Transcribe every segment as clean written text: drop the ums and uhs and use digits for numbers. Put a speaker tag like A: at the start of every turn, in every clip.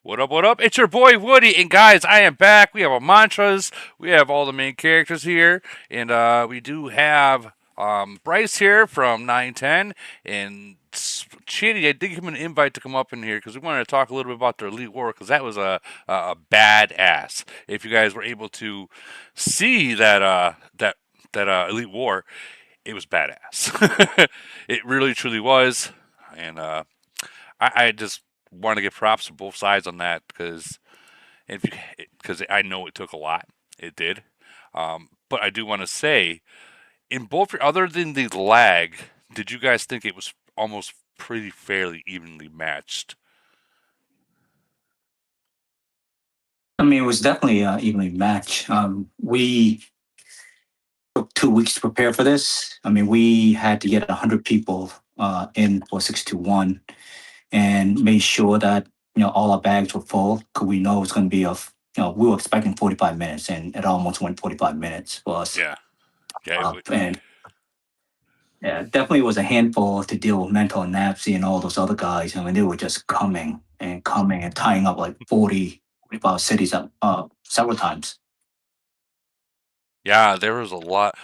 A: What up, what up? It's your boy Woody, and guys, I am back. We have our mantras, we have all the main characters here, and we do have Bryce here from 910, and Chitty, I did give him an invite to come up in here because we wanted to talk a little bit about their Elite War because that was a badass. If you guys were able to see that Elite War, it was badass. It really truly was, and I just want to give props to both sides on that because I know it took a lot. It did, but I do want to say in both other than the lag, did you guys think it was almost pretty fairly evenly matched?
B: I mean, it was definitely evenly matched. We took 2 weeks to prepare for this. I mean, we had to get 100 people in for 621 and made sure that all our bags were full because we know it's going to be we were expecting 45 minutes and it almost went 45 minutes for us.
A: Yeah, yeah,
B: And yeah, definitely was a handful to deal with Mental and Napsy and all those other guys. I mean, they were just coming and tying up like 45 cities up several times.
A: yeah. There was a lot.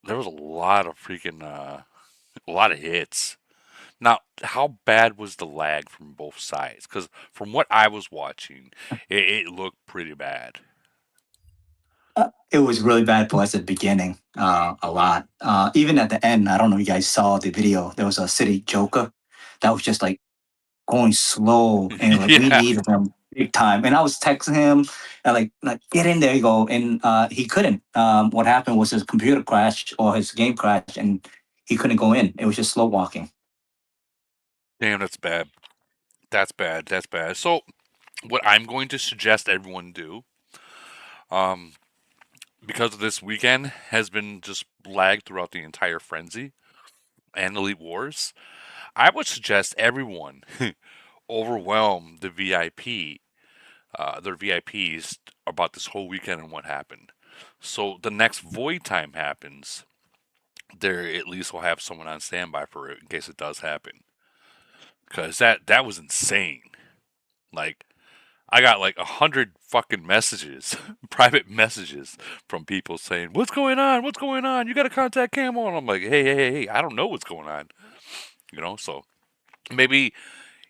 A: There was a lot of freaking a lot of hits. Now, how bad was the lag from both sides? Because from what I was watching, it looked pretty bad.
B: It was really bad for us at the beginning, a lot. Even at the end, I don't know if you guys saw the video. There was a city joker that was just like going slow, and like we
A: Yeah.
B: needed him big time. And I was texting him, and like get in there, you go, and he couldn't. What happened was his computer crashed or his game crashed, and he couldn't go in. It was just slow walking.
A: Damn, that's bad. That's bad. That's bad. So, what I'm going to suggest everyone do, um, because this weekend has been just lagged throughout the entire frenzy and Elite Wars, I would suggest everyone overwhelm their VIPs about this whole weekend and what happened. So the next void time happens, there at least will have someone on standby for it in case it does happen. Because that was insane. Like I got like 100 fucking messages, private messages from people saying, "What's going on? What's going on? You got to contact Camo." And I'm like, "Hey, I don't know what's going on." So maybe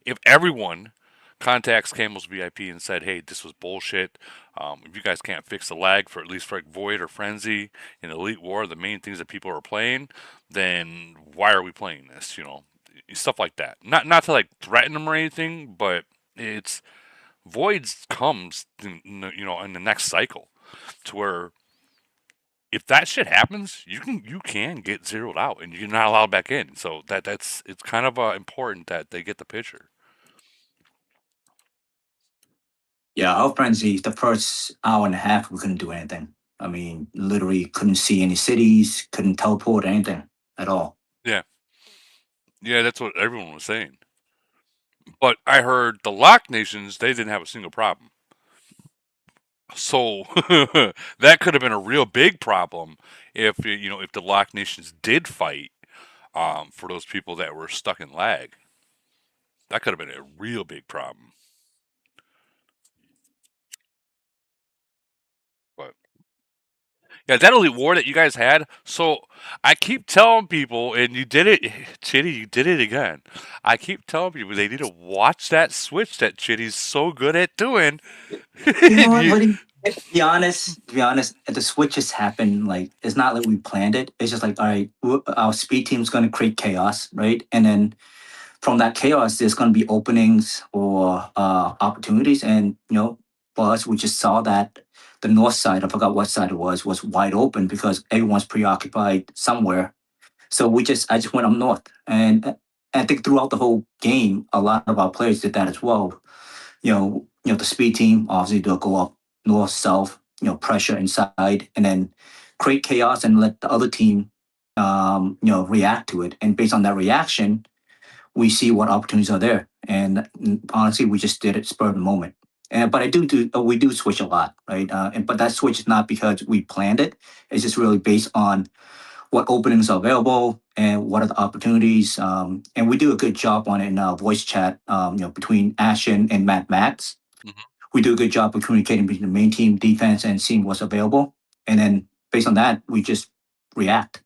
A: if everyone contacts Camel's VIP and said, "Hey, this was bullshit. If you guys can't fix the lag for at least for like Void or Frenzy in Elite War, the main things that people are playing, then why are we playing this?" Stuff like that. Not to like threaten them or anything, but it's Voids comes in the next cycle to where if that shit happens, you can get zeroed out and you're not allowed back in. So that's it's kind of important that they get the picture.
B: Yeah, our frenzy, the first hour and a half, we couldn't do anything. I mean, literally couldn't see any cities, couldn't teleport anything at all.
A: Yeah, yeah, that's what everyone was saying. But I heard the Lock Nations they didn't have a single problem. So that could have been a real big problem if the Lock Nations did fight for those people that were stuck in lag. That could have been a real big problem. But yeah, that elite war that you guys had. So I keep telling people, and you did it, Chitty. You did it again. I keep telling people they need to watch that switch that Chitty's so good at doing.
B: You know what,
A: You-
B: buddy? To be honest, the switches happen like it's not like we planned it. It's just like, all right, our speed team's going to create chaos, right? And then from that chaos, there's going to be openings or opportunities. And for us, we just saw that the north side, I forgot what side it was wide open because everyone's preoccupied somewhere. So I just went up north, and I think throughout the whole game, a lot of our players did that as well. The speed team obviously they'll go up north, south, pressure inside, and then create chaos and let the other team, react to it. And based on that reaction, we see what opportunities are there. And honestly, we just did it spur of the moment. And but we do switch a lot, right? But that switch is not because we planned it. It's just really based on what openings are available and what are the opportunities. And we do a good job on it in voice chat, between Ashen and Matt Max.
A: Mhm.
B: We do a good job of communicating between the main team, defense, and seeing what's available. And then based on that, we just react.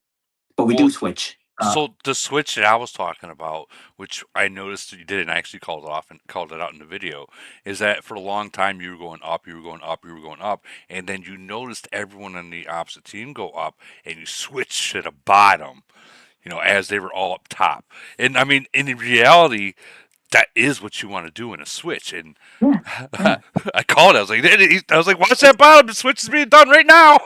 B: But we
A: Well,
B: do switch.
A: so the switch that I was talking about, which I noticed that you did, and I actually called it off and called it out in the video, is that for a long time you were going up, you were going up, you were going up, and then you noticed everyone on the opposite team go up, and you switched to the bottom, as they were all up top. And I mean, in reality, that is what you want to do in a switch. And
B: Yeah, yeah.
A: I called it. I was like, watch that bottom. The switch is being done right now.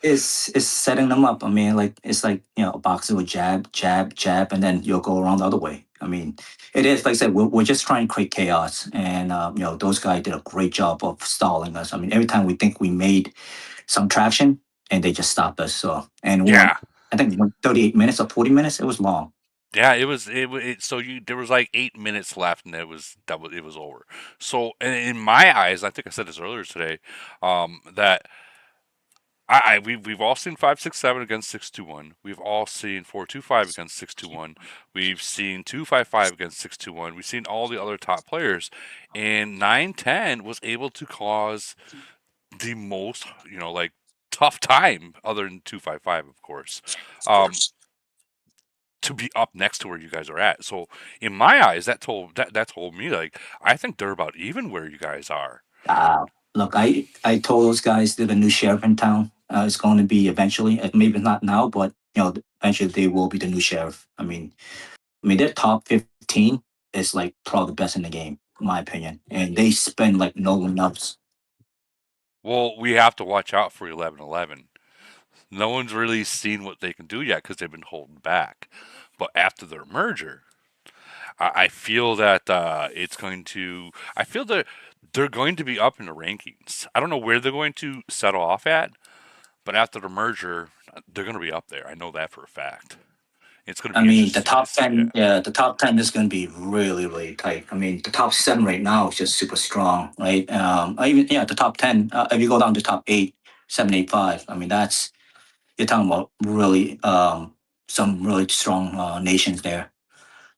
B: It's setting them up. I mean, like it's like a boxer with jab, jab, jab, and then you'll go around the other way. I mean, it is like I said, we're just trying to create chaos, and those guys did a great job of stalling us. I mean, every time we think we made some traction, and they just stopped us. So, and we went,
A: Yeah.
B: I think, we went 38 minutes or 40 minutes. It was long.
A: Yeah, so there was like 8 minutes left, and it was over. So in my eyes, I think I said this earlier today, that we've all seen 5-6-7 against 6-2-1. We've all seen 4-2-5 against 6-2-1. We've seen 2-5-5 against 6-2-1. We've seen all the other top players, and 9-10 was able to cause the most like tough time, other than 2-5-5, of course. Um, to be up next to where you guys are at. So in my eyes, that told me, like, I think they're about even where you guys are.
B: Look, I told those guys there's a new sheriff in town. It's going to be eventually, maybe not now, but eventually they will be the new sheriff. I mean, their top 15 is like probably the best in the game, in my opinion. And they spend like no one else.
A: Well, we have to watch out for 11-11. No one's really seen what they can do yet because they've been holding back. But after their merger, I feel that it's going to. I feel that they're going to be up in the rankings. I don't know where they're going to settle off at, but after the merger, they're going to be up there. I know that for a fact. It's going to
B: I
A: be
B: mean, the
A: interesting to
B: top
A: see
B: 10,
A: that.
B: yeah, the top 10 is going to be really, really tight. I mean, the top seven right now is just super strong, right? Even, yeah, the top 10, if you go down to top eight, seven, eight, five, I mean, you're talking about really, some really strong nations there.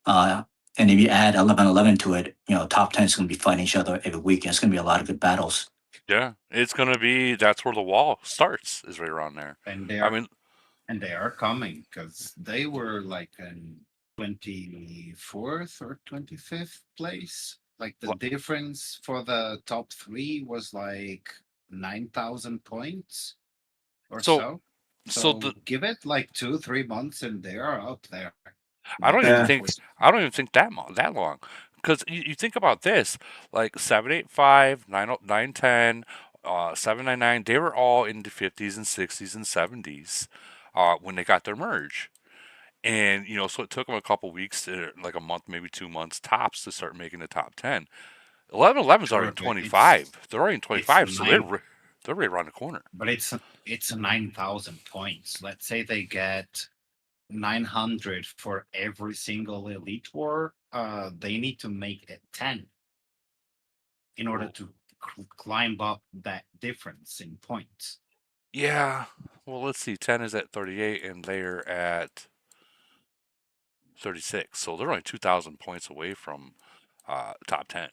B: Uh, and if you add 11-11 to it, top 10 is going to be fighting each other every week. And it's going to be a lot of good battles.
A: Yeah, it's going to be. That's where the wall starts. Is right around there.
C: and they
A: I
C: are
A: mean,
C: and they are coming because they were like in 24th or 25th place. Like the
A: l-
C: difference for the top three was like 9,000 points or
A: so
C: so.
A: so
C: So
A: the
C: give it like 2-3 months and they are up there.
A: I don't
C: Like
A: even
B: Yeah.
A: think I don't even think that long, because you think about this, like 785, 910, 799. They were all in the 50s and 60s and 70s when they got their merge, and so it took them a couple weeks, like a month, maybe 2 months tops, to start making the top 10. 11 is already
C: sure,
A: in
C: but
A: 25. They're already in
C: it's
A: 25, so
C: nine
A: they're right around the corner.
C: but it's 9,000 points. Let's say they get 900 for every single elite war. They need to make it 10 in order
A: Well,
C: to climb up that difference in points.
A: yeah. Well, let's see. 10 is at 38, and they're at 36. So they're only 2,000 points away from top 10.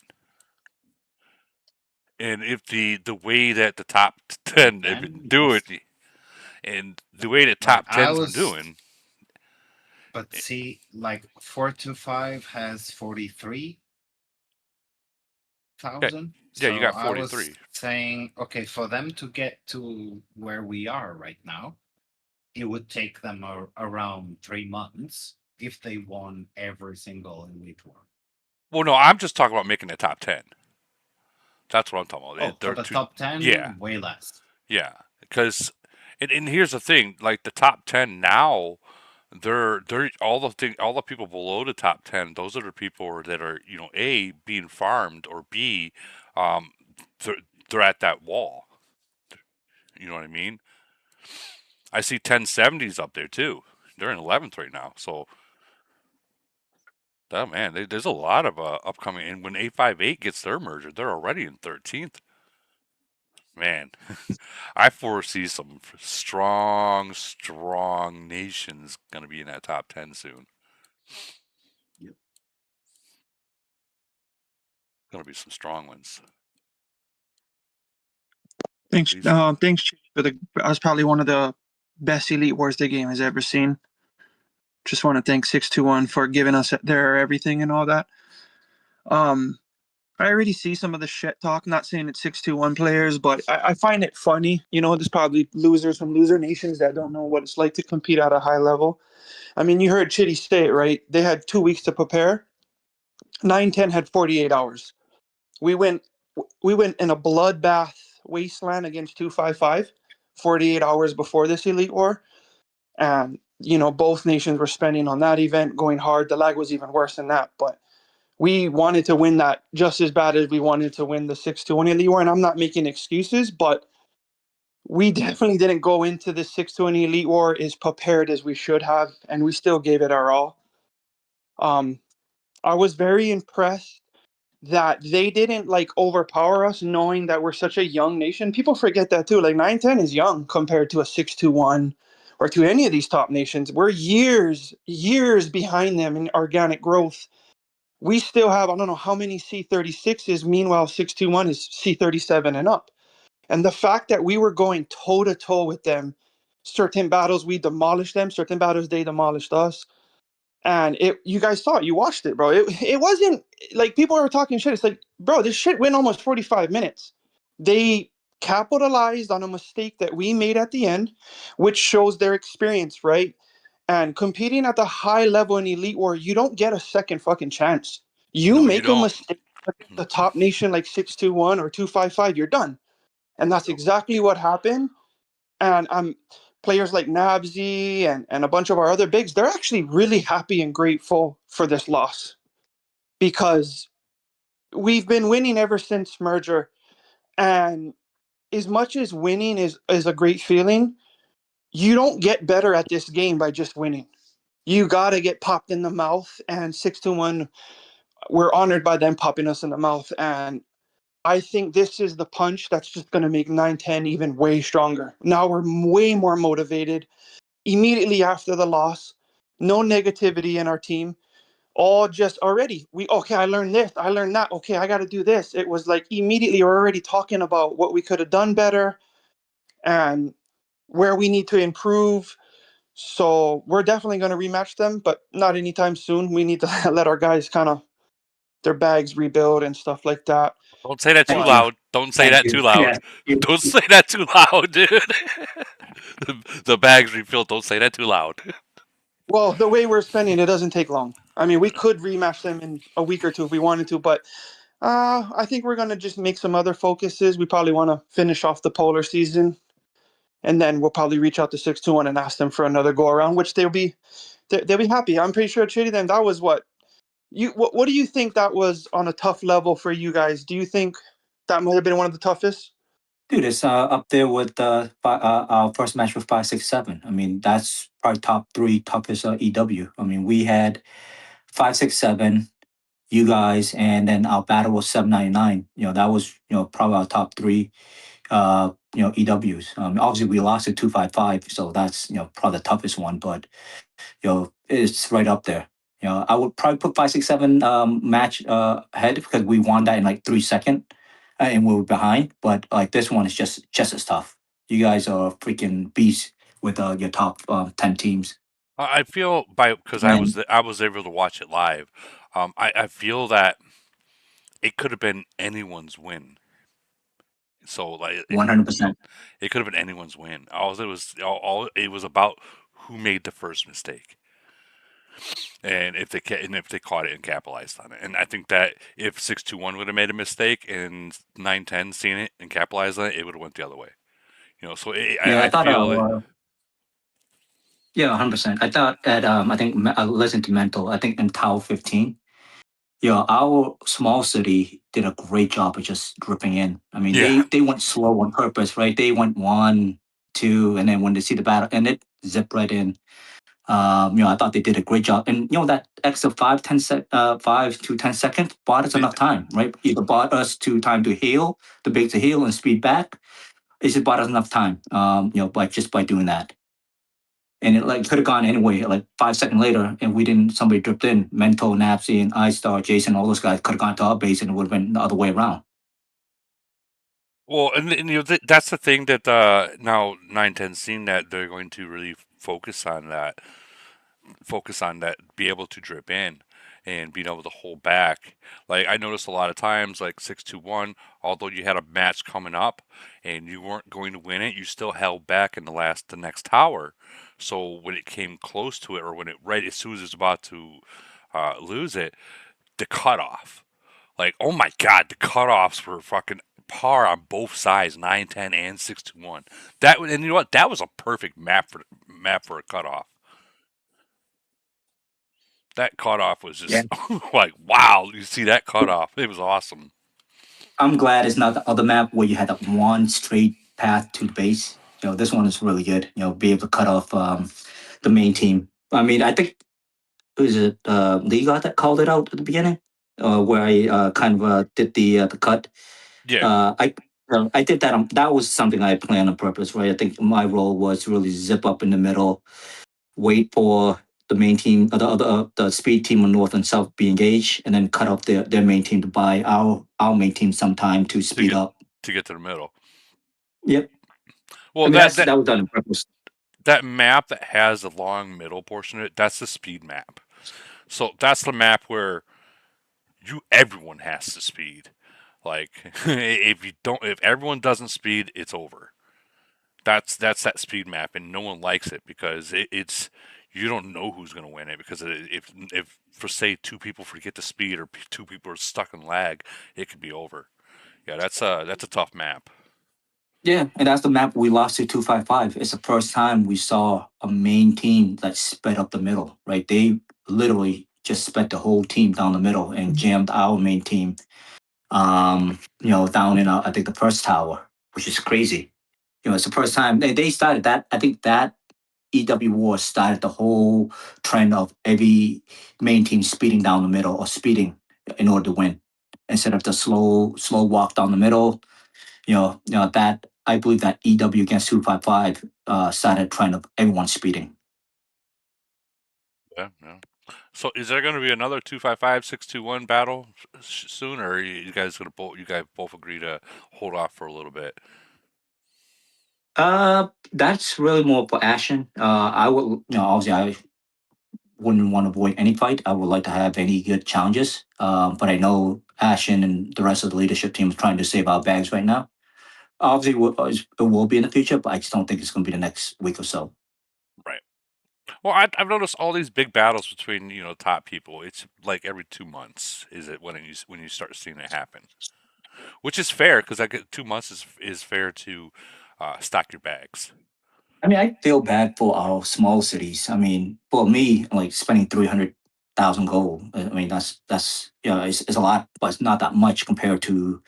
A: And if the way that the top
C: But
A: 10 have been
C: then
A: doing,
C: just
A: and the way the
C: like
A: top
C: I
A: 10's been
C: was,
A: doing,
C: but
A: eh,
C: see, like 425 has 43,000.
A: yeah, yeah, you
C: So
A: got
C: I was
A: 43.
C: saying, okay, for them to get to where we are right now, it would take them around 3 months if they won every single elite war.
A: Well, no, I'm just talking about making the top 10. That's what I'm talking about.
C: Oh, for
A: They're
C: the
A: two,
C: top
A: yeah,
C: 10, way less.
A: yeah. Because, and here's the thing, like the top 10 now, they're all the people below the top 10. Those are the people that are A, being farmed, or B, um, they're they're at that wall. You know what I mean? I see 1070s up there too. They're in 11th right now. So, oh man, there's a lot of upcoming. And when 858 gets their merger, they're already in 13th. Man, I foresee some strong, strong nations going to be in that top 10 soon.
C: Yep.
A: Gonna be some strong ones.
D: Thanks,
A: Please.
D: thanks for the. That was probably one of the best Elite Wars the game has ever seen. Just want to thank 621 for giving us their everything and all that. I already see some of the shit talk. Not saying it's 621 players, but I find it funny. You know, there's probably losers from loser nations that don't know what it's like to compete at a high level. I mean, you heard Chitty say it, right? They had 2 weeks to prepare. 9-10 had 48 hours. We went in a bloodbath wasteland against 255 48 hours before this Elite War. And, you know, both nations were spending on that event, going hard. The lag was even worse than that. But we wanted to win that just as bad as we wanted to win the 6-1 Elite War. And I'm not making excuses, but we definitely didn't go into the 6-1 Elite War as prepared as we should have. And we still gave it our all. I was very impressed that they didn't like overpower us, knowing that we're such a young nation. People forget that too. Like 9-10 is young compared to a 6-1 or to any of these top nations. We're years behind them in organic growth. We still have, I don't know how many C36s. Meanwhile, 6-1 is C37 and up. And the fact that we were going toe to toe with them, certain battles we demolished them, certain battles they demolished us. And you guys saw it, you watched it, bro. It wasn't like people were talking shit. It's like, bro, this shit went almost 45 minutes. They capitalized on a mistake that we made at the end, which shows their experience, right? And competing at the high level in Elite War, you don't get a second fucking chance. You
A: No, you
D: make a
A: don't.
D: mistake against the top nation like 6-1 or 255, you're done. And that's exactly what happened. And players like Nabzy and a bunch of our other bigs, they're actually really happy and grateful for this loss because we've been winning ever since merger. And as much as winning is a great feeling, you don't get better at this game by just winning. You got to get popped in the mouth. And 6-1, we're honored by them popping us in the mouth. And I think this is the punch that's just going to make 9-10 even way stronger. Now we're way more motivated. Immediately after the loss, no negativity in our team. All just already, I learned this, I learned that. Okay, I got to do this. It was like immediately we're already talking about what we could have done better and where we need to improve. So we're definitely going to rematch them, but not anytime soon. We need to let our guys kind of their bags rebuild and stuff like that.
A: Don't say that too
B: Thank you.
A: loud. Don't say
B: Thank
A: that
B: you.
A: too loud.
B: Yeah.
A: Don't say that too loud, dude. the bags refilled. Don't say that too loud.
D: Well, the way we're spending, it doesn't take long. I mean, we could rematch them in a week or two if we wanted to, but I think we're going to just make some other focuses. We probably want to finish off the polar season, and then we'll probably reach out to 6-1 and ask them for another go around, which they'll be happy. I'm pretty sure, Chitty, then that was what do you think that was on a tough level for you guys? Do you think that might have been one of the toughest?
B: Dude, it's up there with our first match with 567. I mean, that's probably top 3 toughest EW. I mean, we had 567, you guys, and then our battle was 799. You know, that was probably our top 3 EWs. Obviously we lost to 255, so that's probably the toughest one, but it's right up there. I would probably put 567 match ahead because we won that in like 3 seconds and we were behind. But like this one is just as tough. You guys are freaking beasts with your top 10 teams.
A: I feel because I was able to watch it live. I feel that it could have been anyone's win. So like
B: 100%.
A: it could have been anyone's win. All it was about who made the first mistake, and if they caught it and capitalized on it. And I think that if 6-1 would have made a mistake and 9-10 seen it and capitalized on it, it would have went the other way. So
B: I thought. Yeah, 100%. I thought at I think I listened to Mental. I think in Tau 15. Our small city did a great job of just dripping in. I mean, they went slow on purpose, right? They went 1, 2, and then when they see the battle, and it zipped right in. I thought they did a great job, and that extra 5 to 10 seconds bought us enough time, right? Either bought us time to heal, the big to heal and speed back. It just bought us enough time, by doing that. and it like could have gone anyway. Like 5 seconds later, and we didn't. Somebody dripped in. Mento, Napsy, and iStar, Jason, all those guys could have gone to our base, and it would have been the other way around.
A: Well, and you know that's the thing that now 910's seen that they're going to really focus on that, be able to drip in and being able to hold back. Like I noticed a lot of times, like 621, although you had a match coming up and you weren't going to win it, you still held back in the next tower. So when it came close to it, or when it right as soon as it's about to lose it, the cutoff. Like, oh my god, the cutoffs were fucking par on both sides, 910 and 621. And you know what? That was a perfect map for a cutoff. That cutoff was just like, wow, you see that cutoff. It was awesome.
B: I'm glad it's not the other map where you had that one straight path to the base. This one is really good. Be able to cut off the main team. I mean, I think was it Liga that called it out at the beginning, where I kind of did the cut.
A: Yeah.
B: I did that. That was something I planned on purpose, right? I think my role was really zip up in the middle, wait for the main team, the speed team on north and south be engaged, and then cut off their main team to buy our main team some time to speed up
A: to get to the middle.
B: Yep.
A: Well,
B: I mean, that was done on purpose.
A: That map that has the long middle portion of it, that's the speed map. So that's the map where everyone has to speed. Like if everyone doesn't speed, it's over. That's that speed map, and no one likes it because it's you don't know who's going to win it, because if for say 2 people forget to speed, or 2 people are stuck in lag, it could be over. Yeah, that's a tough map.
B: Yeah, and that's the map we lost to 255. It's the first time we saw a main team that sped up the middle, right? They literally just sped the whole team down the middle and jammed our main team, down in, I think, the first tower, which is crazy. It's the first time they started that. I think that EW War started the whole trend of every main team speeding down the middle, or speeding in order to win, instead of the slow walk down the middle. That I believe that EW against 255 started trend of everyone speeding.
A: Yeah. So is there going to be another 255 621 battle soon, or are you guys both agree to hold off for a little bit?
B: That's really more for action. I would, obviously, I wouldn't want to avoid any fight. I would like to have any good challenges. But I know Ashen and the rest of the leadership team is trying to save our bags right now. Obviously, it will be in the future, but I just don't think it's going to be the next week or so.
A: Right. Well, I've noticed all these big battles between top people. It's like every 2 months is it when you start seeing it happen, which is fair, because 2 months is fair to stock your bags.
B: I mean, I feel bad for our small cities. I mean, for me, like spending 300,000 gold. I mean, that's it's a lot, but it's not that much compared to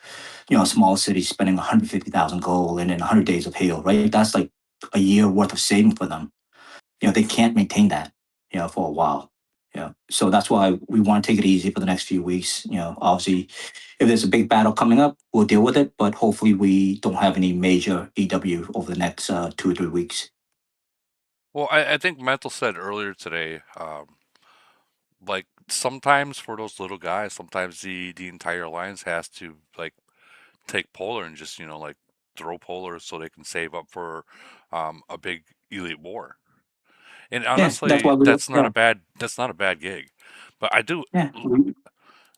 B: a small city spending 150,000 gold and then 100 days of hail, right? That's like a year worth of saving for them. They can't maintain that, for a while. So that's why we want to take it easy for the next few weeks. Obviously, if there's a big battle coming up, we'll deal with it. But hopefully, we don't have any major EW over the next 2 or 3 weeks.
A: Well, I think Mental said earlier today, like sometimes for those little guys, sometimes the entire alliance has to like take Polar and just like throw Polar so they can save up for a big elite war. And honestly,
B: that's why
A: that's not a bad gig. But I do.
B: Yeah,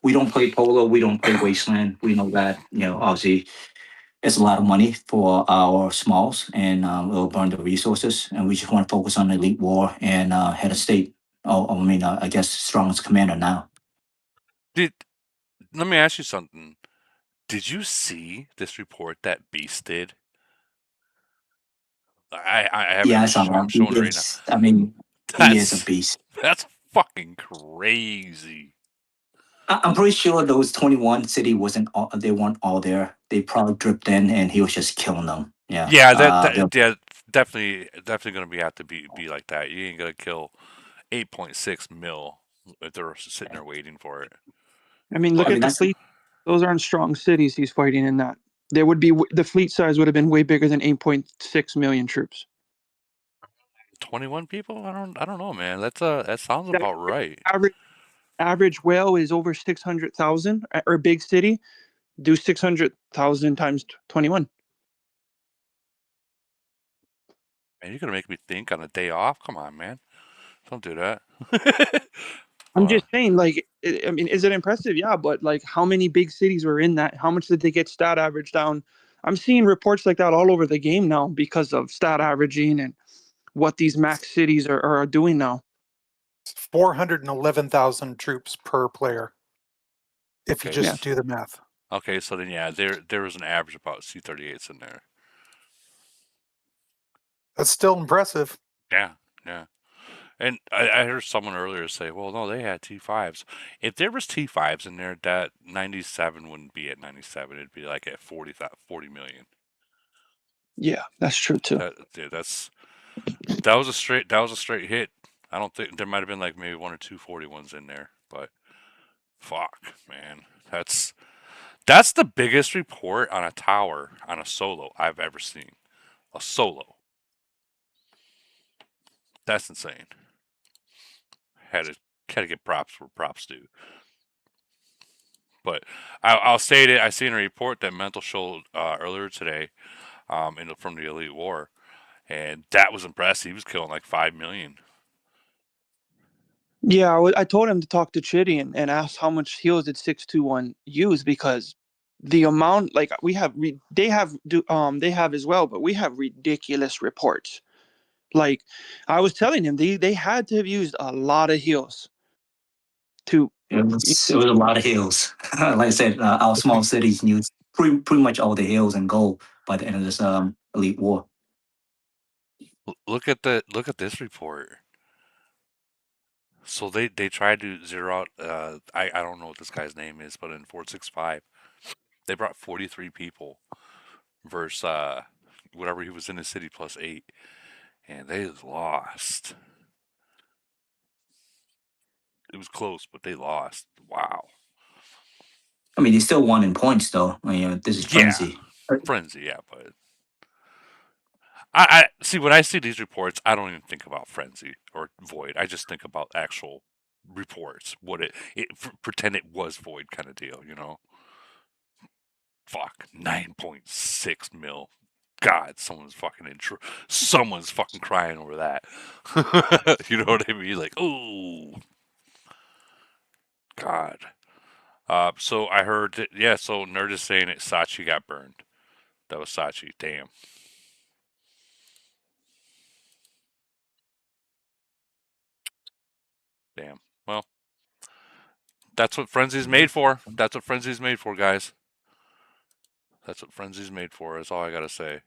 B: we don't play polo. We don't play wasteland. We know that. Obviously, it's a lot of money for our smalls, and it'll burn the resources. And we just want to focus on elite war and head of state. I mean, I guess strongest commander now.
A: Let me ask you something. Did you see this report that Beast did? I have
B: Yeah,
A: it. I'm showing it right now.
B: I mean, he is a beast.
A: That's fucking crazy.
B: I'm pretty sure those 21 city they weren't all there. They probably dripped in, and he was just killing them. Yeah.
A: Yeah, definitely going to have to be like that. You ain't gonna kill 8.6 mil if they're sitting there waiting for it.
D: I mean, look at the fleet. Those aren't strong cities he's fighting in. That there would be the fleet size would have been way bigger than 8.6 million troops.
A: 21 people? I don't know, man. That sounds
D: The
A: about right.
D: average whale is over 600,000, or big city. Do 600,000 times 21.
A: Man, you're gonna make me think on a day off. Come on, man. Don't do that.
D: I'm
A: Uh,
D: just saying, like, I mean, is it impressive? Yeah, but like, how many big cities were in that? How much did they get stat average down? I'm seeing reports like that all over the game now because of stat averaging and what these max cities are doing now.
E: 411,000 troops per player. If you
A: Okay.
E: just do the math.
A: Okay, so then yeah, there was an average about C-38s in there.
E: That's still impressive.
A: Yeah, yeah. And I heard someone earlier say, well, no, they had T5s. If there was T5s in there, that 97 wouldn't be at 97. It'd be like at 40 million.
D: Yeah, that's true too.
A: Dude, that was a straight hit. I don't think there might have been like maybe 1 or 2 41s in there, but fuck, man. That's the biggest report on a tower on a solo I've ever seen. A solo. That's insane. Had to get props for props due. But I'll say it. I seen a report that Mental showed earlier today, from the Elite War, and that was impressive. He was killing like 5 million.
D: Yeah, I told him to talk to Chitty and ask how much heals did 621 use, because the amount, like, they have as well, but we have ridiculous reports. Like, I was telling him they had to have used a lot of heals to.
B: It was a lot of hills. Like I said, our small cities used pretty much all the hills and gold by the end of this elite war.
A: Look at this report. So they tried to zero out. I don't know what this guy's name is, but in 465, they brought 43 people versus whatever he was in the city +8, and they lost. It was close, but they lost. Wow.
B: I mean, they still won in points, though. I mean, this is frenzy.
A: Frenzy, yeah, but I see when I see these reports, I don't even think about frenzy or void. I just think about actual reports. What pretend it was void kind of deal, you know? Fuck, 9.6 mil. God, someone's fucking crying over that. You know what I mean? Like, oh, God. So I heard that, yeah. So Nerd is saying that Sachi got burned. That was Sachi. Damn. Damn. Well, that's what Frenzy's made for. That's what Frenzy's made for, guys. That's what Frenzy's made for. That's all I gotta say.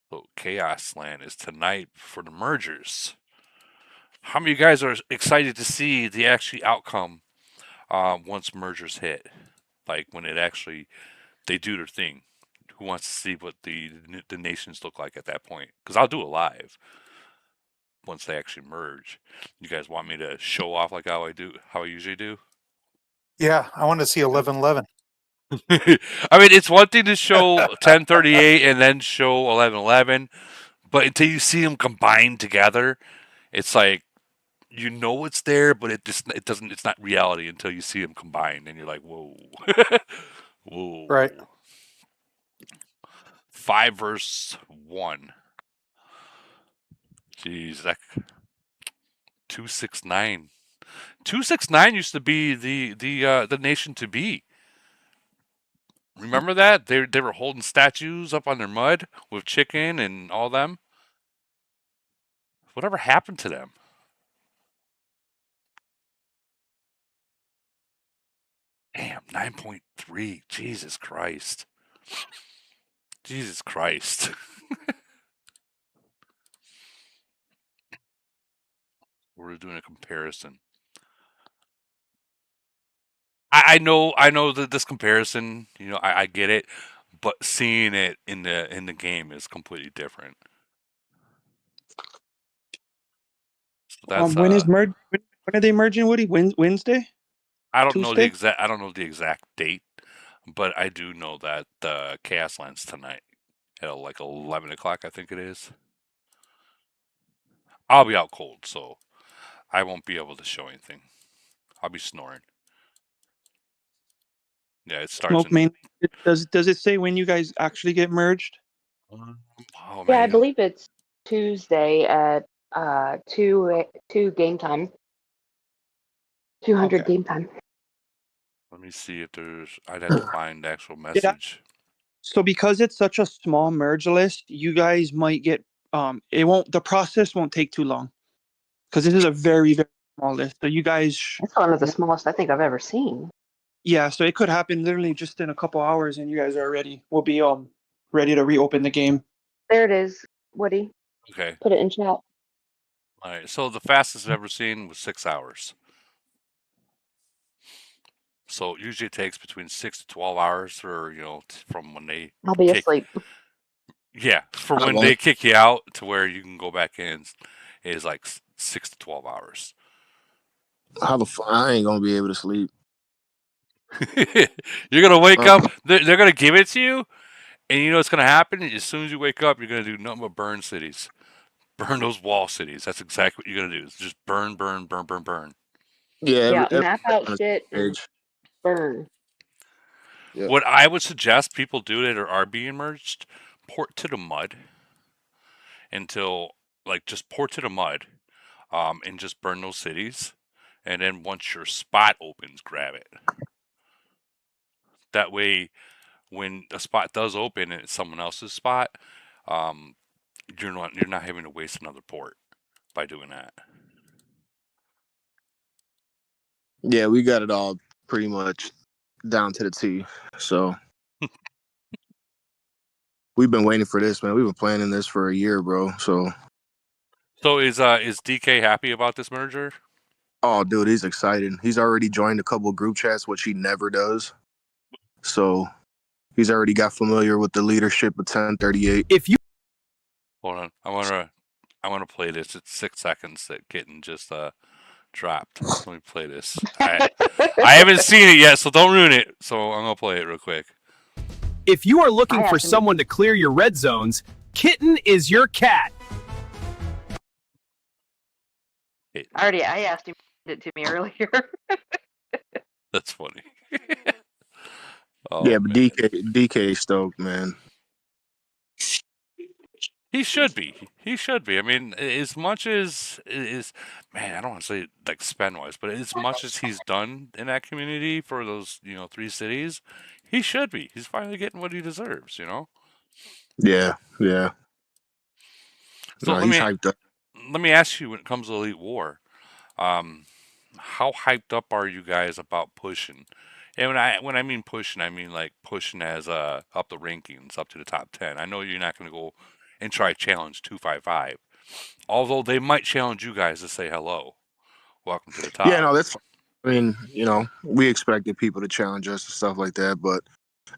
A: So Chaos Land is tonight for the mergers. How many of you guys are excited to see the actual outcome once mergers hit? Like when it actually they do their thing. Who wants to see what the nations look like at that point? Because I'll do it live once they actually merge. You guys want me to show off like how I usually do?
E: Yeah, I want to see 1111.
A: I mean, it's one thing to show 1038 and then show 1111, but until you see them combined together, it's like you know it's there, but it doesn't. It's not reality until you see them combined, and you're like, whoa, whoa,
E: Right.
A: 5 versus 1. Jeez, that 269. 269 used to be the nation to be. Remember that? They were holding statues up on their mud with chicken and all them. Whatever happened to them? Damn, 9.3. Jesus Christ. Jesus Christ. We're doing a comparison. I know that this comparison, I get it, but seeing it in the game is completely different. So that's
D: When are they merging, Woody? Wednesday?
A: I don't know
D: Tuesday?
A: the exact date, but I do know that the Chaos Land's tonight at like 11 o'clock, I think it is. I'll be out cold, so I won't be able to show anything. I'll be snoring. Yeah, it starts
D: Smoke main. Does it say when you guys actually get merged?
A: Oh
F: Yeah, I
A: man,
F: believe it's Tuesday at 2 game time. 200
D: Okay.
F: game time.
A: let me see if there's. I'd have to find the actual
D: Yeah.
A: message.
D: So because it's such a small merge list, you guys might get the process won't take too long. Because this is a very, very small list. So you guys
F: That's one of the smallest I think I've ever seen.
D: yeah, so it could happen literally just in a couple hours and you guys are ready. We'll be ready to reopen the game.
F: There it is, Woody.
A: Okay,
F: Put it in chat.
A: all right. So the fastest I've ever seen was 6 hours. So it usually takes between 6 to 12 hours, or from when they
F: I'll be asleep.
A: Yeah, for
G: How
A: when
G: long?
A: they kick you out to where you can go back in is like 6 to 12 hours.
G: I ain't gonna be able to sleep.
A: You're gonna wake up. They're gonna give it to you, and you know what's gonna happen. As soon as you wake up, you're gonna do nothing but burn cities, burn those wall cities. That's exactly what you're gonna do. It's just burn, burn, burn, burn, burn.
G: Yeah,
F: Yeah, map out
G: on a
F: shit and
G: stage.
F: burn.
G: Yep.
A: What I would suggest people do that are being merged, port to the mud until just port to the mud, and just burn those cities, and then once your spot opens, grab it. That way, when a spot does open and it's someone else's spot, you're not having to waste another port by doing that.
G: Yeah, we got it all pretty much down to the T. So we've been waiting for this, man. We've been planning this for a year, bro. So
A: is DK happy about this merger?
G: oh, dude, he's excited. He's already joined a couple group chats, which he never does. So he's already got familiar with the leadership of 1038.
H: If you
A: Hold on, I wanna play this. It's 6 seconds that Kitten just dropped. Let me play this. I haven't seen it yet, so don't ruin it. So I'm gonna play it real quick.
H: if you are looking
F: I
H: for
F: haven't.
H: someone to clear your red zones, Kitten is your cat.
F: I asked him to it to me earlier.
A: That's funny. Oh,
G: Yeah, but
A: man.
G: DK stoked, man.
A: He should be. He should be. I mean, as much as man, I don't want to say like spend wise, but as much as he's done in that community for those 3 cities, he should be. He's finally getting what he deserves.
G: Yeah.
A: So
G: No, he's hyped up.
A: let me ask you, when it comes to Elite War, how hyped up are you guys about pushing? And when I mean pushing, I mean like pushing as up the rankings up to the top 10. I know you're not going to go and try challenge 255, although they might challenge you guys to say hello, welcome to the top.
G: Yeah, no, that's fine. I mean, we expected people to challenge us and stuff like that, but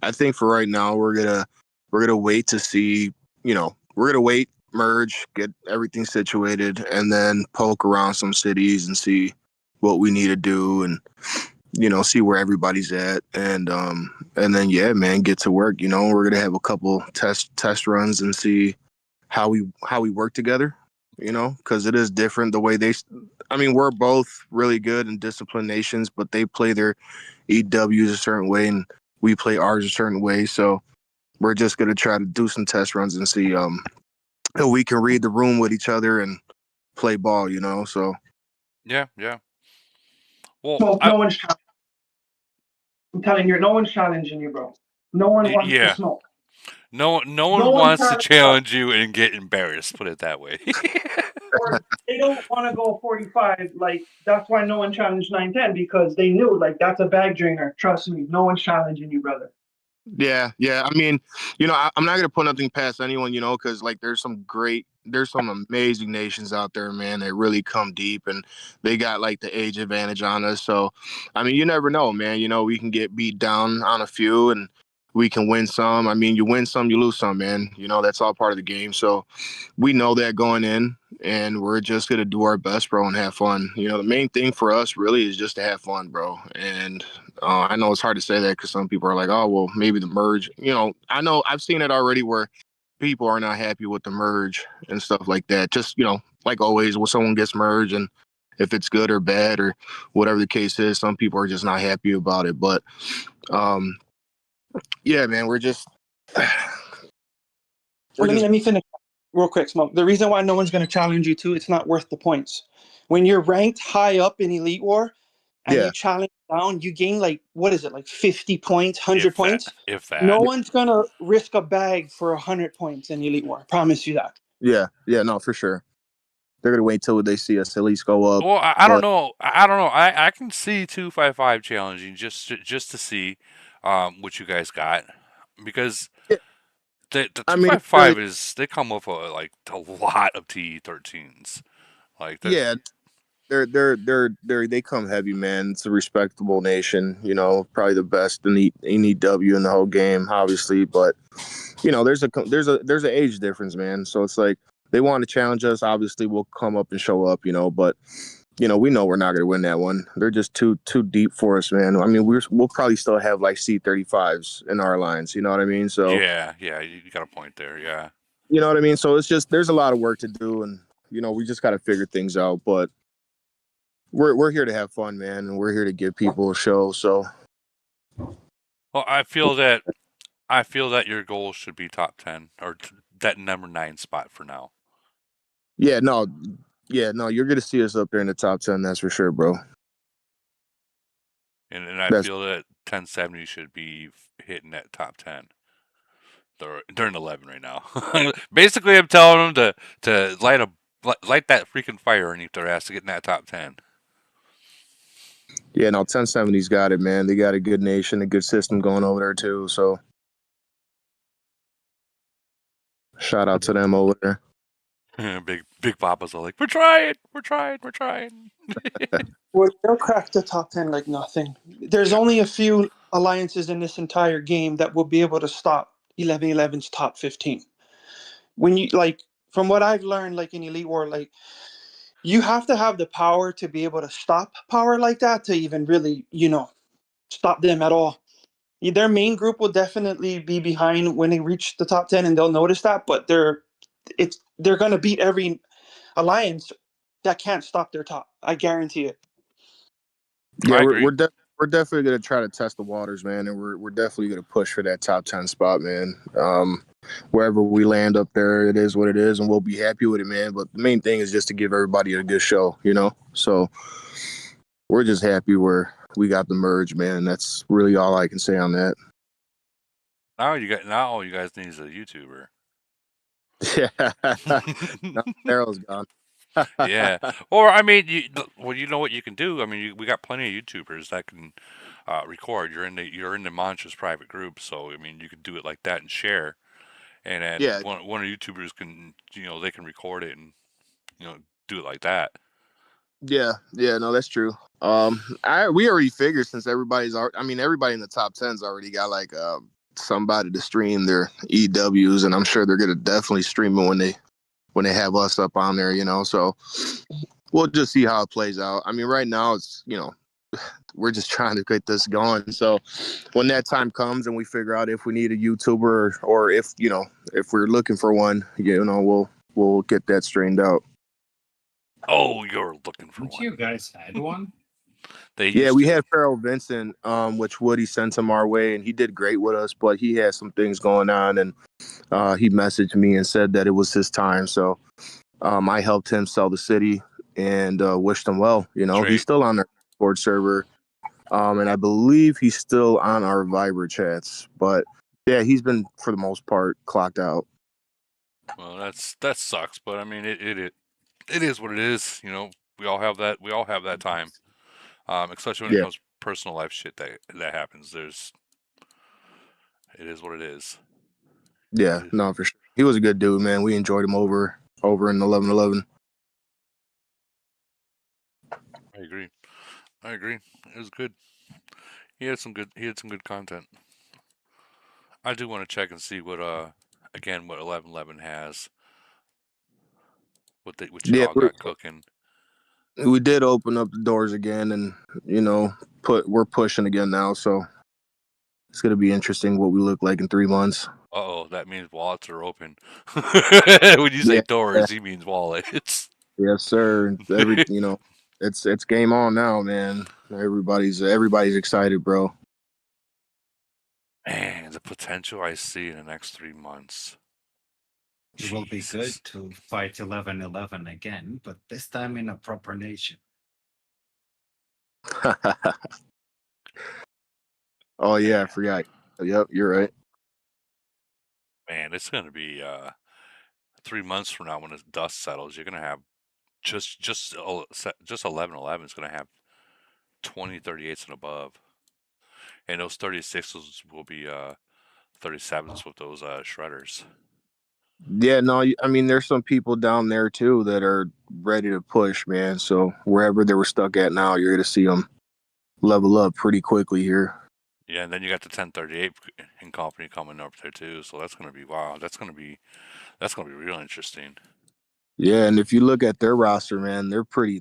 G: I think for right now we're gonna wait to see, we're gonna wait, merge, get everything situated, and then poke around some cities and see what we need to do and see where everybody's at, and then yeah, man, get to work. We're gonna have a couple test runs and see how we work together, because it is different the way we're both really good and disciplined nations, but they play their EWs a certain way and we play ours a certain way. So we're just going to try to do some test runs and see if we can read the room with each other and play ball, so.
A: Yeah. Well,
D: Smoke, no one's challenging. I'm telling you, no one's challenging you, bro. No one wants
A: yeah.
D: to smoke.
A: No one
D: No one
A: wants to
D: tries to-
A: challenge you and get embarrassed, put it that way.
D: Or they don't want to go 45. Like, that's why no one challenged 910, because they knew, like, that's a bag drainer. Trust me, no one's challenging you, brother.
G: Yeah. I mean, I'm not gonna put nothing past anyone, because like there's some amazing nations out there, man. They really come deep and they got like the age advantage on us. So, I mean, you never know, man. We can get beat down on a few and we can win some. I mean, you win some, you lose some, man. That's all part of the game. So we know that going in, and we're just gonna do our best, bro, and have fun. The main thing for us really is just to have fun, bro. And I know it's hard to say that because some people are like, oh, well, maybe the merge. I know I've seen it already where people are not happy with the merge and stuff like that. Just, you know, like always, when someone gets merged and if it's good or bad or whatever the case is, some people are just not happy about it. But yeah, man, we're just
D: Let me finish real quick, Smoke. The reason why no one's going to challenge you too, it's not worth the points. When you're ranked high up in Elite War and
G: Yeah.
D: you challenge down, you gain like, what is it, like 50 points, 100 points?
A: If that.
D: No one's going to risk a bag for 100 points in Elite War. I promise you that.
G: Yeah, no, for sure. They're gonna wait till they see us at least go up.
A: Well, I don't know. I don't know. I can see 255 challenging just to see what you guys got, because
G: Yeah.
A: the
G: I mean,
A: 255 is, they come with like a lot of TE13s. Like that.
G: Yeah, they come heavy, man. It's a respectable nation, you know, probably the best in EW in the whole game, obviously. But you know, there's an age difference, man. So it's like they want to challenge us. Obviously, we'll come up and show up, you know. But you know, we know we're not going to win that one. They're just too deep for us, man. I mean, we'll probably still have like C35s in our lines. You know what I mean? So
A: Yeah, you got a point there. Yeah.
G: you know what I mean. So it's just there's a lot of work to do, and you know, we just got to figure things out. But we're here to have fun, man, and we're here to give people a show. So
A: Well, I feel that your goal should be top 10 or that number 9 spot for now.
G: yeah, no, you're gonna see us up there in the top 10. That's for sure, bro.
A: And I feel that 1070 should be hitting that top 10. They're in 11 right now. Basically, I'm telling them to light that freaking fire underneath their ass to get in that top 10.
G: Yeah, no, 1070's got it, man. They got a good nation, a good system going over there too. So shout out to them over there.
A: Big Papa's all like, we're trying.
D: Well, they'll crack the top 10 like nothing. There's only a few alliances in this entire game that will be able to stop 1111's top 15. When you, like, from what I've learned, like in Elite War, like, you have to have the power to be able to stop power like that to even really, you know, stop them at all. Their main group will definitely be behind when they reach the top 10, and they'll notice that, but they're going to beat every alliance that can't stop their top. I guarantee it.
G: Yeah,
A: I agree.
G: we're definitely gonna try to test the waters, man, and we're definitely gonna push for that top 10 spot, man. Wherever we land up there, it is what it is, and we'll be happy with it, man. But the main thing is just to give everybody a good show, you know. So we're just happy where we got the merge, man. And that's really all I can say on that.
A: Now all you guys need is a YouTuber.
G: Yeah, now Daryl's gone.
A: Yeah. Or I mean, you know what you can do. I mean, we got plenty of YouTubers that can record. You're in the Monsters private group, so I mean, you can do it like that and share. And then
G: Yeah.
A: one of the YouTubers can, they can record it and do it like that.
G: Yeah, no, that's true. We already figured since everybody in the top 10's already got like somebody to stream their EWs, and I'm sure they're gonna definitely stream it when they have us up on there, you know. So we'll just see how it plays out. I mean, right now it's, you know, we're just trying to get this going. So when that time comes and we figure out if we need a YouTuber or if we're looking for one, you know, we'll get that straightened out.
A: Oh, you're looking for
C: Didn't
A: one.
C: you guys had one?
G: We had Farrell Vincent, which Woody sent him our way, and he did great with us, but he had some things going on, and he messaged me and said that it was his time. So I helped him sell the city and wished him well. You know, he's still on our Discord server, and I believe he's still on our Viber chats. But yeah, he's been for the most part clocked out.
A: Well, that sucks, but I mean, it is what it is. You know, we all have that. We all have that time. Especially when it comes to personal life shit that happens. It is what it is.
G: Yeah, no, for sure. He was a good dude, man. We enjoyed him over in 1111.
A: I agree. It was good. He had some good content. I do want to check and see what 1111 has. What you all got cooking.
G: We did open up the doors again, and you know, we're pushing again now, so it's gonna be interesting what we look like in 3 months.
A: Uh-oh, that means wallets are open. When you say
G: Yeah,
A: doors, he means wallets.
G: yes, sir. It's game on now, man. Everybody's excited, bro.
A: Man, the potential I see in the next 3 months.
C: It will be good
A: Jesus.
C: to fight 11-11 again, but this time in a proper nation.
G: Oh yeah, I
A: Man.
G: forgot. Yep, you're right.
A: Man, it's gonna be 3 months from now when the dust settles. You're gonna have just 11-11 is gonna have 20 38s and above, and those 36s will be 37s with those shredders.
G: Yeah, no, I mean, there's some people down there too that are ready to push, man. So wherever they were stuck at now, you're gonna see them level up pretty quickly here.
A: Yeah, and then you got the 1038 in company coming up there too. So that's gonna be wow. That's gonna be real interesting.
G: Yeah, and if you look at their roster, man, they're pretty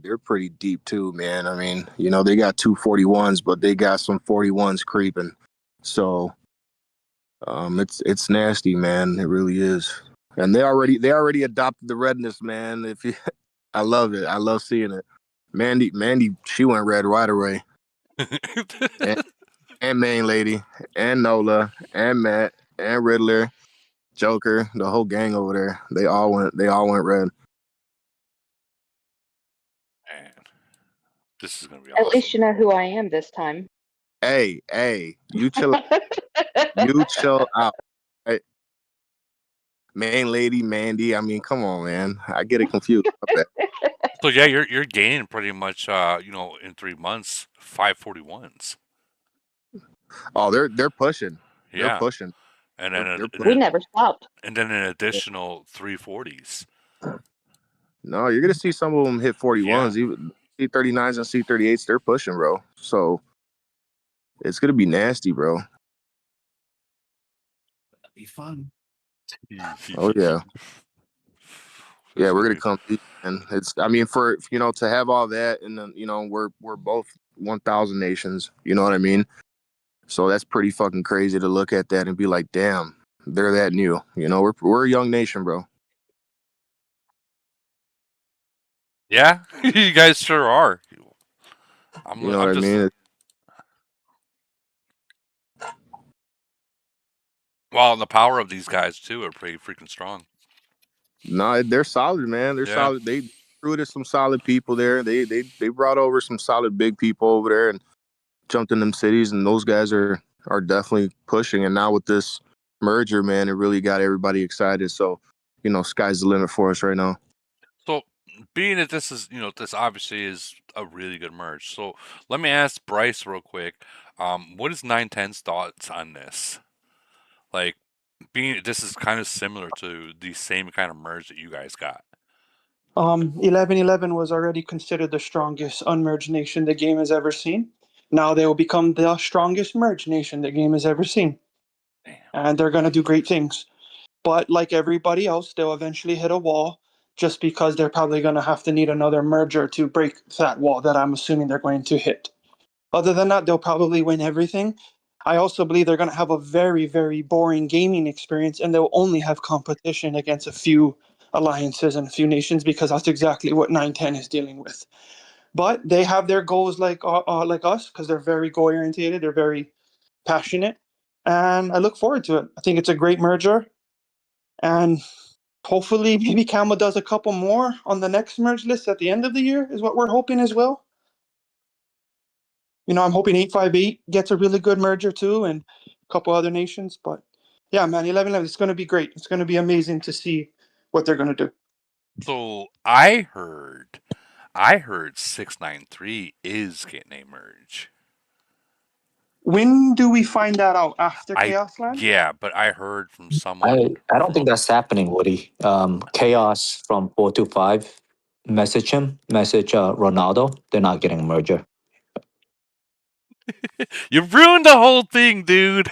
G: deep too, man. I mean, they got 241s, but they got some 41s creeping. So it's nasty, man. It really is. And they already adopted the redness, man. If you I love it. I love seeing it. Mandy, she went red right away. And Main Lady, and Nola, and Matt, and Riddler, Joker, the whole gang over there. They all went red.
A: Man, this is gonna be
F: At
A: awesome.
F: least you know who I am this time.
G: Hey, you chill you chill out. Hey, Main Lady, Mandy. I mean, come on, man. I get it confused.
A: So yeah, you're gaining pretty much in 3 months 541s.
G: Oh, they're pushing. They're
A: Yeah,
G: pushing.
A: and then
G: They're
F: We never stopped.
A: and then an additional 340s.
G: No, you're gonna see some of them hit 41s,
A: Yeah.
G: even C39s and C38s. They're pushing, bro. So it's gonna be nasty, bro.
C: That'd be fun.
G: Oh yeah,
A: This is
G: we're
A: gonna
G: gonna
A: be
G: come deep, and I mean, for to have all that, and then we're both 1,000 nations. You know what I mean? So that's pretty fucking crazy to look at that and be like, damn, they're that new. We're a young nation, bro.
A: Yeah, you guys sure are.
G: You know what I mean?
A: Well, and the power of these guys too are pretty freaking strong.
G: No, they're solid, man. They're
A: Yeah.
G: solid. They recruited some solid people there. They brought over some solid big people over there and jumped in them cities, and those guys are definitely pushing. And now with this merger, man, it really got everybody excited. So, sky's the limit for us right now.
A: So, being that this is, this obviously is a really good merge. So, let me ask Bryce real quick. What is 910's thoughts on this? Like, being this is kind of similar to the same kind of merge that you guys got.
D: 11-11 was already considered the strongest unmerged nation the game has ever seen. Now they will become the strongest merged nation the game has ever seen.
A: Damn.
D: And they're going to do great things. But like everybody else, they'll eventually hit a wall just because they're probably going to have to need another merger to break that wall that I'm assuming they're going to hit. Other than that, they'll probably win everything. I also believe they're going to have a very, very boring gaming experience, and they'll only have competition against a few alliances and a few nations because that's exactly what 910 is dealing with. But they have their goals like us because they're very goal oriented. They're very passionate, and I look forward to it. I think it's a great merger, and hopefully maybe Camel does a couple more on the next merge list at the end of the year is what we're hoping as well. I'm hoping 858 gets a really good merger too, and a couple other nations. But yeah, man, 11-11, it's going to be great. It's going to be amazing to see what they're going to do.
A: So I heard 693 is getting a merge.
D: When do we find that out? After Chaos Land?
A: Yeah, but I heard from someone.
B: I don't think that's happening, Woody. Chaos from 425 message Ronaldo. They're not getting a merger.
A: You ruined the whole thing, dude.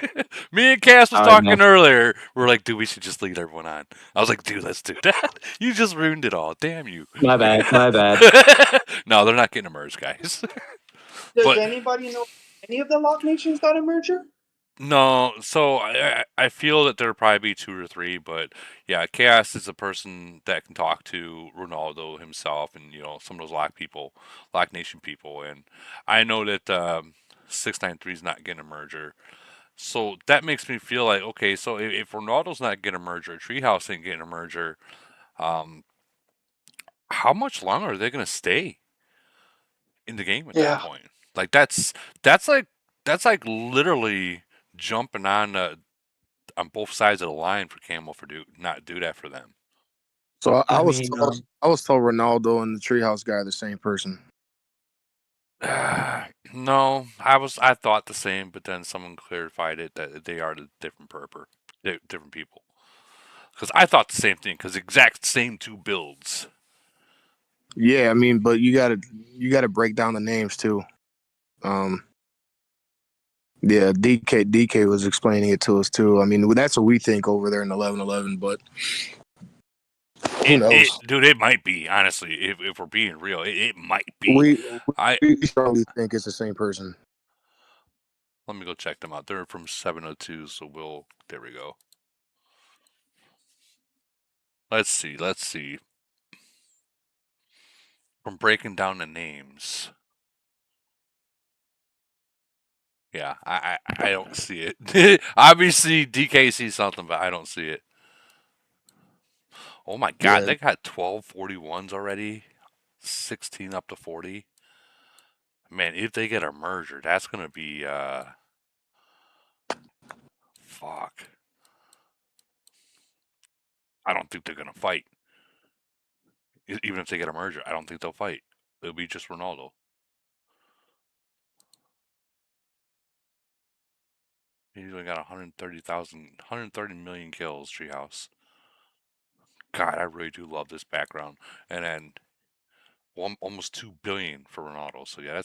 A: Me and Cass was
B: I
A: talking
B: know.
A: earlier. We're like, dude, we should just lead everyone on. I was like, dude, let's do that. You just ruined it all. Damn you.
B: My bad.
A: No, they're not getting a merge, guys.
D: Does
A: But
D: anybody know any of the Lock Nations got a merger?
A: No, so I feel that there'll probably be 2 or 3, but yeah, Chaos is a person that can talk to Ronaldo himself and some of those Lock Nation people, and I know that 693 is not getting a merger, so that makes me feel like okay, so if Ronaldo's not getting a merger, Treehouse ain't getting a merger, um, how much longer are they gonna stay in the game at that
D: Yeah.
A: point? Like that's like literally jumping on both sides of the line for Camel for not do that for them.
G: So I
B: I
G: was
B: mean,
G: told I was told Ronaldo and the Treehouse guy are the same person.
A: No, I thought the same, but then someone clarified it that they are the different people. Because I thought the same thing, because exact same 2 builds.
G: Yeah, I mean, but you gotta break down the names too. Yeah, DK was explaining it to us too. I mean, that's what we think over there in 1111, but who knows?
A: Dude, it might be, honestly, if we're being real, it might be.
G: We
A: I
G: we strongly think it's the same person.
A: Let me go check them out. They're from 702, so there we go. Let's see. From breaking down the names. Yeah, I don't see it. Obviously, DK sees something, but I don't see it. Oh my god,
G: Yeah,
A: they got 12 41s already. 16 up to 40. Man, if they get a merger, that's gonna be fuck. I don't think they're gonna fight. Even if they get a merger, I don't think they'll fight. It'll be just Ronaldo. He's only got 130 million kills, Treehouse. God, I really do love this background. And then almost 2 billion for Ronaldo. So yeah,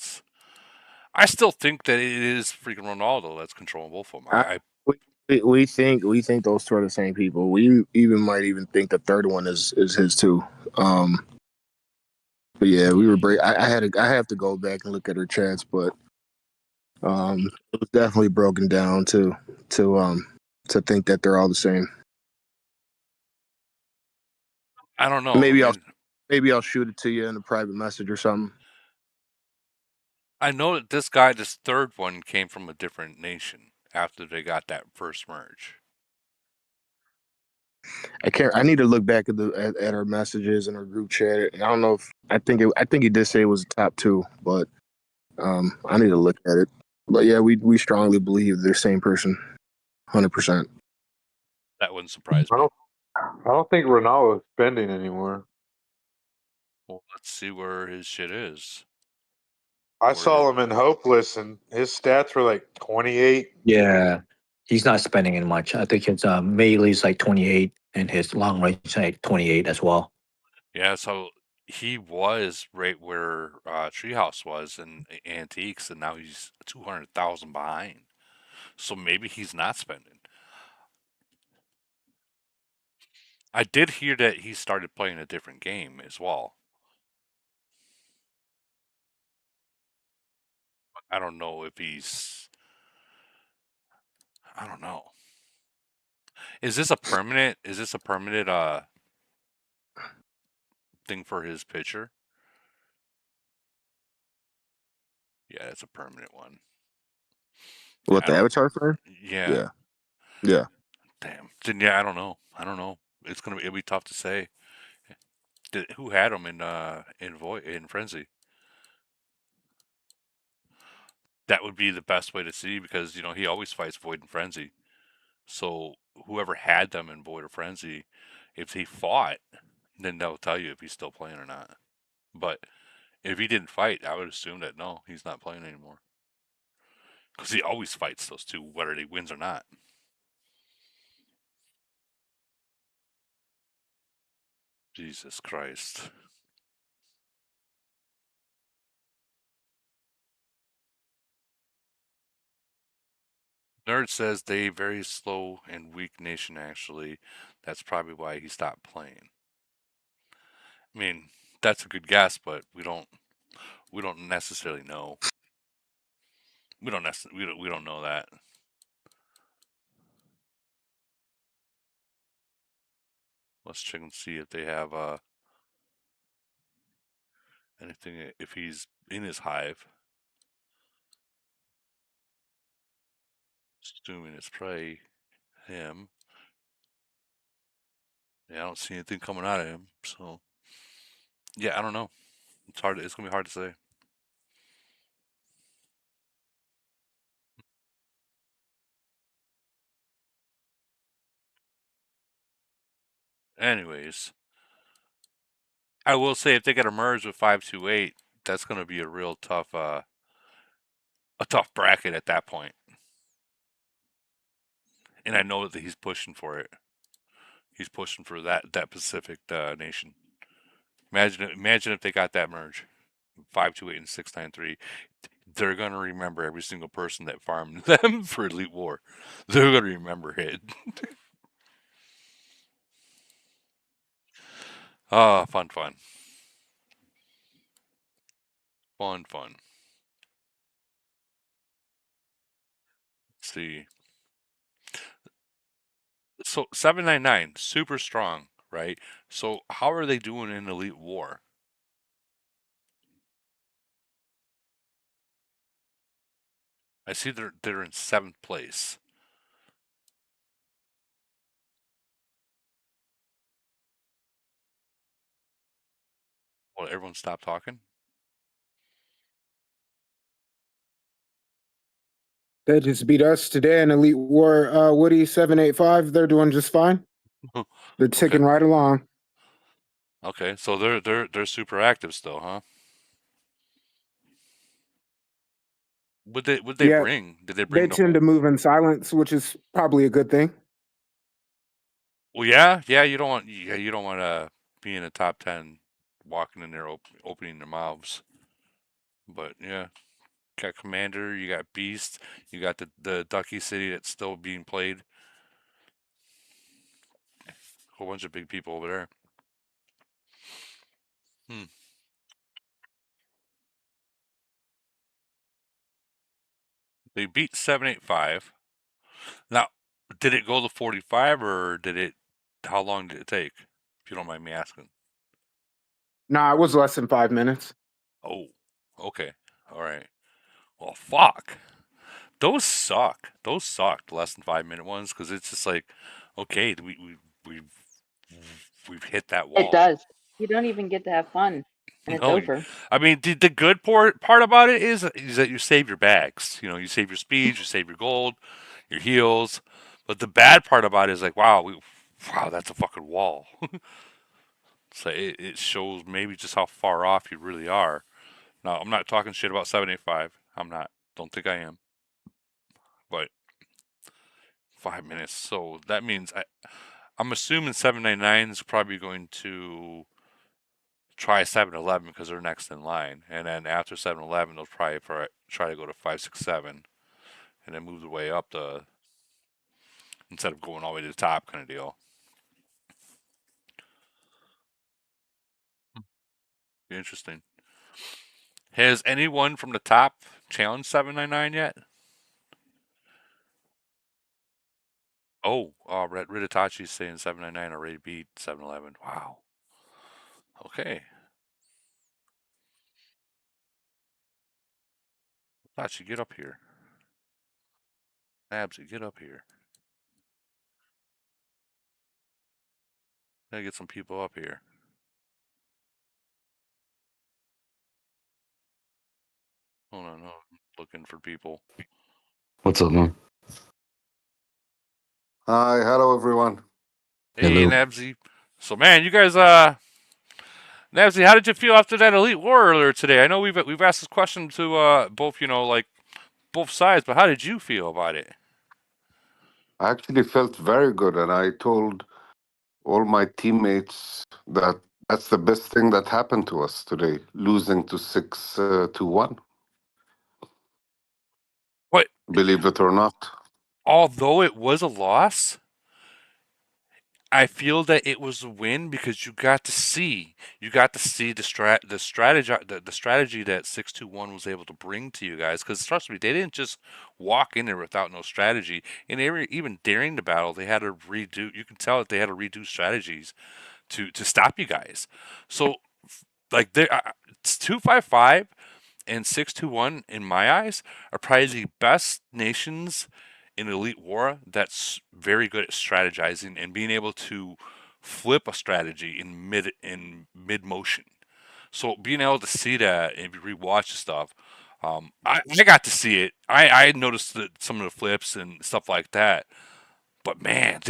A: I still think that it is freaking Ronaldo that's controlling both of them.
G: we think those two are the same people. We might even think the third one is his too. But yeah, we were I have to go back and look at her chats, but it was definitely broken down to think that they're all the same.
A: I don't know.
G: Maybe
A: I mean,
G: maybe I'll shoot it to you in a private message or something.
A: I know that this third one came from a different nation after they got that first merge.
G: I need to look back at our messages and our group chat. I don't know if I think he did say it was top 2, but I need to look at it. But yeah, we strongly believe they're the same person, 100%.
A: That wouldn't surprise
I: I
A: me.
I: don't think Ronaldo is spending anymore.
A: Well, let's see where his shit is.
I: I saw him in Hopeless, and his stats were like 28.
B: yeah, he's not spending in much. I think his melee is like 28, and his long range is like 28 as well.
A: Yeah, so he was right where Treehouse was in Antiques, and now he's 200,000 behind. So maybe he's not spending. I did hear that he started playing a different game as well. I don't know if he's. I don't know. Is this a permanent? Is this a permanent thing for his picture? Yeah, it's a permanent one.
G: What, the avatar for?
A: Yeah.
G: Yeah.
A: Damn. Then yeah, I don't know. It'll be tough to say. Who had him in Frenzy? That would be the best way to see because he always fights Void and Frenzy. So whoever had them in Void or Frenzy, if he fought, then they'll tell you if he's still playing or not. But if he didn't fight, I would assume that no, he's not playing anymore. Because he always fights those two, whether he wins or not. Jesus Christ. Nerd says they very slow and weak nation actually. That's probably why he stopped playing. I mean, that's a good guess, but we don't necessarily know. We don't know that. Let's check and see if they have anything, if he's in his hive. Assuming it's probably him. Yeah, I don't see anything coming out of him. So, yeah, I don't know. It's hard. It's gonna be hard to say. Anyways, I will say if they get a merge with 528, that's gonna be a real tough, a tough bracket at that point. And I know that he's pushing for it. He's pushing for that Pacific nation. Imagine if they got that merge, 528 and 693. They're gonna remember every single person that farmed them for Elite War. They're gonna remember it. Ah, fun. Fun. Let's see. So 799, super strong, right? So how are they doing in Elite War? I see they're in 7th place. Well, everyone stop talking.
J: They just beat us today in Elite War. Woody 785. They're doing just fine. They're ticking right along.
A: Okay, so they're super active still, huh? What they
J: Yeah,
A: bring? Did they bring
J: They
A: the
J: tend
A: whole?
J: to move in silence, which is probably a good thing.
A: Well, yeah. You don't want to be in the top 10, walking in there opening their mouths. But yeah, got Commander, you got Beast, you got the Ducky City that's still being played. A whole bunch of big people over there. They beat 785. Now, did it go to 45 or did it? How long did it take? If you don't mind me asking.
J: Nah, it was less than 5 minutes.
A: Oh, okay, all right. Well, fuck. Those suck. Those sucked. Less than 5 minute ones because it's just like, okay, we've hit that wall.
F: It does. You don't even get to have fun, and it's
A: No,
F: over.
A: I mean, the good part about it is that you save your bags. You know, you save your speed, you save your gold, your heals. But the bad part about it is like, wow, that's a fucking wall. So it shows maybe just how far off you really are. Now, I'm not talking shit about 785. I'm not. Don't think I am. But 5 minutes. So that means I'm assuming 799 is probably going to try 711 because they're next in line. And then after 711, they'll probably try to go to 567 and then move the way up instead of going all the way to the top kind of deal. Be interesting. Has anyone from the top challenged 799 yet? Oh, Riditachi's saying 799 already beat 711. Wow. Okay. Tachi, get up here. Nabsy, get up here. Gotta get some people up here. Hold on, I'm looking for people.
K: What's up, man?
L: Hi, hello everyone.
A: Hey,
K: Hello.
A: Nabsy. So, man, you guys, Nabsy, how did you feel after that Elite War earlier today? I know we've asked this question to both, like both sides, but how did you feel about it?
L: I actually felt very good, and I told all my teammates that that's the best thing that happened to us today, losing to 6-1.
A: What?
L: Believe it or not.
A: Although it was a loss, I feel that it was a win because you got to see the strategy that 621 was able to bring to you guys. Because trust me, they didn't just walk in there without no strategy. And they were, even during the battle, they had to redo. You can tell that they had to redo strategies to stop you guys. So like they 255 and 621 in my eyes are probably the best nations in Elite War that's very good at strategizing and being able to flip a strategy in mid motion. So being able to see that and rewatch the stuff, I got to see it. I noticed some of the flips and stuff like that. But man,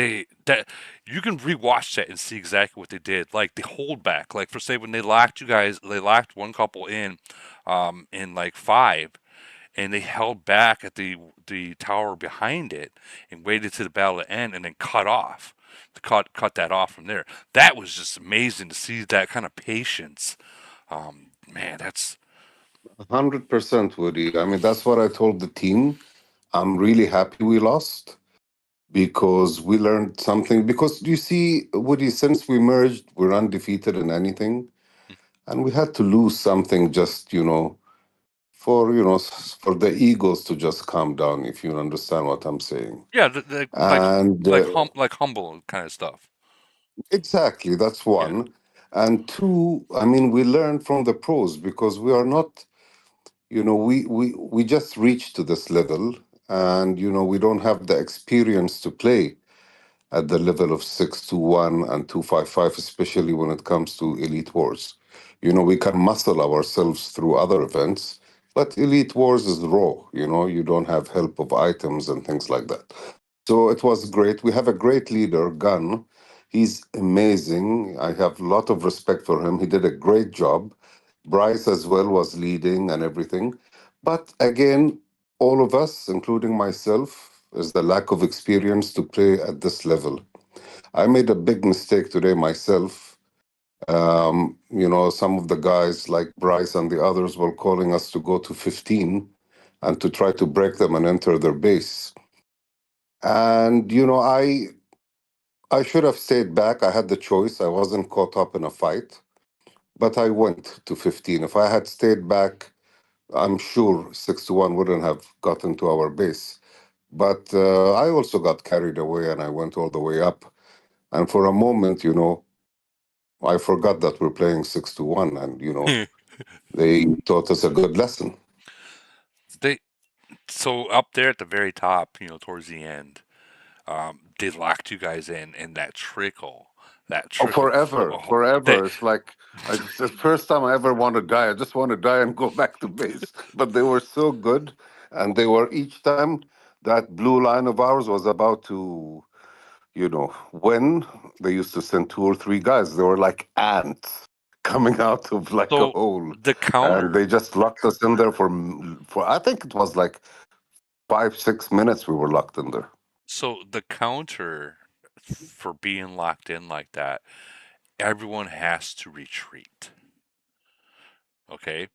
A: that you can rewatch that and see exactly what they did. Like the holdback, like for say when they locked you guys, they locked one couple in like 5, and they held back at the tower behind it and waited to the battle to end and then cut that off from there. That was just amazing to see that kind of patience. Man, that's
L: 100%, Woody. I mean, that's what I told the team. I'm really happy we lost because we learned something. Because you see, Woody, since we merged, we're undefeated in anything, and we had to lose something just, for the egos to just calm down, if you understand what I'm saying.
A: yeah,
L: And
A: like humble kind of stuff.
L: exactly, that's one. And two, I mean, we learned from the pros because we are not, we just reached to this level, and we don't have the experience to play at the level of 621 and 255, especially when it comes to Elite Wars. We can muscle ourselves through other events, but Elite Wars is raw, you don't have help of items and things like that. So it was great. We have a great leader, Gunn. He's amazing. I have a lot of respect for him. He did a great job. Bryce as well was leading and everything. But again, all of us, including myself, is the lack of experience to play at this level. I made a big mistake today myself. Some of the guys like Bryce and the others were calling us to go to 15 and to try to break them and enter their base. And, I should have stayed back. I had the choice. I wasn't caught up in a fight, but I went to 15. If I had stayed back, I'm sure 621 wouldn't have gotten to our base. But I also got carried away and I went all the way up. And for a moment, I forgot that we're playing 621 and, they taught us a good lesson.
A: So up there at the very top, towards the end, they locked you guys in, and that trickle.
L: Forever. It's like it's the first time I ever want to die. I just want to die and go back to base. But they were so good, and they were each time that blue line of ours was about to, win. They used to send 2 or 3 guys. They were like ants coming out of like a hole,
A: the counter.
L: and they just locked us in there for I think it was like 5-6 minutes. We were locked in there.
A: So the counter for being locked in like that, everyone has to retreat. Okay,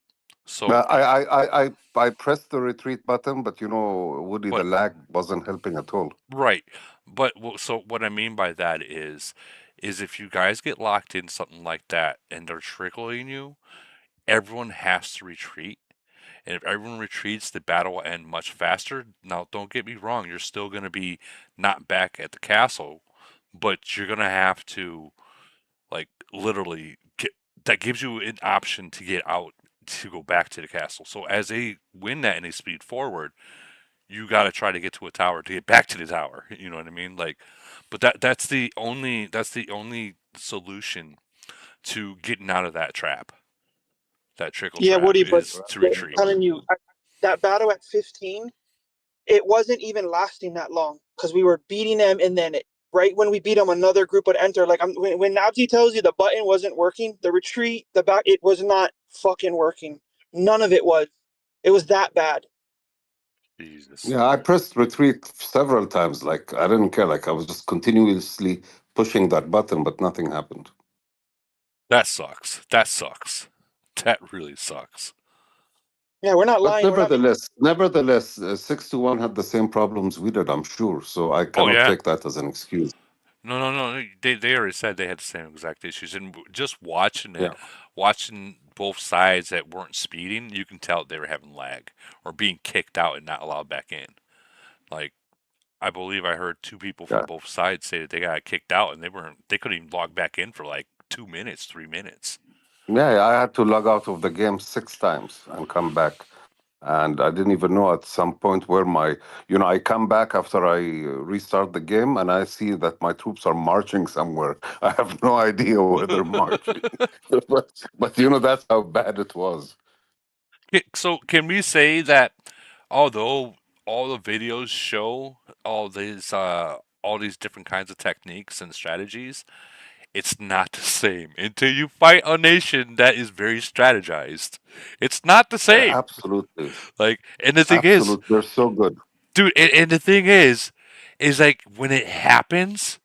A: so
L: I pressed the retreat button, but Woody, the lag wasn't helping at all.
A: Right, but so what I mean by that is if you guys get locked in something like that and they're trickling you, everyone has to retreat. And if everyone retreats, the battle will end much faster. Now, don't get me wrong, you're still going to be not back at the castle, but you're going to have to, like, literally that gives you an option to get out to go back to the castle. So as they win that and they speed forward, you got to try to get to a tower to get back to the tower. You know what I mean? Like, but that's the only solution to getting out of that trap. That trickle trap
D: Woody, but
A: is to retreat.
D: I'm telling you, that battle at 15, it wasn't even lasting that long because we were beating them, and then right when we beat them, another group would enter. Like when Nabzi tells you the button wasn't working, the retreat, the back, it was not fucking working. None of it was. It was that bad.
A: Jesus.
L: Yeah, I pressed retreat several times. Like I didn't care. Like I was just continuously pushing that button, but nothing happened.
A: That sucks. That really sucks.
D: Yeah, we're not lying.
L: Nevertheless, 621 had the same problems we did, I'm sure. So I cannot take that as an excuse.
A: No. They already said they had the same exact issues, and just watching it,
L: Yeah.
A: watching both sides that weren't speeding, you can tell they were having lag or being kicked out and not allowed back in. Like, I believe I heard two people from
L: Yeah.
A: both sides say that they got kicked out and they couldn't even log back in for like 2 minutes, 3 minutes.
L: Yeah, I had to log out of the game 6 times and come back. And I didn't even know at some point where I come back after I restart the game and I see that my troops are marching somewhere. I have no idea where they're marching. but that's how bad it was.
A: So can we say that although all the videos show all these different kinds of techniques and strategies, it's not the same until you fight a nation that is very strategized. It's not the same.
L: Absolutely.
A: Like, and the thing is,
L: Absolutely. They're so good.
A: dude, and the thing is like when it happens,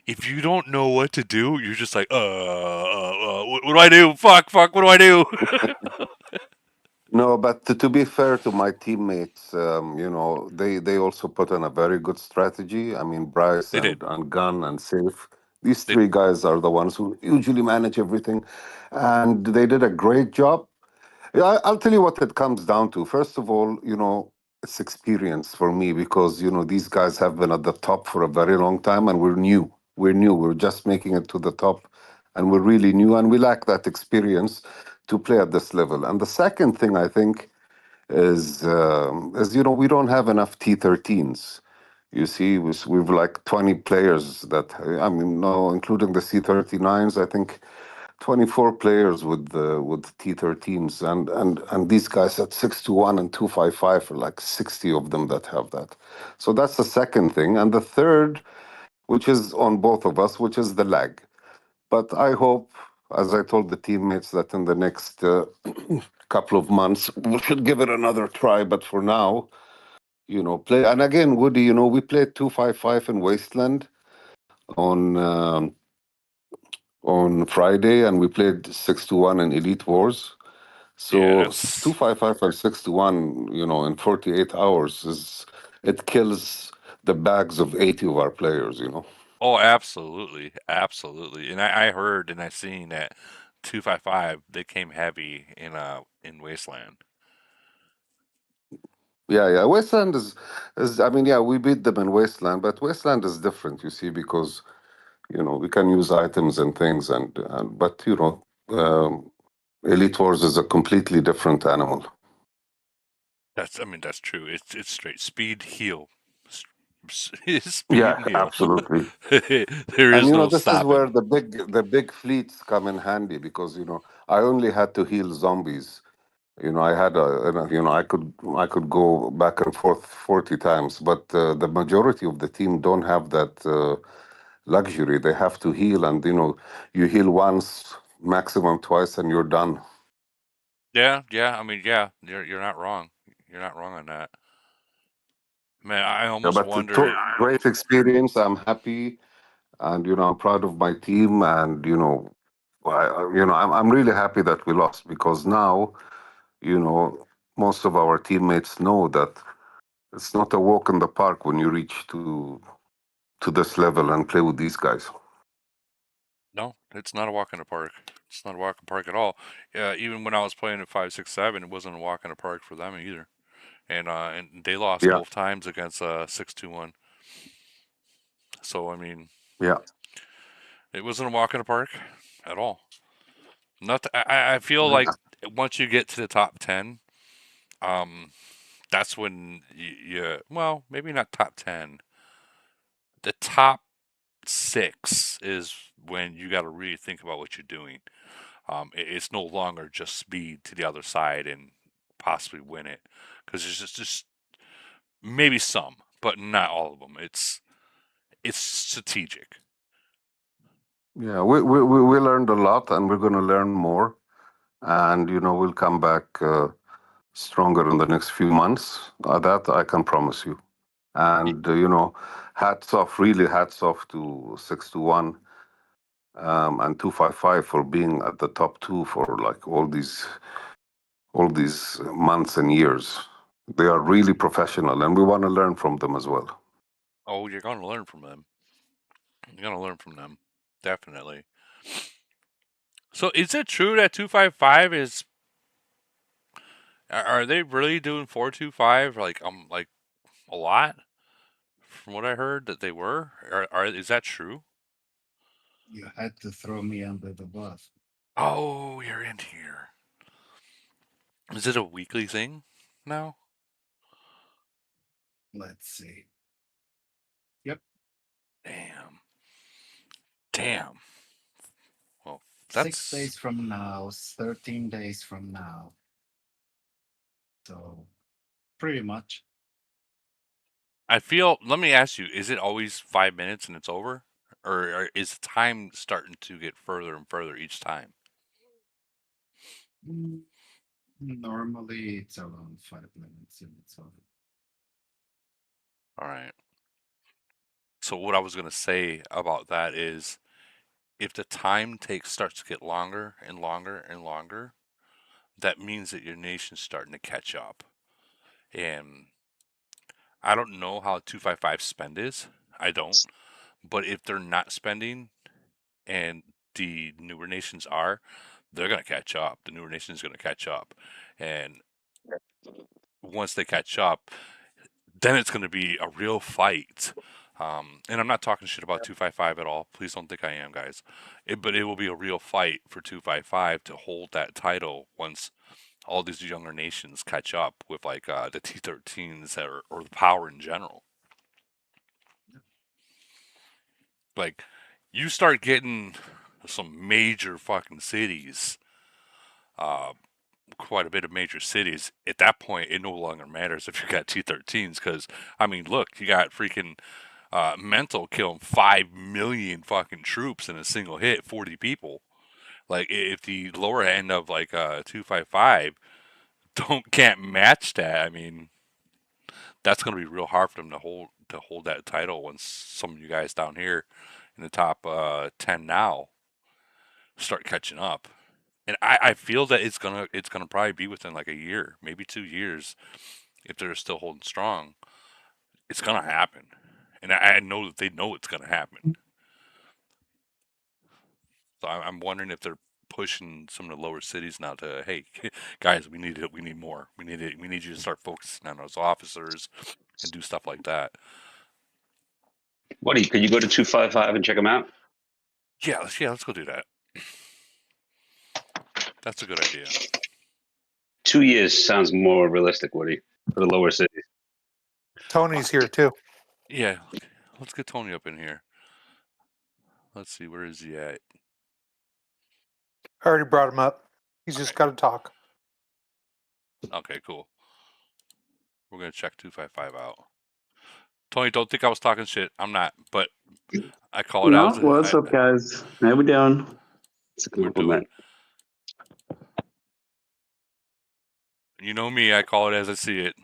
A: if you don't know what to do, you're just like, what do I do? Fuck, what do I do?
L: No, but to be fair to my teammates, they also put in a very good strategy. I mean, Bryce
A: They did.
L: and Gunn and Safe, these
A: They,
L: three guys are the ones who usually manage everything, and they did a great job. Yeah, I'll tell you what it comes down to. First of all, it's experience for me because these guys have been at the top for a very long time, and we're new. We're new. We're just making it to the top, and we're really new, and we lack that experience to play at this level. And the second thing I think is we don't have enough T13s. You see, we've like 20 players that, I mean, no, including the C39s, I think 24 players with T13s, and these guys at 6-1 and 255 are like 60 of them that have that. So that's the second thing, and the third, which is on both of us, which is the lag. But I hope, as I told the teammates, that in the next couple of months we should give it another try. But for now, play. And again, Woody, we played 255 in Wasteland on Friday, and we played 6-1 in Elite Wars. So
A: yes.
L: 255 and 6-1, in 48 hours it kills the bags of 80 of our players.
A: Oh, absolutely. And I heard and I seen that 255 they came heavy in Wasteland.
L: Yeah. Wasteland is. I mean, yeah, we beat them in Wasteland, but Wasteland is different, you see, because we can use items and things, but Elite Wars is a completely different animal.
A: That's true. It's straight speed heal. Speed
L: Yeah,
A: and heal.
L: absolutely.
A: There is
L: And
A: no
L: this is
A: stopping.
L: where the big fleets come in handy because I only had to heal zombies. I had I could go back and forth 40 times, but the majority of the team don't have that luxury. They have to heal, and you heal once, maximum twice, and you're done.
A: Yeah. I mean, yeah, you're not wrong. You're not wrong on that. Man, I
L: Yeah,
A: almost
L: but
A: wonder.
L: great experience. I'm happy, and I'm proud of my team, and I'm really happy that we lost because now, most of our teammates know that it's not a walk in the park when you reach to this level and play with these guys.
A: No, it's not a walk in the park. It's not a walk in the park at all. Even when I was playing at 5-6-7, it wasn't a walk in the park for them either. And they lost
L: Yeah.
A: both times against 6-2-1. So I mean,
L: Yeah.
A: it wasn't a walk in the park at all. I feel like once you get to the top 10, that's when well, maybe not top 10. The top 6 is when you got to really think about what you're doing. It's no longer just speed to the other side and possibly win it, because there's just maybe some, but not all of them. It's strategic.
L: Yeah, we learned a lot, and we're going to learn more, and we'll come back stronger in the next few months. That I can promise you. And really hats off to 6-1 and 255 for being at the top 2 for like all these months and years. They are really professional, and we want to learn from them as well.
A: Oh, you're going to learn from them. You gotta learn from them, definitely. So, is it true that 255 is? Are they really doing 425? Like a lot? From what I heard, that they were. Is that true?
C: You had to throw me under the bus.
A: Oh, you're in here. Is it a weekly thing now?
C: Let's see. Yep.
A: Damn. Well, that's
C: 6 days from now, 13 days from now. So, pretty much.
A: I feel. Let me ask you: is it always 5 minutes and it's over, or is time starting to get further and further each time?
C: Normally, it's around 5 minutes and it's over.
A: All right. So what I was gonna say about that is, if the time starts to get longer and longer and longer, that means that your nation's starting to catch up. And I don't know how 255 spend is. I don't. But if they're not spending and the newer nations are, they're going to catch up. The newer nation's going to catch up. And once they catch up, then it's going to be a real fight. And I'm not talking shit about 255 at all. Please don't think I am, guys. But it will be a real fight for 255 to hold that title once all these younger nations catch up with like the T13s or the power in general. Like, you start getting some major fucking cities, quite a bit of major cities. At that point, it no longer matters if you got T13s, because I mean, look, you got freaking Mental killing 5 million fucking troops in a single hit, 40 people. Like, if the lower end of like 255 can't match that, I mean, that's going to be real hard for them to hold that title once some of you guys down here in the top 10 now start catching up. And I feel that it's gonna probably be within like a year, maybe 2 years, if they're still holding strong. It's gonna happen, and I know that they know it's gonna happen. So I'm wondering if they're pushing some of the lower cities now to, hey, guys, we need more. We need you to start focusing on those officers and do stuff like that.
M: What can you go to 255 and check them out?
A: Yeah, let's go do that. That's a good idea.
M: 2 years sounds more realistic, Woody, for the lower cities.
E: Tony's here too.
A: Yeah, let's get Tony up in here. Let's see, where is he at?
E: I already brought him up. He's just got to talk.
A: Okay, cool. We're gonna check 255 out. Tony, don't think I was talking shit. I'm not, but I call it
N: No,
A: out.
N: what's up, guys? How we doing?
M: It's a
A: We're doing. You know me, I call it as I see it.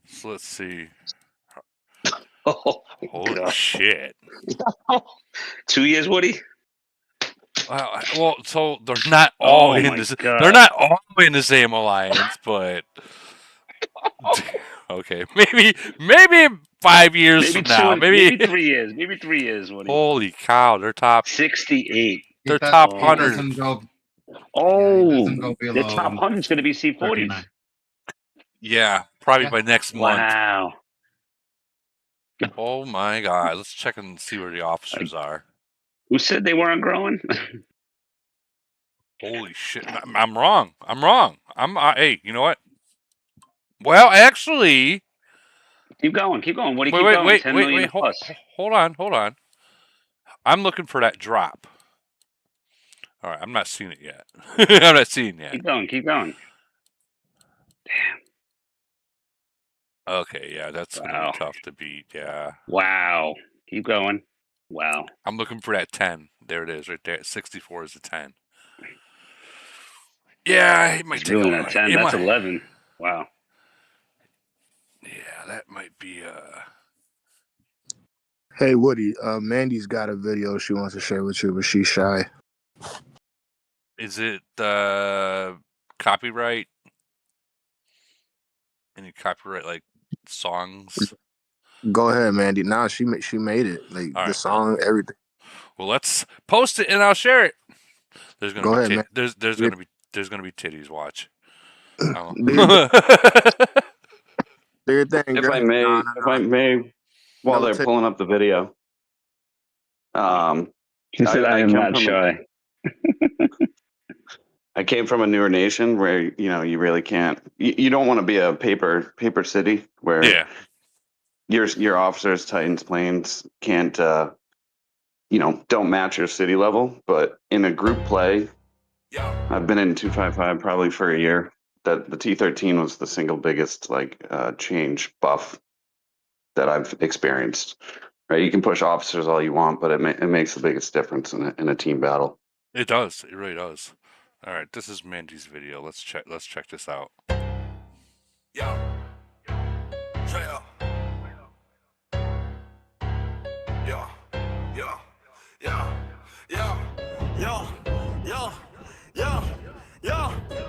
A: So let's see.
M: Oh,
A: holy
M: God.
A: shit!
M: 2 years, Woody.
A: Well, so they're not all in this.
M: God.
A: They're not all in the same alliance, but okay, maybe 5 years
M: Maybe
A: from now, maybe
M: 3 years. Maybe 3 years, Woody.
A: Holy cow! They're top
M: 68.
A: They're top
C: It
A: 100.
C: doesn't go.
M: Oh,
C: it doesn't go
M: the
C: below
M: top 100 is going to be C40s.
C: 39.
A: Yeah, probably
C: Yeah.
A: by next month.
M: Wow.
A: Oh my god! Let's check and see where the officers are.
M: Who said they weren't growing?
A: Holy shit! I'm wrong. I'm wrong. Hey, you know what? Well, actually,
M: Keep going. Keep going. What do you keep
A: wait,
M: going? 10 million plus.
A: Hold on. I'm looking for that drop. All right, I'm not seeing it yet. I'm not seeing it yet.
M: Keep going. Keep going.
A: Okay, yeah, that's gonna be tough to beat. Yeah.
M: Wow. Keep going. Wow.
A: I'm looking for that 10. There it is, right there. 64 is a 10. Yeah, it might
M: It's
A: take
M: really
A: a
M: not 10. That's 11. Wow.
A: Yeah, that might be
G: Hey Woody, Mandy's got a video she wants to share with you, but she's shy.
A: Is it copyright? Any copyright like songs?
G: Go ahead, Mandy. Nah, she made it. Like
A: All
G: the
A: right,
G: song, everything.
A: Well, let's post it and I'll share it. There's gonna
G: Go
A: be
G: ahead, man.
A: there's gonna be titties. Watch. Oh.
G: Do your thing,
N: If
G: girl.
N: I may, if I may, while
G: No
N: they're
G: tip.
N: pulling up the video,
M: He said, "I am
N: come
M: not
N: from
M: shy."
N: I came from a newer nation where you really can't. You don't want to be a paper city where
A: Yeah.
N: your officers, Titans, planes can't don't match your city level. But in a group play, I've been in 255 probably for a year. That the T13 was the single biggest change buff that I've experienced. Right, you can push officers all you want, but it makes the biggest difference in a team battle.
A: It does. It really does. All right, this is Mandy's video. Let's check this out.
O: Yeah.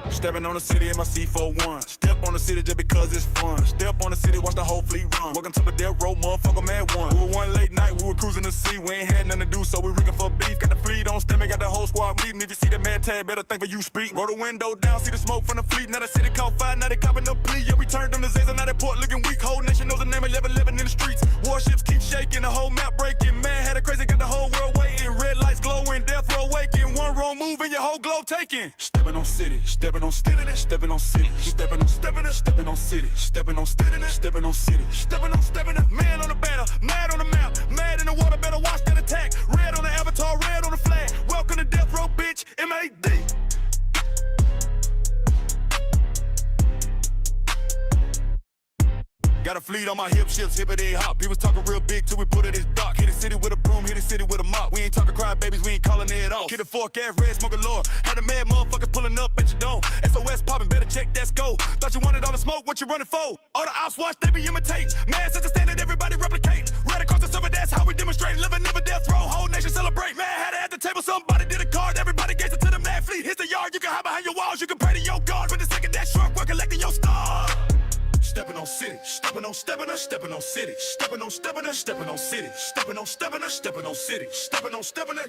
O: Stepping on the city in my C41. Step on the city just because it's fun. Step on the city, watch the whole fleet run. Welcome to the death row, motherfucker, man one. We were one late night, we were cruising the sea. We ain't had nothing to do, so we rigging for beef. Got the fleet on stomach, got the whole squad meeting. If you see that man tag, better think when you speak. Roll the window down, see the smoke from the fleet. Now the city caught fire, now they copping up plea. Yeah, we turned them to Zaza, now they port looking weak. Whole nation knows the name 1111 in the streets. Warships keep shaking, the whole map breaking. Man had a crazy, got the whole world waiting. Red lights glowing, death row waking. One wrong move and your whole globe taken. Stepping on city, stepping on city, stepping on city, stepping on stepping on city, stepping on stepping on city, stepping on man on the banner, mad on the map, mad in the water, better watch that attack. Red on the avatar, red on the flag. Welcome to death row, bitch. MAD. Got a fleet on my hip, ships, hippity hop. People talking real big till we put it in dock. Hit the city with a broom, hit the city with a mop. We ain't talking cry babies, we ain't calling it off. Kid a fork ass, red smoke galore. Had a mad motherfucker pulling up at your dome. SOS popping, better check that scope. Thought you wanted all the smoke, what you running for? All the ops watch, they be imitating. Man, such a standard, everybody replicate. Right across the server, that's how we demonstrate. Living, never death row, whole nation celebrate. Man, had it at the table, somebody did a card. Everybody gazing to the mad fleet. Hit the yard, you can hide behind your walls. You can pray to your God. With the second that shrunk, we're collecting your star. Stepping on city, stepping on city, stepping on city, stepping on city, stepping on city, stepping on city, stepping on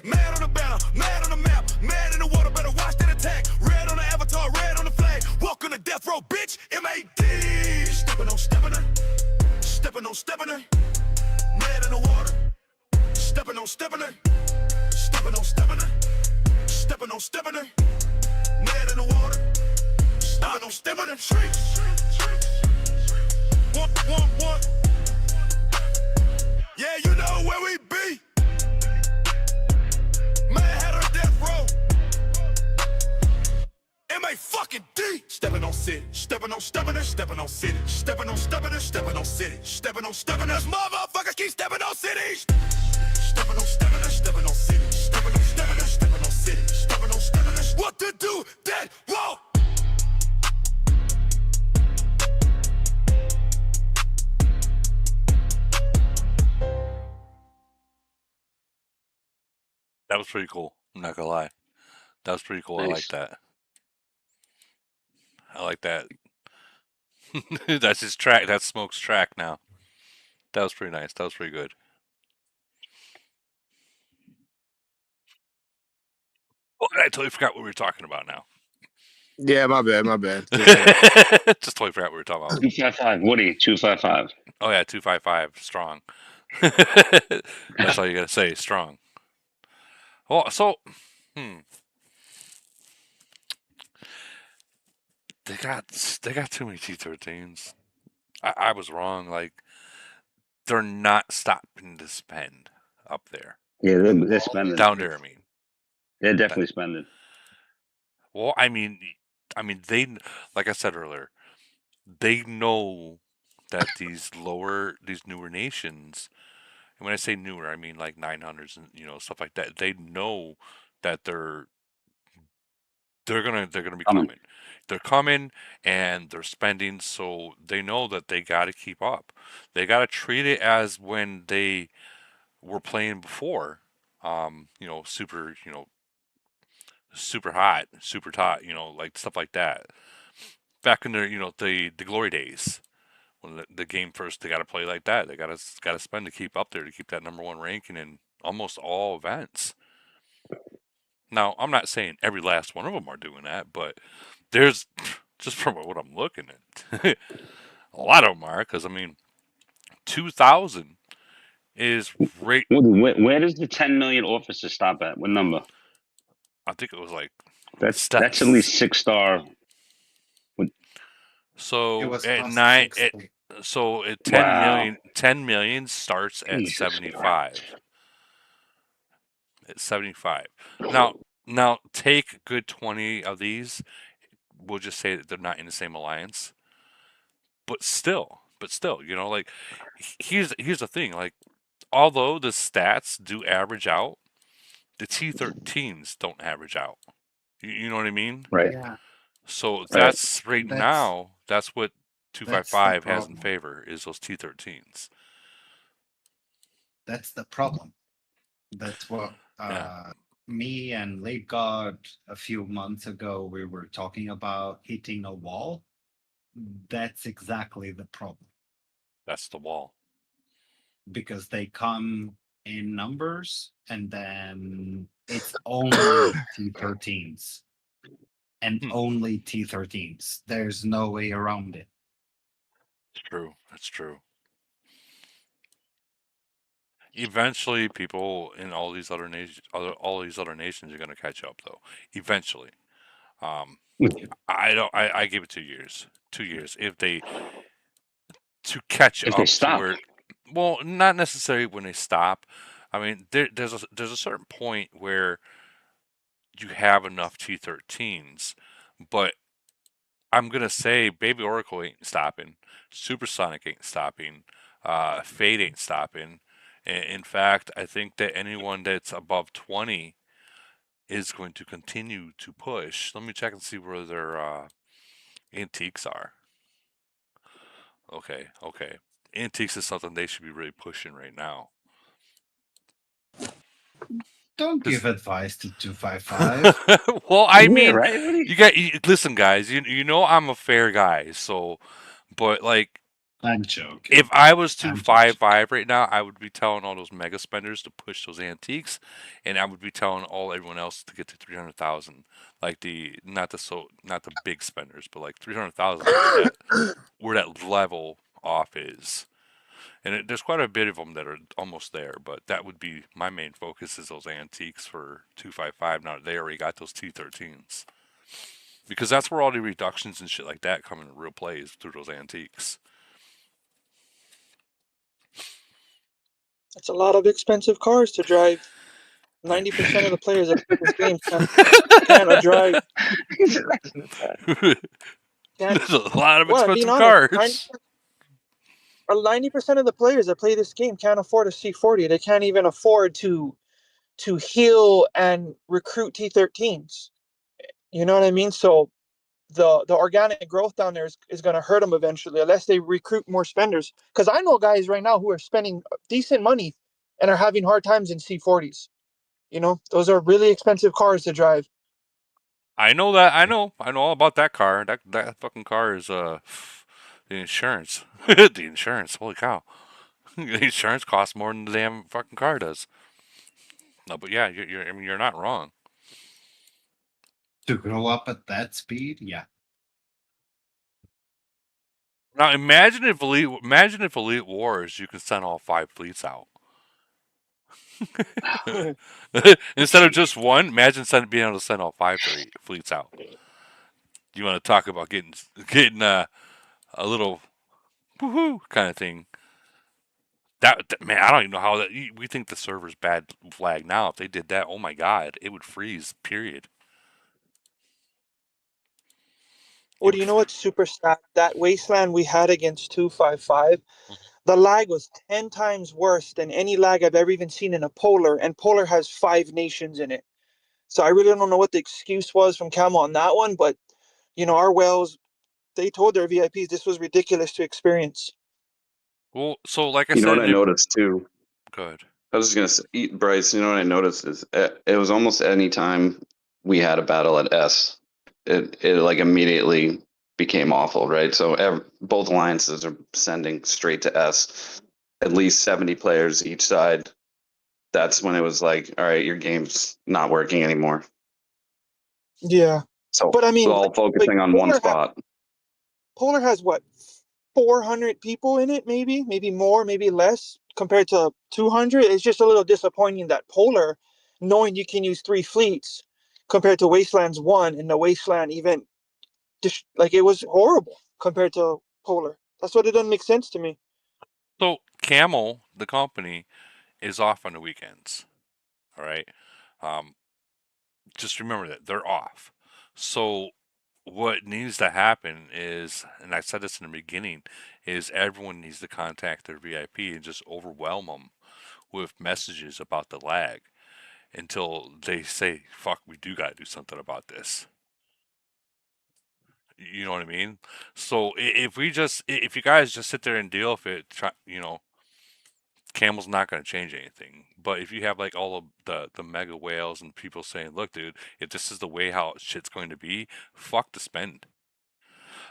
O: mad on the banner, mad on the map, mad in the water, better watch that attack. Red on the avatar, red on the flag. Welcome to death row, bitch. MAD. Stepping on stepping on mad in the water. Stepping on stepping on mad in the water. Stepping on streets. One. Yeah, you know where we be. Man had her death row. MAD. Stepping on city, stepping on city, stepping on city, stepping on city, stepping on us motherfuckers keep stepping on cities. Stepping on city, stepping on city, stepping on what to do? Dead row.
A: That was pretty cool. I'm not gonna lie. That was pretty cool.
M: Nice.
A: I like that. That's his track. That's Smoke's track now. That was pretty nice. That was pretty good. Oh, I totally forgot what we were talking about now.
G: Yeah, my bad.
A: Just totally forgot what we were talking about.
M: 255, Woody, 255.
A: Oh yeah, 255 strong. That's all you gotta say, strong. Well, so they got too many T13s. I was wrong. Like they're not stopping to spend up there.
M: Yeah, they're spending
A: Down there. I mean,
M: they're definitely spending.
A: Well, I mean, they, like I said earlier, they know that these newer nations, and when I say newer, I mean like 900s and stuff like that. They know that they're gonna be coming. They're coming and they're spending, so they know that they got to keep up. They got to treat it as when they were playing before. Super hot, like stuff like that. Back in the the glory days When the game first, they got to play like that. They got to spend to keep up there, to keep that #1 ranking in almost all events. Now, I'm not saying every last one of them are doing that, but there's, just from what I'm looking at, a lot of them are. Because I mean, 2,000 is right.
M: Where does the 10 million officer stop at? What number?
A: I think it was like
M: That's at least 6-star.
A: So
C: was
A: at
C: plus
A: 9,
C: 60.
A: so at 10
M: Wow.
A: million, 10 million starts at
M: Jesus
A: 75. At 75. Now take a good 20 of these. We'll just say that they're not in the same alliance. But still, you know, like here's the thing, like although the stats do average out, the T13s don't average out. You know what I mean?
M: Right.
C: Yeah.
A: So that's right
C: That's-
A: now. That's what
C: that's the
A: 255 has in
C: problem.
A: favor, is those T13s.
C: That's the problem. That's what me and Late God a few months ago we were talking about hitting a wall. That's exactly the problem.
A: That's the wall.
C: Because they come in numbers and then it's only T13s. And only T13s. There's no way around it.
A: It's true. That's true. Eventually, people in all these other nations are going to catch up, though. Eventually, I give it 2 years. 2 years if they catch
M: If
A: up
M: they stop.
A: to where. Well, not necessarily when they stop. I mean, there's a certain point where you have enough T13s, but I'm gonna say Baby Oracle ain't stopping. Supersonic ain't stopping. Fade ain't stopping. In fact, I think that anyone that's above 20 is going to continue to push. Let me check and see where their antiques are. Okay. Antiques is something they should be really pushing right now.
C: Don't give advice to 255.
A: Well, I mean,
M: right?
A: listen, guys. You know I'm a fair guy, so, but like,
C: I'm joking.
A: if I was 255 right now, I would be telling all those mega spenders to push those antiques, and I would be telling everyone else to get to 300,000. Like not the big spenders, but like 300,000 where that level off is. And there's quite a bit of them that are almost there, but that would be my main focus, is those antiques for 255. Now they already got those T13s, because that's where all the reductions and shit like that come into real play, is through those antiques.
D: It's a lot of expensive cars to drive. 90% of the players that play this game can't drive.
A: There's a lot of
D: Well, I'm being
A: expensive
D: honest,
A: cars.
D: 90% of the players that play this game can't afford a C40. They can't even afford to heal and recruit T13s. You know what I mean? So the organic growth down there is going to hurt them eventually, unless they recruit more spenders. Because I know guys right now who are spending decent money and are having hard times in C40s. You know, those are really expensive cars to drive.
A: I know that. I know all about that car. That fucking car is the insurance. The insurance. Holy cow! The insurance costs more than the damn fucking car does. No, but yeah, you're not wrong.
C: To grow up at that speed, yeah.
A: Now imagine if Elite Wars, you can send all 5 fleets out. Instead of just one, imagine being able to send all 5 fleets out. You want to talk about getting a little woohoo kind of thing. That man, I don't even know how that. We think the server's bad flag now. If they did that, oh my god, it would freeze. Period.
D: Well, do you know what's super sad? That wasteland we had against 255, the lag was 10 times worse than any lag I've ever even seen in a Polar, and Polar has 5 nations in it. So I really don't know what the excuse was from Camo on that one, but you know, our whales, they told their VIPs this was ridiculous to experience.
A: Well, so like I
N: You
A: said,
N: know what I noticed too?
A: Good.
N: I was just gonna say, Bryce. You know what I noticed is it was almost any time we had a battle at S, it like immediately became awful, right? So both alliances are sending straight to S, at least 70 players each side. That's when it was like, all right, your game's not working anymore.
D: Yeah.
N: So
D: But I mean,
N: all focusing on one spot.
D: Polar has what, 400 people in it, maybe more, maybe less compared to 200. It's just a little disappointing that Polar, knowing you can use 3 fleets compared to Wasteland's 1, and the Wasteland event, just like it was horrible compared to Polar. That's what it doesn't make sense to me.
A: So Camel, the company, is off on the weekends. All right. Just remember that they're off. So what needs to happen is, and I said this in the beginning, is everyone needs to contact their VIP and just overwhelm them with messages about the lag until they say, fuck, we do got to do something about this. You know what I mean? So if you guys just sit there and deal with it, Camel's not going to change anything. But if you have like all of the mega whales and people saying, look, dude, if this is the way how shit's going to be, fuck the spend.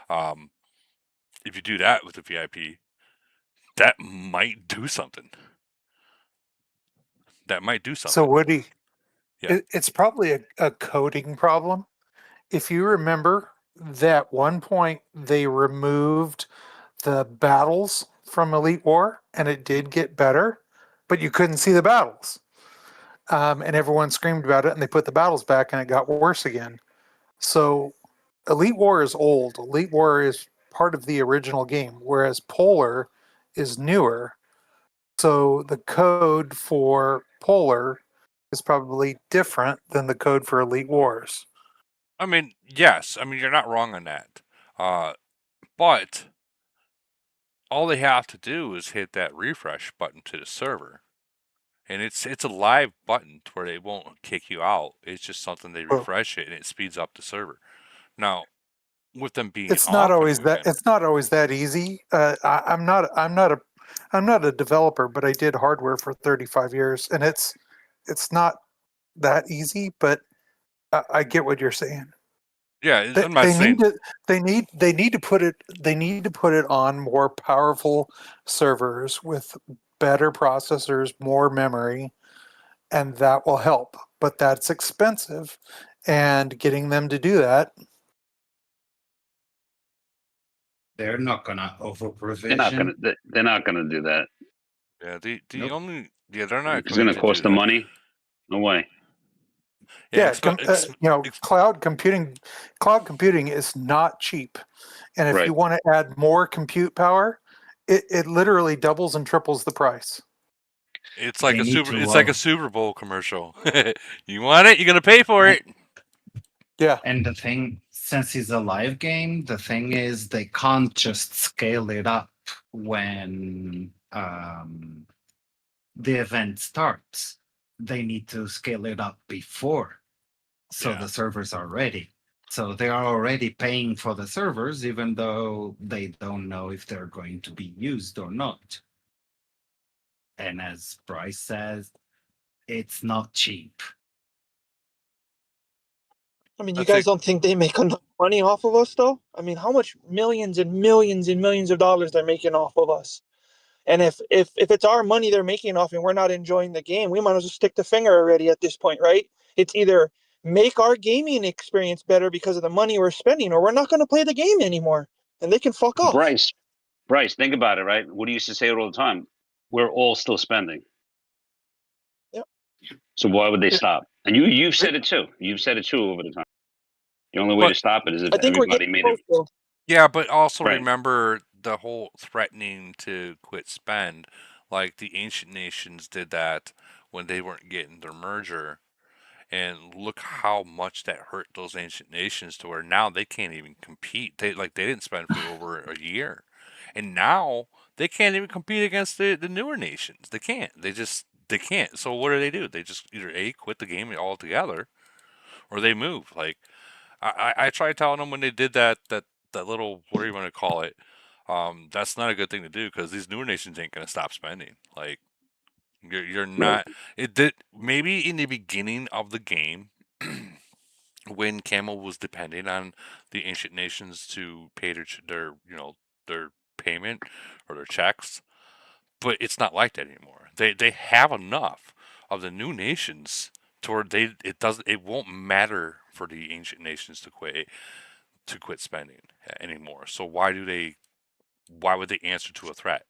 A: If you do that with the VIP, that might do something. That might do something.
E: So Woody,
A: Yeah.
E: it's probably a coding problem. If you remember that one point they removed the battles from Elite War and it did get better, but you couldn't see the battles. And everyone screamed about it and they put the battles back and it got worse again. So Elite War is old. Elite War is part of the original game, whereas Polar is newer. So the code for Polar is probably different than the code for Elite Wars.
A: I mean, yes. I mean, you're not wrong on that. But all they have to do is hit that refresh button to the server. And it's a live button to where they won't kick you out. It's just something they refresh it and it speeds up the server. Now, with them being
E: It's
A: off
E: not
A: on
E: always
A: the
E: that.
A: weekend,
E: It's not always that easy. I'm not a developer, but I did hardware for 35 years, and it's not that easy. But I get what you're saying.
A: yeah,
E: They,
A: I'm not
E: they
A: saying
E: need to they need to put it on more powerful servers with better processors, more memory, and that will help. But that's expensive, and getting them to do that.
C: They're not gonna over
M: They're not gonna.
C: provision.
M: They're not gonna do that.
A: Yeah, the
C: Nope.
A: only they're not
M: It's
A: going
M: gonna
A: to
M: cost
A: do
M: them
A: that.
M: money. No way.
A: Yeah,
E: Cloud computing is not cheap, and if
M: Right.
E: you want to add more compute power, it literally doubles and triples the price.
A: it's like
C: They
A: a
C: need
A: super.
C: to,
A: It's like a Super Bowl commercial. You want it? You're gonna pay for it.
E: Yeah.
C: And the thing, since it's a live game, the thing is they can't just scale it up when the event starts. They need to scale it up before, so
A: Yeah.
C: the servers are ready. So they are already paying for the servers, even though they don't know if they're going to be used or not. And as Bryce says, it's not cheap.
D: I mean, you
A: That's
D: guys
A: like-
D: don't think they make enough money off of us, though? I mean, how much millions and millions and millions of dollars they're making off of us? And if it's our money they're making off and we're not enjoying the game, we might as well stick the finger already at this point, right? It's either make our gaming experience better because of the money we're spending, or we're not going to play the game anymore, and they can fuck off.
M: Bryce, think about it, right? What do you used to say it all the time? We're all still spending.
D: Yep.
M: So why would they stop? And you've said it too. You've said it too over the time. The only way to stop it is if
D: I think we're
M: everybody
D: getting
M: made
D: close,
M: it.
D: though.
A: Yeah, but also
M: Right.
A: remember the whole threatening to quit spend. Like the ancient nations did that when they weren't getting their merger. And look how much that hurt those ancient nations to where now they can't even compete. They didn't spend for over a year. And now they can't even compete against the newer nations. They can't. They can't. So what do? They just either A, quit the game altogether, or they move. Like I tried telling them when they did that little, what do you want to call it? That's not a good thing to do because these newer nations ain't gonna stop spending. Like you're not. It did maybe in the beginning of the game when Camel was depending on the ancient nations to pay their payment or their checks, but it's not like that anymore. They have enough of the new nations to where it won't matter for the ancient nations to quit spending anymore. So why would they answer to a threat?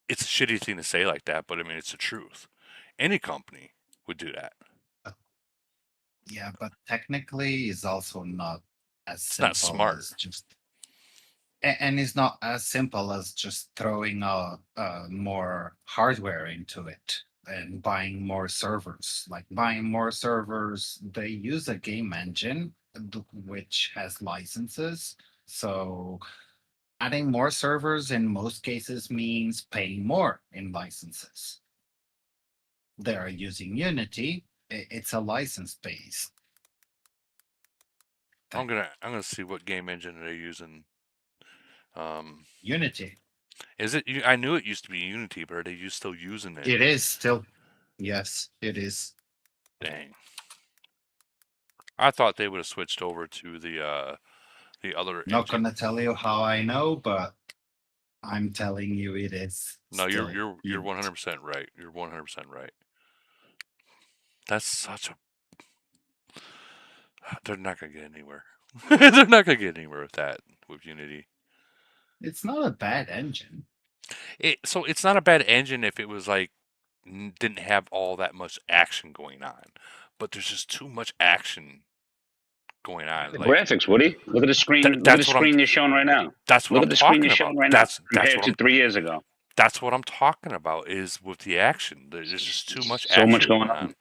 A: It's a shitty thing to say like that, but I mean it's the truth. Any company would do that.
C: Yeah, but technically, it's also not as
A: It's not
C: simple
A: smart.
C: as just, and it's not as simple as just throwing more hardware into it and buying more servers. Like buying more servers, they use a game engine which has licenses. So adding more servers in most cases means paying more in licenses. They are using Unity. It's a license based.
A: I'm gonna see what game engine they're using.
C: Unity.
A: Is it? I knew it used to be Unity, but are they still using it?
C: It is still. Yes, it is.
A: Dang. I thought they would have switched over to the other
C: Not
A: engine.
C: gonna tell you how I know, but I'm telling you it is.
A: No,
C: still
A: you're
C: Unity.
A: 100% right. You're 100% right. That's such a. They're not gonna get anywhere. They're not gonna get anywhere with that with Unity.
C: It's not a bad engine.
A: So it's not a bad engine if it was like didn't have all that much action going on, but there's just too much action going on.
M: The
A: Like,
M: graphics, Woody. Look at the screen. Look at the
A: that's what
M: screen you're showing right now.
A: That's what
M: Look
A: I'm
M: at the screen
A: talking
M: you're
A: about.
M: showing right now
A: That's
M: compared
A: what
M: to
A: I'm
M: 3 years ago.
A: That's what I'm talking about. Is with the action. There's just too much
M: So
A: action
M: much going on.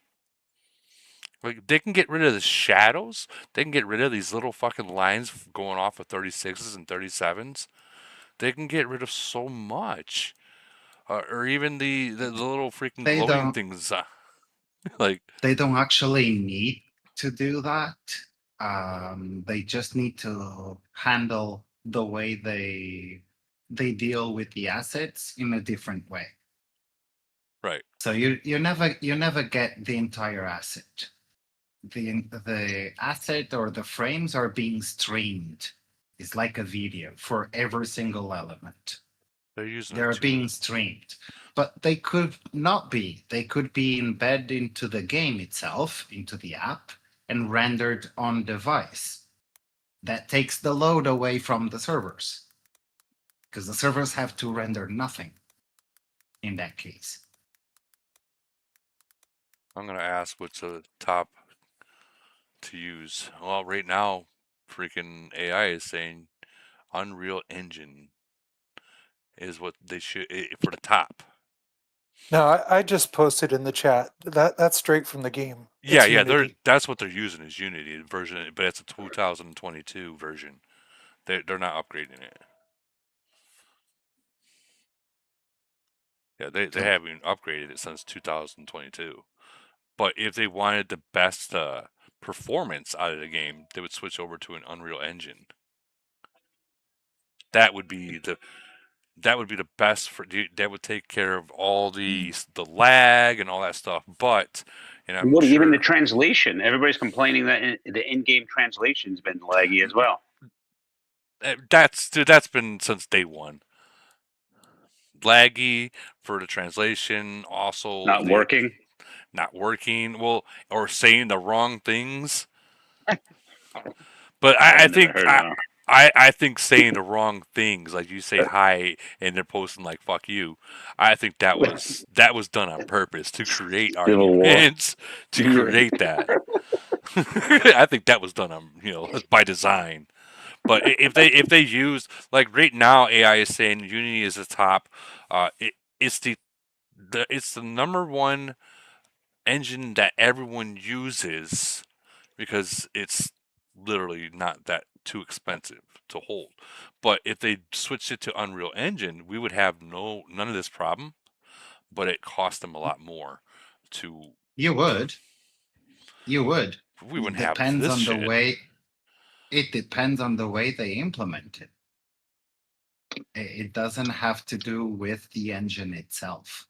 A: Like they can get rid of the shadows. They can get rid of these little fucking lines going off of 36s and 37s. They can get rid of so much, or even the little freaking
C: They
A: glowing
C: don't-
A: things. Like
C: They don't actually need to do that. They just need to handle the way they deal with the assets in a different way.
A: right.
C: So you never get the entire asset. The asset or the frames are being streamed. It's like a video for every single element.
A: They're using
C: They're
A: it too.
C: being streamed. But they could not be. They could be embedded into the game itself, into the app, and rendered on device. That takes the load away from the servers. Because the servers have to render nothing in that case.
A: I'm gonna ask what's the top to use. Well, right now, freaking AI is saying Unreal Engine is what they should for the top.
E: No, I just posted in the chat. That's straight from the game.
A: Yeah,
E: It's
A: yeah,
E: Unity.
A: that's what they're using is Unity version, but it's a 2022 version. They're not upgrading it. Yeah, they haven't upgraded it since 2022. But if they wanted the best performance out of the game, they would switch over to an Unreal Engine. That would be the best that would take care of all the lag and all that stuff. But I'm
M: Woody,
A: sure
M: even the translation. Everybody's complaining that the in-game translation's been laggy as well.
A: that's been since day one. Laggy for the translation, also
M: Not working.
A: Not working. Well, or saying the wrong things. But I think I think saying the wrong things, like you say hi and they're posting like "fuck you," I think that was done on purpose to create arguments, to create that. I think that was done on by design. But if they use like right now, AI is saying Unity is the top. It's the number one engine that everyone uses because it's literally not that too expensive to hold. But if they switched it to Unreal Engine, we would have none of this problem, but it cost them a lot more to.
C: You would.
A: We wouldn't have
C: Depends
A: this
C: on
A: shit.
C: the way. It depends on the way they implement it. It doesn't have to do with the engine itself.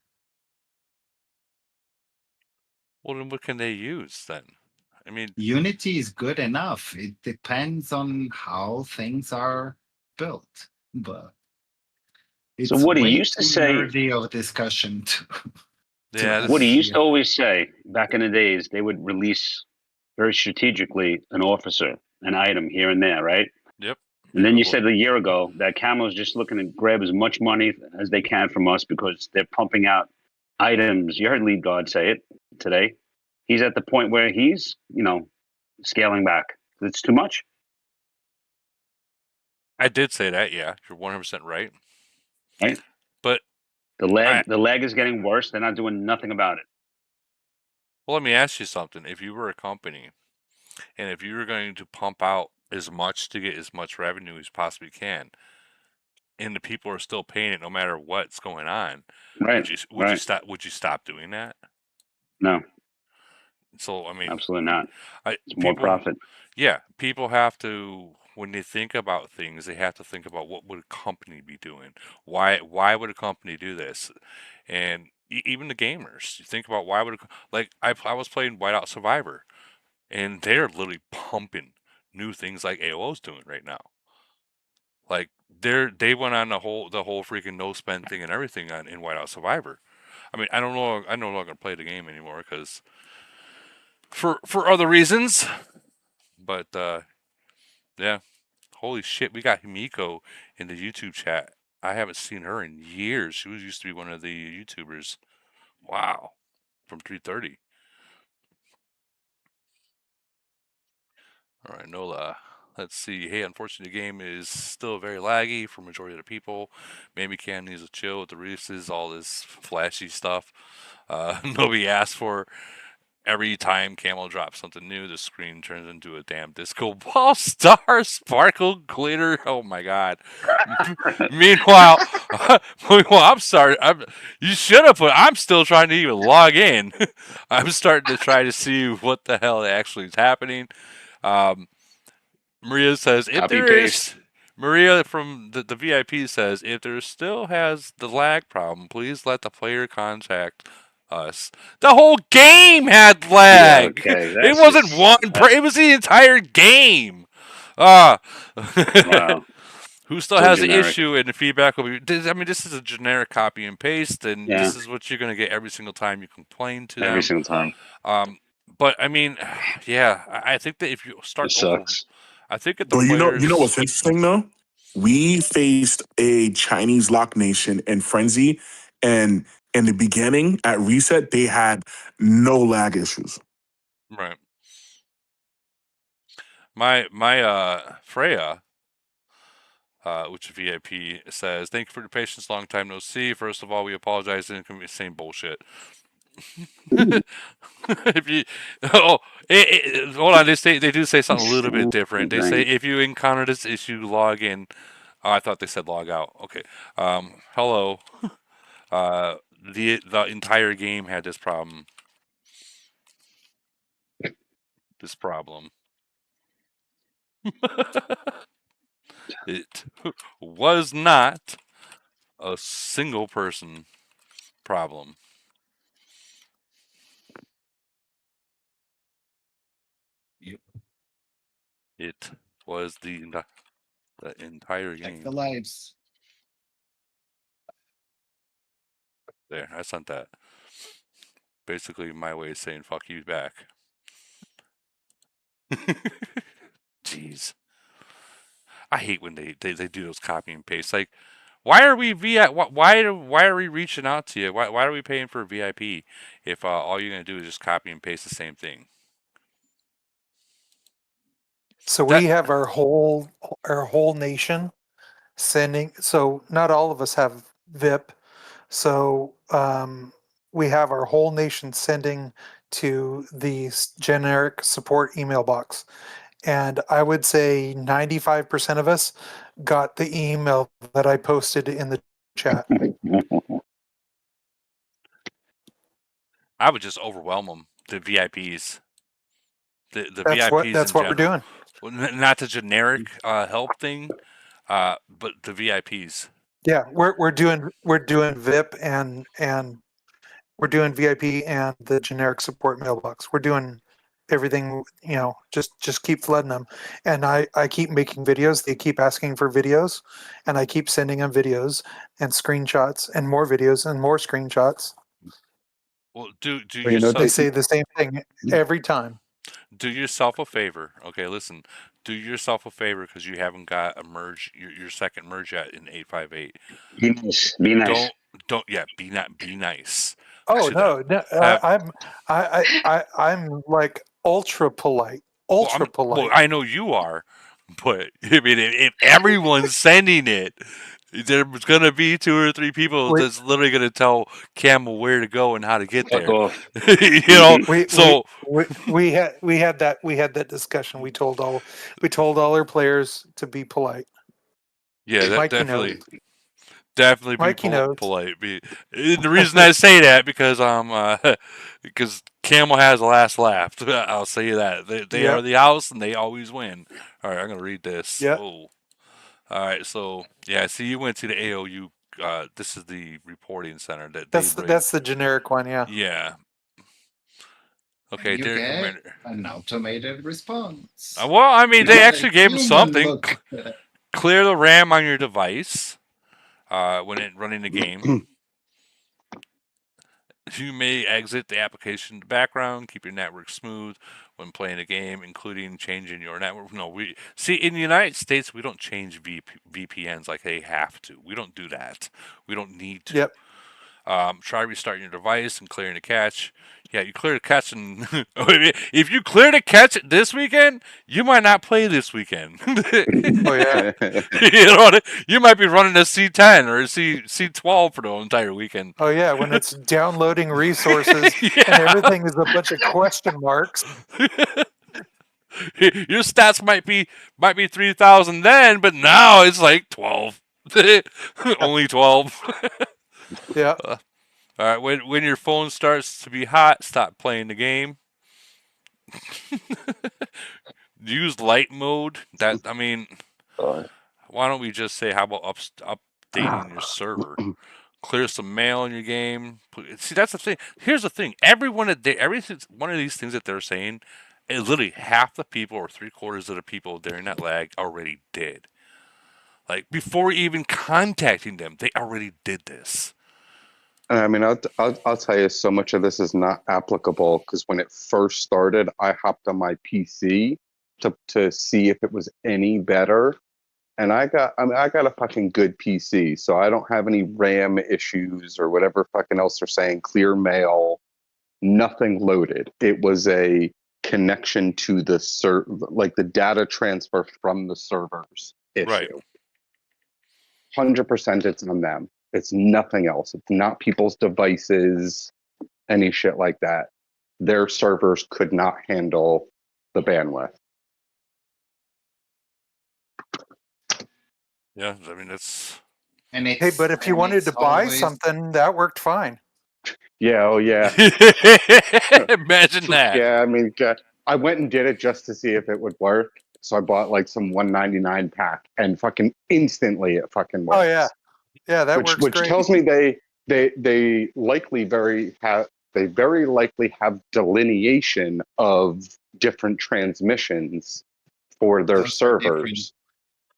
A: Well, then what can they use then? I mean,
C: Unity is good enough. It depends on how things are built, but it's
M: So Woody
C: way
M: used to
C: too
M: say,
C: nerdy of a discussion to
A: yeah,
M: Woody
C: have
M: used to
C: here.
M: always say back in the days they would release very strategically an officer, an item here and there, right?
A: Yep.
M: And then you said a year ago that Camo's just looking to grab as much money as they can from us because they're pumping out items. You heard Lead God say it today. He's at the point where he's, scaling back. It's too much.
A: I did say that. Yeah, you're 100% right.
M: Right.
A: But
M: the lag is getting worse. They're not doing nothing about it.
A: Well, let me ask you something. If you were a company, and if you were going to pump out as much to get as much revenue as possibly can, and the people are still paying it no matter what's going on,
M: right?
A: Would you stop doing that?
M: No.
A: So I mean,
M: absolutely not.
A: It's
M: more profit.
A: Yeah, people have to, when they think about things, they have to think about what would a company be doing. Why would a company do this? And even the gamers, you think about why would I was playing Whiteout Survivor, and they're literally pumping new things like AOL's doing right now. Like they went on the whole freaking no spend thing and everything in Whiteout Survivor. I mean, I'm no longer play the game anymore because for other reasons. But yeah, holy shit, we got Himiko in the YouTube chat. I haven't seen her in years. She used to be one of the YouTubers. Wow, from 330. All right, Nola. Let's see. Hey, unfortunately, the game is still very laggy for majority of the people. Maybe Cam needs to chill with the releases, all this flashy stuff. Nobody asked for. Every time Camel drops something new, the screen turns into a damn disco ball, star, sparkle, glitter. Oh my god! Meanwhile, I'm sorry. You should have put. I'm still trying to even log in. I'm starting to try to see what the hell actually is happening. Maria says, if
M: Copy
A: there
M: paste.
A: is, Maria from the VIP says, if there still has the lag problem, please let the player contact us. The whole game had lag.
M: Yeah, okay,
A: It
M: that's
A: wasn't
M: just-
A: one. It was the entire game. Wow. Who still
M: So
A: has the
M: generic.
A: issue, and the feedback will be. I mean, this is a generic copy and paste, and
M: Yeah.
A: this is what you're going to get every single time you complain to them.
M: Every single time.
A: But I mean, yeah, I think that if you start,
M: It sucks.
A: I think that the
P: Well,
A: players.
P: you know what's interesting though? We faced a Chinese Lock Nation and Frenzy, and in the beginning at reset, they had no lag issues.
A: Right. My Freya, which is VIP, says, "Thank you for your patience. Long time no see. First of all, we apologize. Same bullshit." If you hold on, they do say something a little bit different. They say if you encounter this issue, log in. Oh, I thought they said log out. Okay. Hello. The entire game had this problem. It was not a single person problem.
C: Yep.
A: It was the entire game.
C: The lives.
A: There, I sent that. Basically, my way of saying "fuck you" back. Jeez, I hate when they do those copy and paste. Like, why are we why are we reaching out to you? Why are we paying for a VIP if all you're gonna do is just copy and paste the same thing?
E: So we have our whole nation sending. So not all of us have VIP. So we have our whole nation sending to the generic support email box. And I would say 95% of us got the email that I posted in the chat.
A: I would just overwhelm them. The VIPs. The
E: That's
A: VIPs.
E: That's what we're doing.
A: Well, not the generic help thing, but the VIPs.
E: Yeah, we're doing VIP and we're doing VIP and the generic support mailbox. We're doing everything, just keep flooding them. And I keep making videos. They keep asking for videos, and I keep sending them videos and screenshots and more videos and more screenshots.
A: Well, do
J: Well, you know,
E: They
A: yourself
E: say the same thing every time.
A: do yourself a favor. Okay, listen. Do yourself a favor because you haven't got a merge your second merge yet in 858.
M: Be nice. Be nice.
A: Don't be nice.
E: Oh
A: Should
E: no,
A: have
E: I'm like ultra polite,
A: well,
E: ultra polite.
A: I know you are, but I mean, if everyone's sending it, there's gonna be 2 or 3 people
E: We-
A: that's literally gonna tell Camel where to go and how to get
M: Fuck
A: there.
M: off.
A: You know, so
E: we had that discussion. We told all our players to be polite.
A: yeah, that
E: Mikey
A: definitely.
E: knows.
A: Definitely be
E: Mikey knows.
A: polite. The reason I say that because because Camel has the last laugh. I'll say that they are
E: Yep.
A: the house and they always win. All right, I'm gonna read this.
E: Yep.
A: Oh, all right. So yeah, see, you went to the AOU. This is the reporting center that
E: That's the generic one. Yeah.
A: yeah. Okay,
C: You
A: Derek
C: get
A: Commander.
C: an automated response.
A: Well, I mean, they
C: Not a
A: actually gave him
C: human
A: something.
C: look.
A: Clear the RAM on your device when running the game. You may exit the application background, keep your network smooth when playing a game, including changing your network. No, we see in the United States we don't change VPNs like they have to. We don't do that. We don't need to.
E: Yep.
A: Try restarting your device and clearing the cache. Yeah, you clear the cache, and if you clear the cache this weekend, you might not play this weekend.
E: Oh yeah.
A: You know what? You might be running a C10 or a C12 for the entire weekend.
E: Oh yeah. When it's downloading resources and everything is a bunch of question marks.
A: Your stats might be 3,000 then, but now it's like 12. Only 12.
E: Yeah.
A: All right. When your phone starts to be hot, stop playing the game. Use light mode. Why don't we just say how about updating your server? Clear some mail in your game. See, that's the thing. Here's the thing. Every one of these things that they're saying, literally half the people or 3/4 of the people during that lag already did. Like before even contacting them, they already did this.
Q: I mean, I'll tell you, so much of this is not applicable because when it first started, I hopped on my PC to see if it was any better, and I got a fucking good PC, so I don't have any RAM issues or whatever fucking else they're saying. Clear mail, nothing loaded. It was a connection to the like the data transfer from the servers issue.
A: Right.
Q: 100% it's on them. It's nothing else. It's not people's devices, any shit like that. Their servers could not handle the bandwidth.
A: Yeah, I mean that's.
C: And
E: Hey, but if you wanted to buy something, that worked fine.
Q: Yeah, oh yeah.
A: Imagine that.
Q: Yeah, I mean, I went and did it just to see if it would work. So I bought like some $199 pack, and fucking instantly it fucking works.
E: Oh yeah. Yeah, that works
Q: Which
E: great.
Q: tells me they likely very likely have delineation of different transmissions for their
C: Those are different.
Q: servers.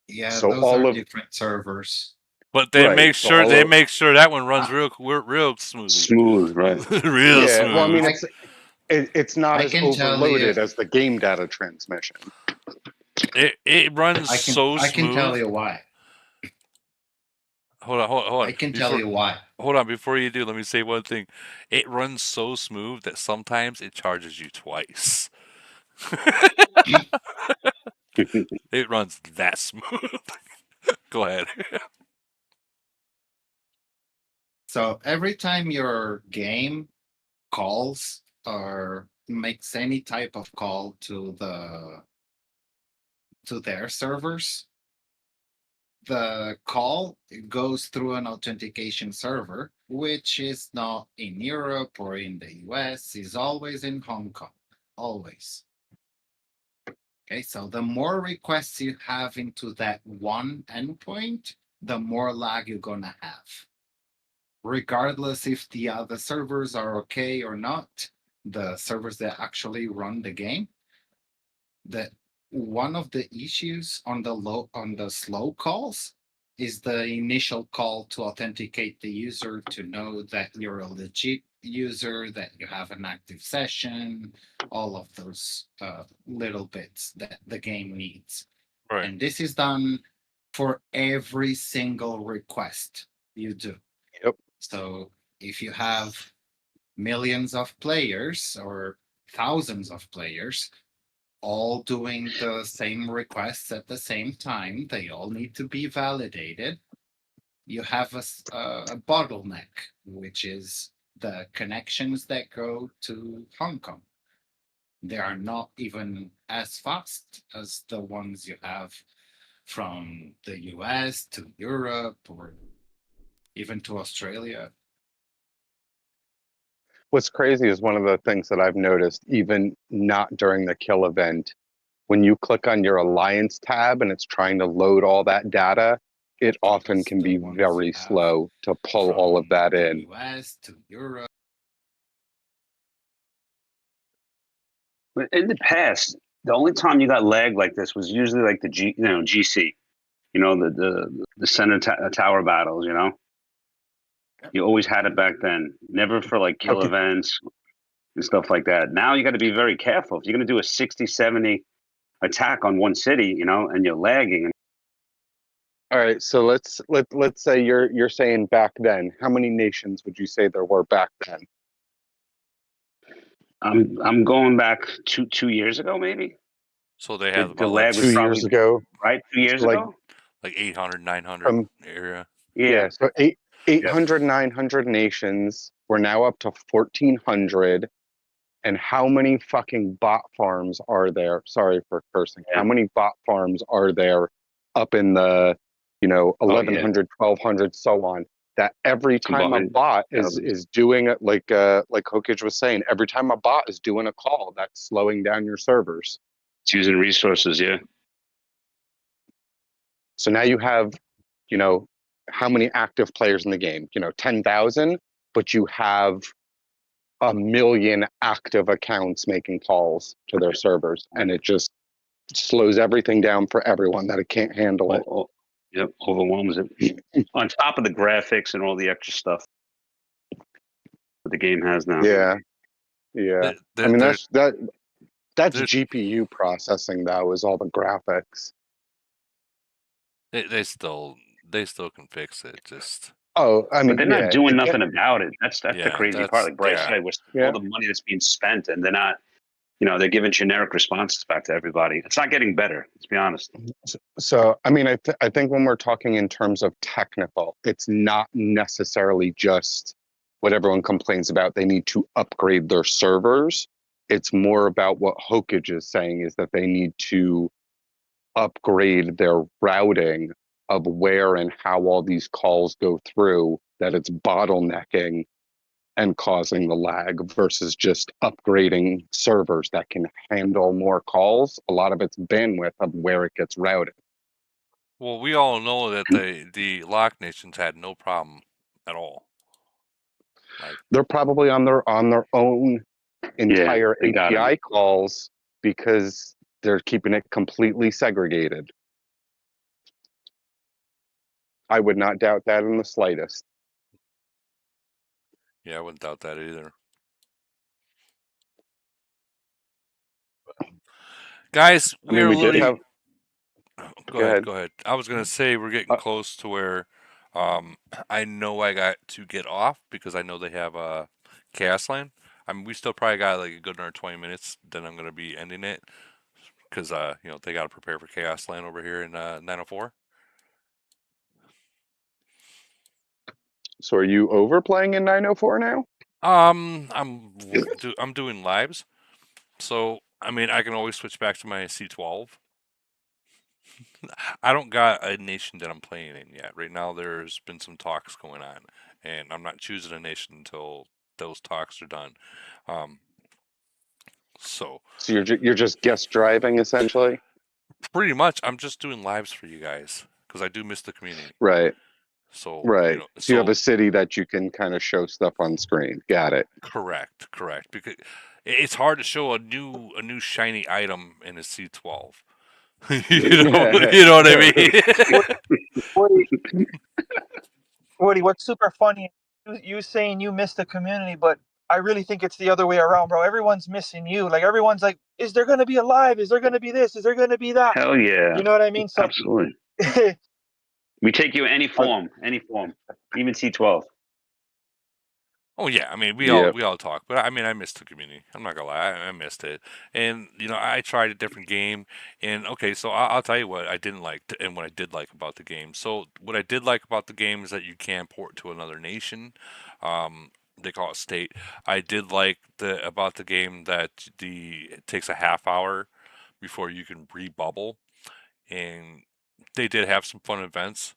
C: Yeah,
Q: So
C: those
Q: all
C: are
Q: of
C: different servers.
A: But they
Q: Right,
A: make
Q: so
A: sure
Q: all
A: they
Q: of-
A: make sure that one runs real smoothly.
N: Smooth, right?
A: Real
Q: yeah,
A: smooth.
Q: well, I mean, it's not
C: I
Q: as
C: can tell
Q: overloaded
C: you-
Q: as the game data transmission.
A: It runs so smooth.
C: I can tell you why.
A: Hold on.
C: I can tell you why.
A: Hold on, before you do, let me say one thing. It runs so smooth that sometimes it charges you twice. It runs that smooth. Go ahead.
C: So every time your game calls or makes any type of call to their servers, the call goes through an authentication server, which is not in Europe or in the US, is always in Hong Kong. Always. Okay, so the more requests you have into that one endpoint, the more lag you're gonna have. Regardless if the other servers are okay or not, the servers that actually run the game, that one of the issues on the slow calls is the initial call to authenticate the user to know that you're a legit user, that you have an active session, all of those little bits that the game needs.
A: Right.
C: And this is done for every single request you do.
Q: Yep.
C: So if you have millions of players or thousands of players all doing the same requests at the same time, they all need to be validated. You have a bottleneck, which is the connections that go to Hong Kong. They are not even as fast as the ones you have from the US to Europe or even to Australia.
Q: What's crazy is one of the things that I've noticed, even not during the kill event, when you click on your alliance tab and it's trying to load all that data, it often can be very slow to pull all of that in.
C: US to Europe.
M: But in the past, the only time you got lag like this was usually like the GC, the center tower battles. You always had it back then. Never for like kill events and stuff like that. Now you got to be very careful. If you're going to do a 60, 70 attack on one city, and you're lagging.
Q: All right, so let's say you're saying back then. How many nations would you say there were back then?
M: I'm going back 2 years ago, maybe.
A: So they have
M: the
A: about
M: lag
A: like
M: was
Q: 2 years ago,
M: right? 2 years
Q: like
M: ago,
A: like 800, 900 area.
Q: yeah. So 800, 900 nations. We're now up to 1,400. And how many fucking bot farms are there? Sorry for cursing. How many bot farms are there up in the, 1,100, 1,200, so on? That every time a bot is doing it, like Hokage was saying, every time a bot is doing a call, that's slowing down your servers.
M: It's using resources, yeah.
Q: So now you have, how many active players in the game? 10,000, but you have 1 million active accounts making calls to their servers, and it just slows everything down for everyone that it can't handle it.
M: Yep, overwhelms it. On top of the graphics and all the extra stuff that the game has now.
Q: Yeah. I mean, that's GPU processing, though, is all the graphics.
A: They still can fix it. Just
Q: Oh, I mean,
M: but they're not doing nothing about it. That's the crazy part. Like Bryce said, with all the money that's being spent, and they're not, they're giving generic responses back to everybody. It's not getting better. Let's be honest.
Q: So, I mean, I think when we're talking in terms of technical, it's not necessarily just what everyone complains about. They need to upgrade their servers. It's more about what Hokage is saying, is that they need to upgrade their routing of where and how all these calls go through, that it's bottlenecking and causing the lag versus just upgrading servers that can handle more calls. A lot of it's bandwidth of where it gets routed.
A: Well, we all know that the Lock Nations had no problem at all.
Q: They're probably on their own entire API calls because they're keeping it completely segregated. I would not doubt that in the slightest.
A: Yeah, I wouldn't doubt that either. Guys,
Q: we did have.
A: Go ahead. I was gonna say we're getting close to where I know I got to get off because I know they have a Chaos Land. I mean, we still probably got like a good another 20 minutes. Then I'm gonna be ending it because they got to prepare for Chaos Land over here in 904.
Q: So are you overplaying in 904 now?
A: I'm doing lives, so I mean I can always switch back to my C12. I don't got a nation that I'm playing in yet. Right now, there's been some talks going on, and I'm not choosing a nation until those talks are done. So
Q: you're just guest driving essentially.
A: Pretty much, I'm just doing lives for you guys because I do miss the community.
Q: Right.
A: So
Q: right. So you have a city that you can kind of show stuff on screen. Got it.
A: Correct. Because It's hard to show a new shiny item in a C12. you know what I mean?
D: Woody, what's super funny, you saying you miss the community, but I really think it's the other way around, bro. Everyone's missing you. Like everyone's like, is there gonna be a live? Is there gonna be this? Is there gonna be that?
M: Hell yeah.
D: You know what I mean? So
M: Absolutely. We take you any form, even C12.
A: Oh yeah, I mean we
Q: Yeah.
A: all talk, but I mean I missed the community. I'm not gonna lie, I missed it. And I tried a different game, and okay, so I'll tell you what I didn't like and what I did like about the game. So what I did like about the game is that you can port to another nation. They call it state. I did like about the game that it takes a half hour before you can rebubble, and they did have some fun events.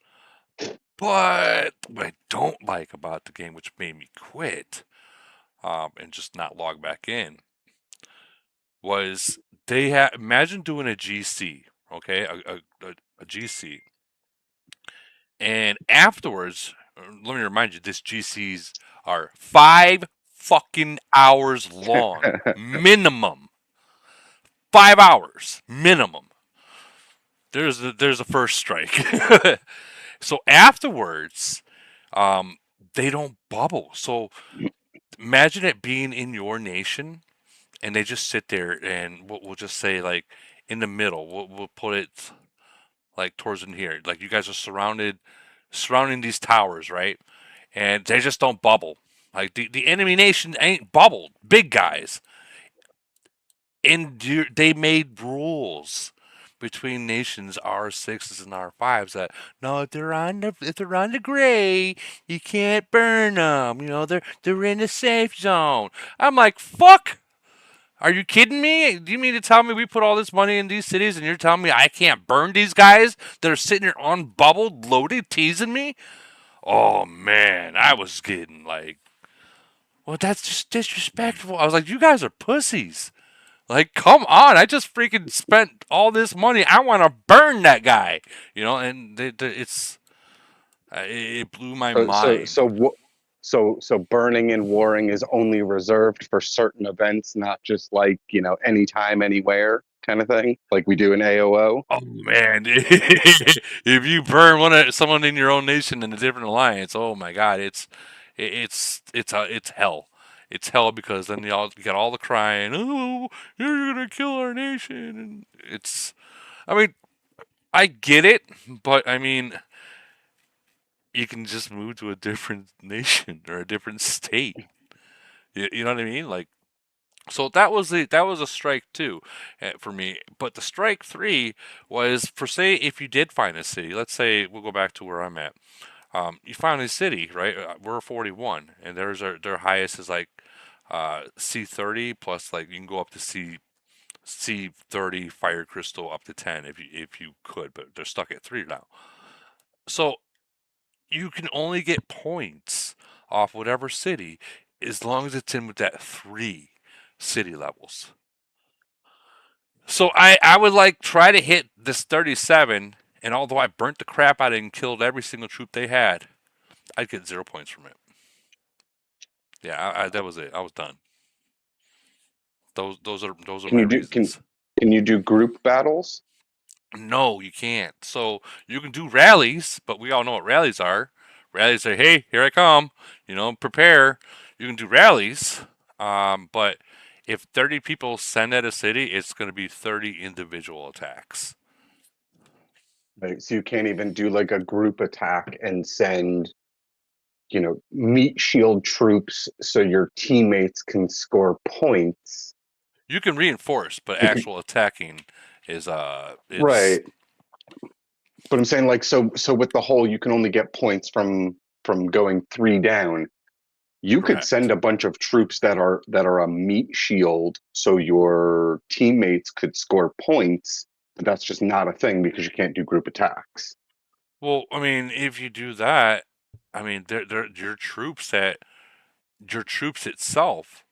A: But what I don't like about the game, which made me quit, and just not log back in, was imagine doing a GC, okay, a GC, and afterwards, let me remind you, this GCs are 5 fucking hours long, minimum. 5 hours minimum. There's a first strike. So afterwards, they don't bubble. So imagine it being in your nation, and they just sit there, and we'll just say like in the middle. We'll put it like towards in here. Like you guys are surrounding these towers, right? And they just don't bubble. Like the enemy nation ain't bubbled. Big guys. And they made rules between nations R6s and R5s that no, if they're on the gray, you can't burn them. They're in a safe zone. I'm like, fuck. Are you kidding me? Do you mean to tell me we put all this money in these cities and you're telling me I can't burn these guys that are sitting here unbubbled, loaded, teasing me? Oh man, I was getting like, well, that's just disrespectful. I was like, you guys are pussies. Like, come on! I just freaking spent all this money. I want to burn that guy, And it blew my mind.
Q: So burning and warring is only reserved for certain events, not just like anytime, anywhere kind of thing, like we do in AOO.
A: Oh man, if you burn someone in your own nation in a different alliance, oh my god, it's hell. It's hell because then you got all the crying. Oh, you're gonna kill our nation, and I mean, I get it, but I mean, you can just move to a different nation or a different state. You know what I mean? Like, so that was a strike 2 for me. But the strike 3 was for, say, if you did find a city. Let's say we'll go back to where I'm at. You find a city, right? We're 41, and their highest is like C30 plus, like you can go up to C30 fire crystal up to 10 if you could, but they're stuck at 3 now. So you can only get points off whatever city as long as it's in with that 3 city levels. So I would like try to hit this 37, and although I burnt the crap out of it and killed every single troop they had, I'd get 0 points from it. Yeah, that was it. I was done. Those are my reasons.
Q: Can you do group battles?
A: No, you can't. So you can do rallies, but we all know what rallies are. Rallies say, "Hey, here I come." Prepare. You can do rallies, but if 30 people send at a city, it's going to be 30 individual attacks.
Q: Right, so you can't even do like a group attack and send, meat shield troops so your teammates can score points.
A: You can reinforce, but actual attacking is
Q: right. But I'm saying like so with the whole, you can only get points from going 3 down. You could send a bunch of troops that are a meat shield so your teammates could score points, but that's just not a thing because you can't do group attacks.
A: Well, I mean, if you do that, I mean, your troops itself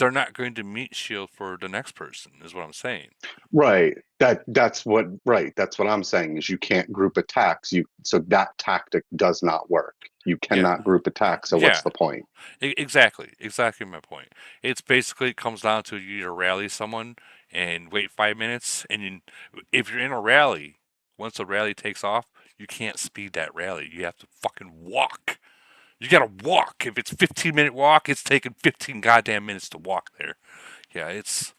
A: they're not going to meet shield for the next person, is what I'm saying.
Q: Right. That's what I'm saying is you can't group attacks. So that tactic does not work. You cannot group attack. So what's
A: Yeah.
Q: the point?
A: Exactly my point. It's basically it comes down to you either rally someone and wait 5 minutes, and if you're in a rally, once the rally takes off, you can't speed that rally. You have to fucking walk. You gotta walk. If it's 15-minute walk, it's taking 15 goddamn minutes to walk there. Yeah, it's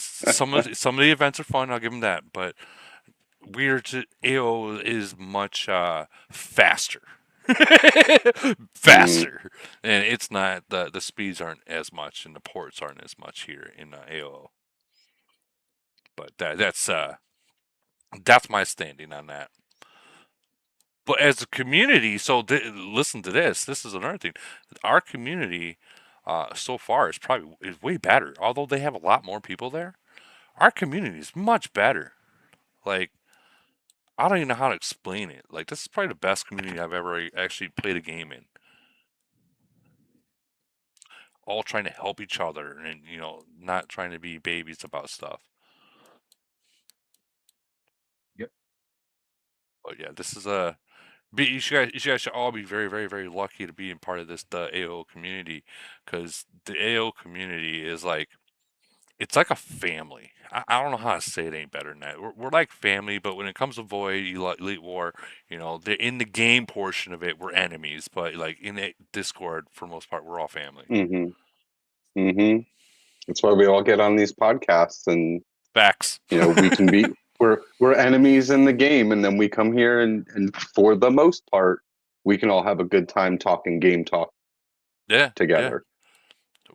A: some of the events are fun. I'll give them that, but AO is much faster. Faster, and it's not the speeds aren't as much, and the ports aren't as much here in AO. But that's my standing on that. But as a community, so listen to this. This is another thing. Our community so far is way better. Although they have a lot more people there, our community is much better. Like, I don't even know how to explain it. Like, this is probably the best community I've ever actually played a game in. All trying to help each other and, not trying to be babies about stuff.
C: Yep.
A: But yeah, this is you guys should all be very, very, very lucky to be in part of the AO community, because the AO community is like, it's like a family. I don't know how to say it any better than that. We're like family, but when it comes to Void, Elite War, in the game portion of it, we're enemies. But like in the Discord, for the most part, we're all family.
Q: Mm-hmm. Mm-hmm. That's why we all get on these podcasts, and
A: facts.
Q: We can be we're enemies in the game, and then we come here and for the most part, we can all have a good time talking game talk.
A: Yeah.
Q: Together.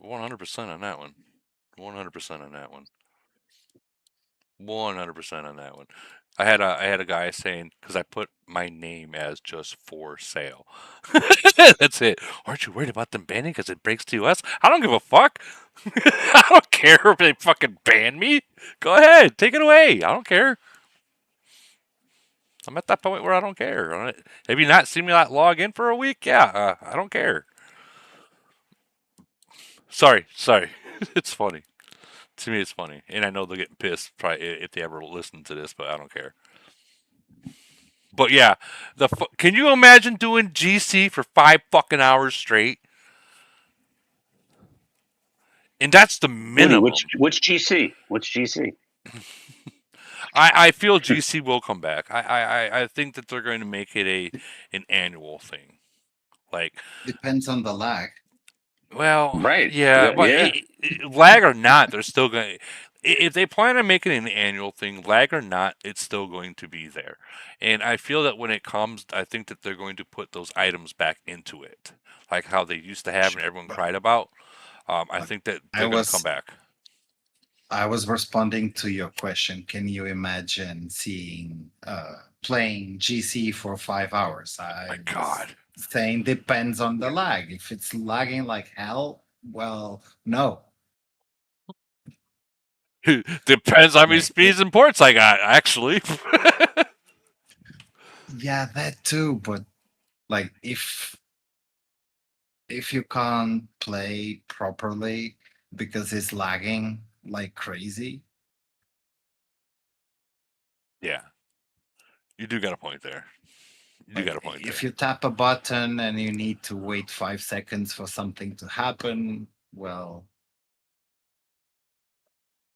A: 100% on that one. 100% on that one. 100% on that one. I had a guy saying, because I put my name as just for sale. That's it. Aren't you worried about them banning because it breaks TOS? I don't give a fuck. I don't care if they fucking ban me. Go ahead, take it away. I don't care. I'm at that point where I don't care. Have you not seen me log in for a week? Yeah, I don't care. Sorry. It's funny. To me, it's funny, and I know they're getting pissed probably if they ever listen to this, but I don't care. But yeah, can you imagine doing GC for 5 fucking hours straight? And that's the minimum.
M: Which GC? Which GC?
A: I feel GC will come back. I think that they're going to make it an annual thing. Like,
C: depends on the lag.
A: Well,
M: right.
A: Yeah, but lag or not, they're still going to. If they plan on making it an annual thing, lag or not, it's still going to be there. And I feel that when it comes, I think that they're going to put those items back into it, like how they used to have and everyone cried about. I think that they're going to come back.
C: I was responding to your question. Can you imagine playing GC for 5 hours?
A: My God.
C: Saying depends on the lag. If it's lagging like hell, well, no.
A: Depends how many speeds and ports I got, actually.
C: Yeah, that too. But like, if you can't play properly because it's lagging like crazy.
A: Yeah. You do got a point there.
C: If you tap a button and you need to wait 5 seconds for something to happen, well,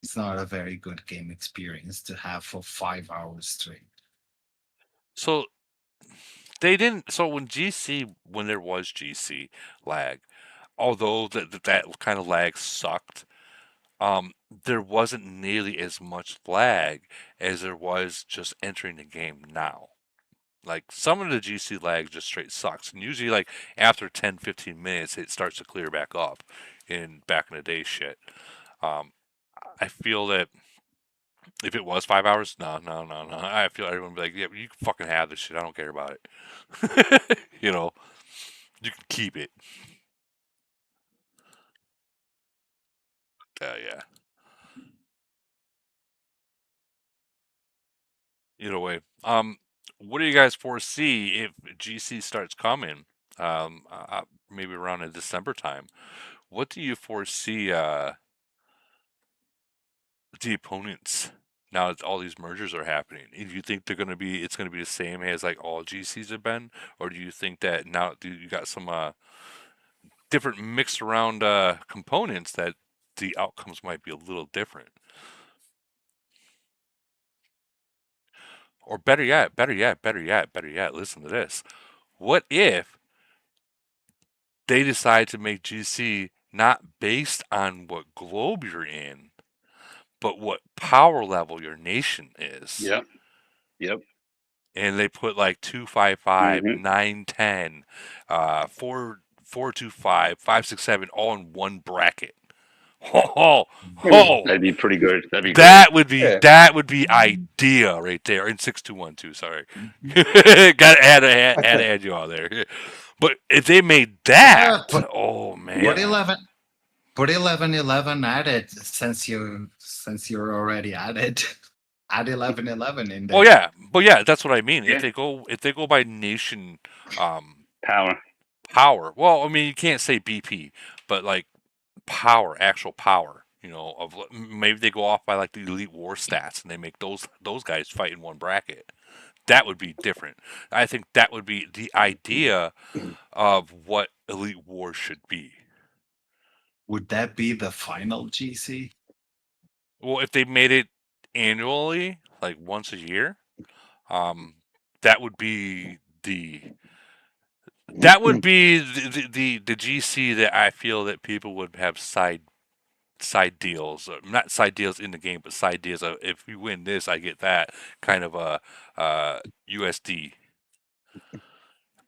C: it's not a very good game experience to have for 5 hours straight.
A: So they didn't. So when there was GC lag, although that kind of lag sucked, there wasn't nearly as much lag as there was just entering the game now. Like, some of the GC lag just straight sucks, and usually like after 10-15 minutes it starts to clear back up back in the day shit. I feel that if it was 5 hours, no. I feel everyone would be like, yeah, you can fucking have this shit. I don't care about it. You can keep it. Yeah. Either way, what do you guys foresee if GC starts coming? Maybe around in December time. what do you foresee the opponents now that all these mergers are happening? Do you think it's gonna be the same as like all GCs have been, or do you think that now you got some different mixed around components that the outcomes might be a little different? Or better yet, listen to this. What if they decide to make GC not based on what globe you're in, but what power level your nation is?
M: Yep.
A: And they put like 255,
M: Mhm.
A: 910, 425, 567 all in one bracket.
M: That'd be pretty good. That'd be
A: That
M: great.
A: would be
M: Yeah.
A: that would be idea right there. In 6212, sorry. Got to add you all there. But if they made that, oh man.
C: Put 11 added since you're already added. Add 11 in there.
A: Oh yeah, but yeah, that's what I mean.
C: Yeah.
A: If they go by nation
M: power.
A: Well, I mean you can't say BP, but like actual power. You know, of maybe they go off by like the Elite War stats and they make those guys fight in one bracket. That would be different. I think that would be the idea of what Elite War should be.
C: Would that be the final GC?
A: Well, if they made it annually, like once a year, that would be the GC that I feel that people would have side deals, not side deals in the game, but side deals of if you win this, I get that kind of a USD.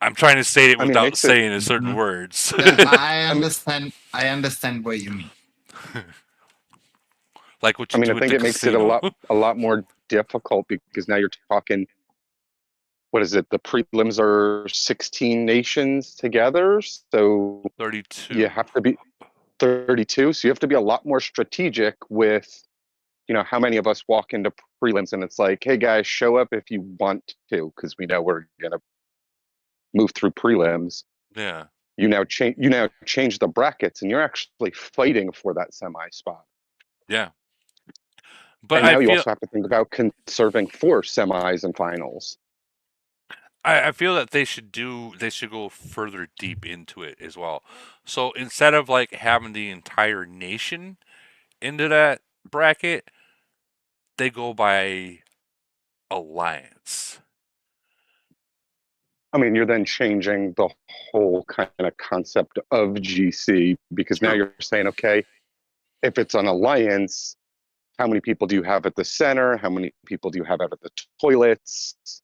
A: I'm trying to say it without saying a certain words.
C: I understand what you mean.
A: Like what you
Q: I mean,
A: do
Q: I
A: with
Q: think
A: the
Q: it makes
A: casino.
Q: it a lot more difficult because now you're talking. What is it? The prelims are 16 nations together, so
A: 32.
Q: You have to be 32, so you have to be a lot more strategic with, how many of us walk into prelims and it's like, hey guys, show up if you want to, because we know we're gonna move through prelims.
A: Yeah.
Q: You now change the brackets, and you're actually fighting for that semi spot.
A: Yeah. But
Q: and now
A: I
Q: you
A: feel
Q: also have to think about conserving for semis and finals.
A: I feel that they should go further deep into it as well. So instead of like having the entire nation into that bracket, they go by alliance.
Q: I mean, you're then changing the whole kind of concept of GC because now you're saying, okay, if it's an alliance, how many people do you have at the center? How many people do you have at the toilets?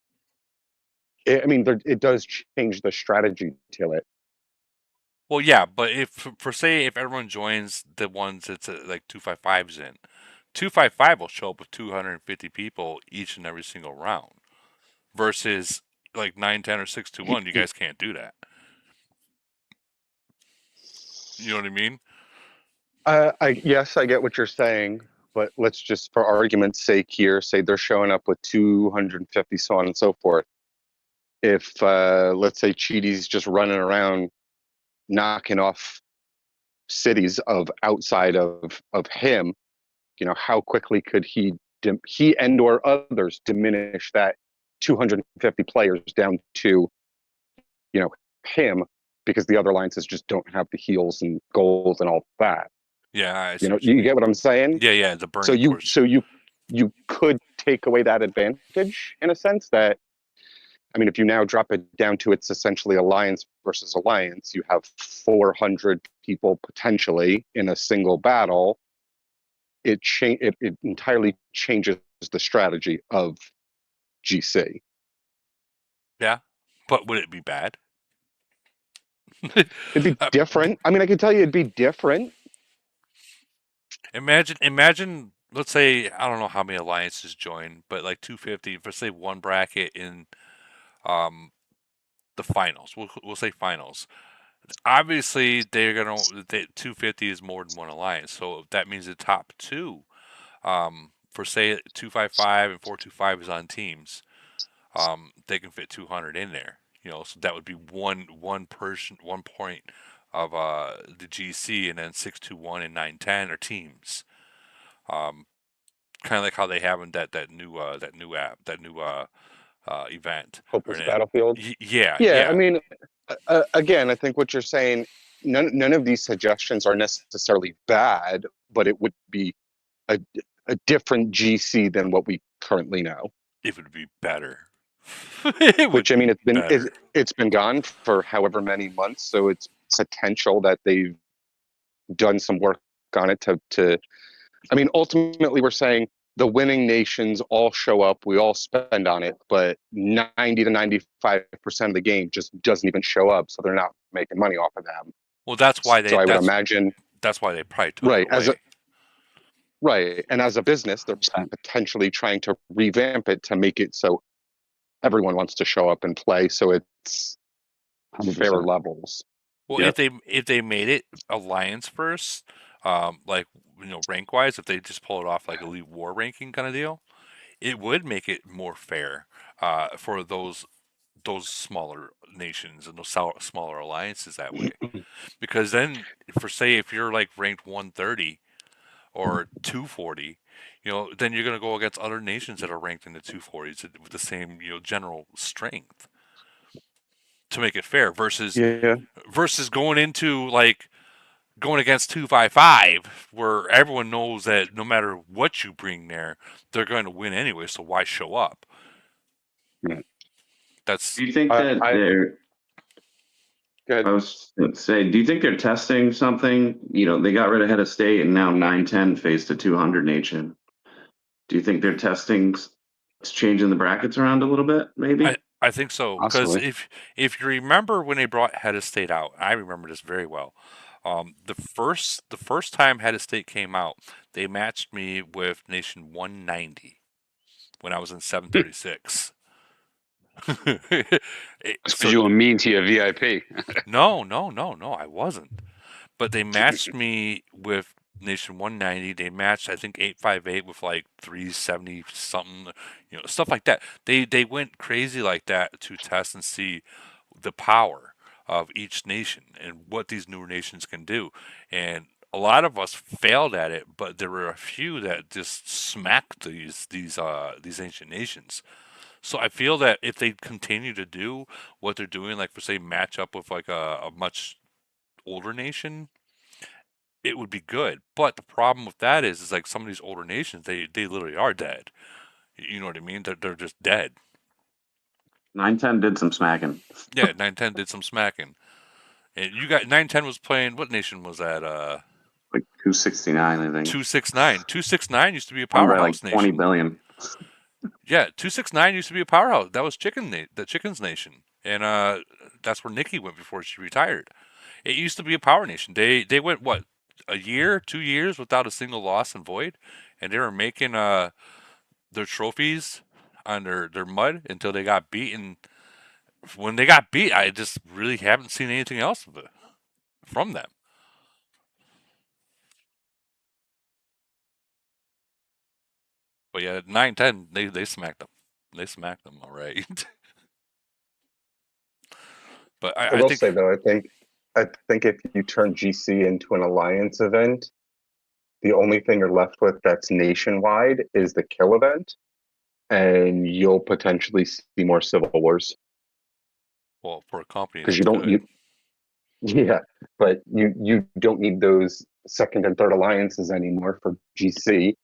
Q: It does change the strategy to it.
A: Well, yeah, but if everyone joins the ones that's like 255's in, 255 will show up with 250 people each and every single round, versus like 910 or 621. You guys can't do that. You know what I mean?
Q: Yes, I get what you're saying, but let's just, for argument's sake here, say they're showing up with 250, so on and so forth. If let's say Cheaty's just running around knocking off cities of outside of him, how quickly could he and or others diminish that 250 players down to him, because the other alliances just don't have the heals and goals and all that.
A: Yeah, I see
Q: you get what I'm saying?
A: Yeah, the burning.
Q: So you could take away that advantage in a sense that, if you now drop it down to it's essentially alliance versus alliance, you have 400 people potentially in a single battle. It entirely changes the strategy of GC.
A: Yeah, but would it be bad?
Q: It'd be different. I can tell you it'd be different.
A: Imagine. Let's say I don't know how many alliances join, but like 250 for say one bracket in the finals. We'll say finals. Obviously, 250 is more than one alliance, so that means the top two, for say 255 and 425 is on teams, they can fit 200 in there. So that would be one person, 1 point the GC, and then 621 and 910 are teams. Kind of like how they have in that new event.
Q: Hopeless Battlefield.
A: Yeah,
Q: Yeah, I mean, again, I think what you're saying, none of these suggestions are necessarily bad, but it would be a different GC than what we currently know.
A: It would be better.
Q: Which I mean,
A: better.
Q: it's been gone for however many months, so it's potential that they've done some work on it to. I mean, ultimately, we're saying the winning nations all show up, we all spend on it, but 90 to 95% of the game just doesn't even show up, so they're not making money off of them.
A: Well, that's why they.
Q: So I would imagine
A: that's why they probably took
Q: right
A: it away.
Q: Right, and as a business, they're potentially trying to revamp it to make it so everyone wants to show up and play, so it's
N: 100%.
Q: fair levels.
A: Well, if they made it Alliance first, like rank wise, if they just pull it off like Elite War ranking kind of deal, it would make it more fair for those smaller nations and those smaller alliances that way. Because then, if you're like ranked 130 or 240, then you're going to go against other nations that are ranked in the 240s with the same general strength to make it fair. Versus going into going against 255, where everyone knows that no matter what you bring there, they're going to win anyway. So why show up? That's.
N: Do you think that they're? I was going to say, do you think they're testing something? They got rid of Head of State, and now 910 faced a 200 nation. Do you think they're testing, changing the brackets around a little bit? Maybe.
A: I think so, because if you remember when they brought Head of State out, I remember this very well. The first time Head of State came out, they matched me with Nation 190 when I was in 736.
R: Because you were mean to your VIP.
A: No, I wasn't. But they matched me with Nation 190. They matched, I think, 858 with like 370 something, stuff like that. They went crazy like that to test and see the power of each nation and what these newer nations can do. And a lot of us failed at it, but there were a few that just smacked these ancient nations. So I feel that if they continue to do what they're doing, like for say match up with like a much older nation, it would be good. But the problem with that is like some of these older nations, they literally are dead. You know what I mean? They're just dead.
N: 910 did some smacking.
A: Yeah, 910 did some smacking. And you got 910 was playing. What nation was that?
N: Like 269, I think.
A: 269. 269 used to be a
N: Owned by,
A: powerhouse
N: like
A: nation.
N: 20 billion.
A: Yeah, 269 used to be a powerhouse. That was the Chickens Nation, and that's where Nikki went before she retired. It used to be a power nation. They went what, a year, 2 years without a single loss in Void, and they were making their trophies on their mud until they got beaten. When they got beat, I just really haven't seen anything else from them. But yeah, 910, they smacked them. They smacked them all right. But
Q: I will say though, I think if you turn GC into an alliance event, the only thing you're left with that's nationwide is the kill event, and you'll potentially see more civil wars.
A: Well, for a company,
Q: because but you don't need those second and third alliances anymore for GC.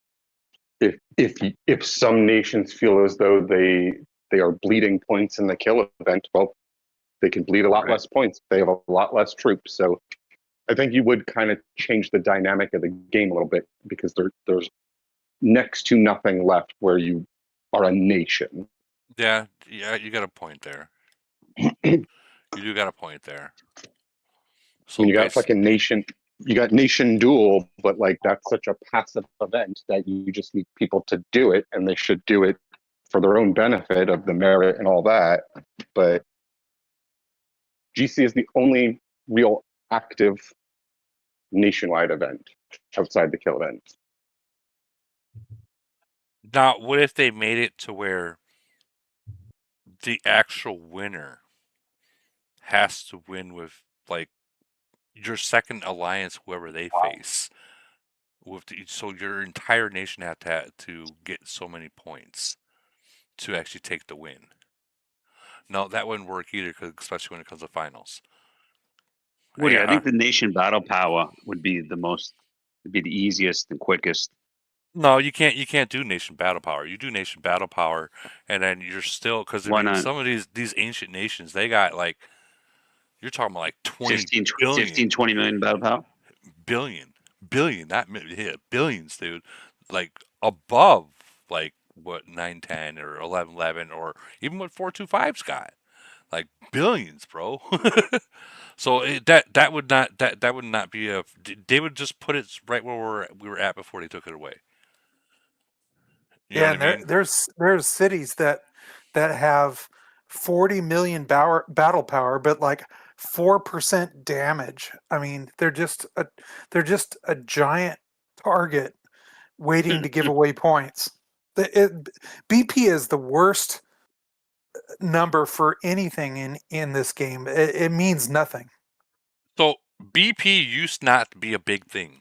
Q: If some nations feel as though they are bleeding points in the kill event, well, they can bleed a lot less points. They have a lot less troops. So I think you would kind of change the dynamic of the game a little bit, because there's next to nothing left where you are a nation.
A: Yeah, you got a point there. You do got a point there.
Q: So you got fucking nation. You got nation duel, but like that's such a passive event that you just need people to do it, and they should do it for their own benefit of the merit and all that. But GC is the only real active nationwide event outside the kill event.
A: Now, what if they made it to where the actual winner has to win with like your second alliance, whoever they face, so your entire nation had to get so many points to actually take the win. No, that wouldn't work either, especially when it comes to finals.
M: Woody,
A: Yeah,
M: I think the nation battle power would be the easiest and quickest.
A: No, you can't do nation battle power. You do nation battle power, and then you're still because
M: Why not?
A: some of these ancient nations, they got like, you're talking about like
M: 15,
A: 20
M: 20 million battle power.
A: billion, not billions, dude. Like above like what 910 or 1111 or even what 425's got, like billions, bro. So that would not be a. They would just put it right where we were at before they took it away. You know
E: Yeah,
A: what I mean?
E: there's cities that have 40 million battle power, but like 4% damage. I mean, they're just a giant target waiting to give away points. BP is the worst number for anything in this game. It means nothing.
A: So BP used not to be a big thing.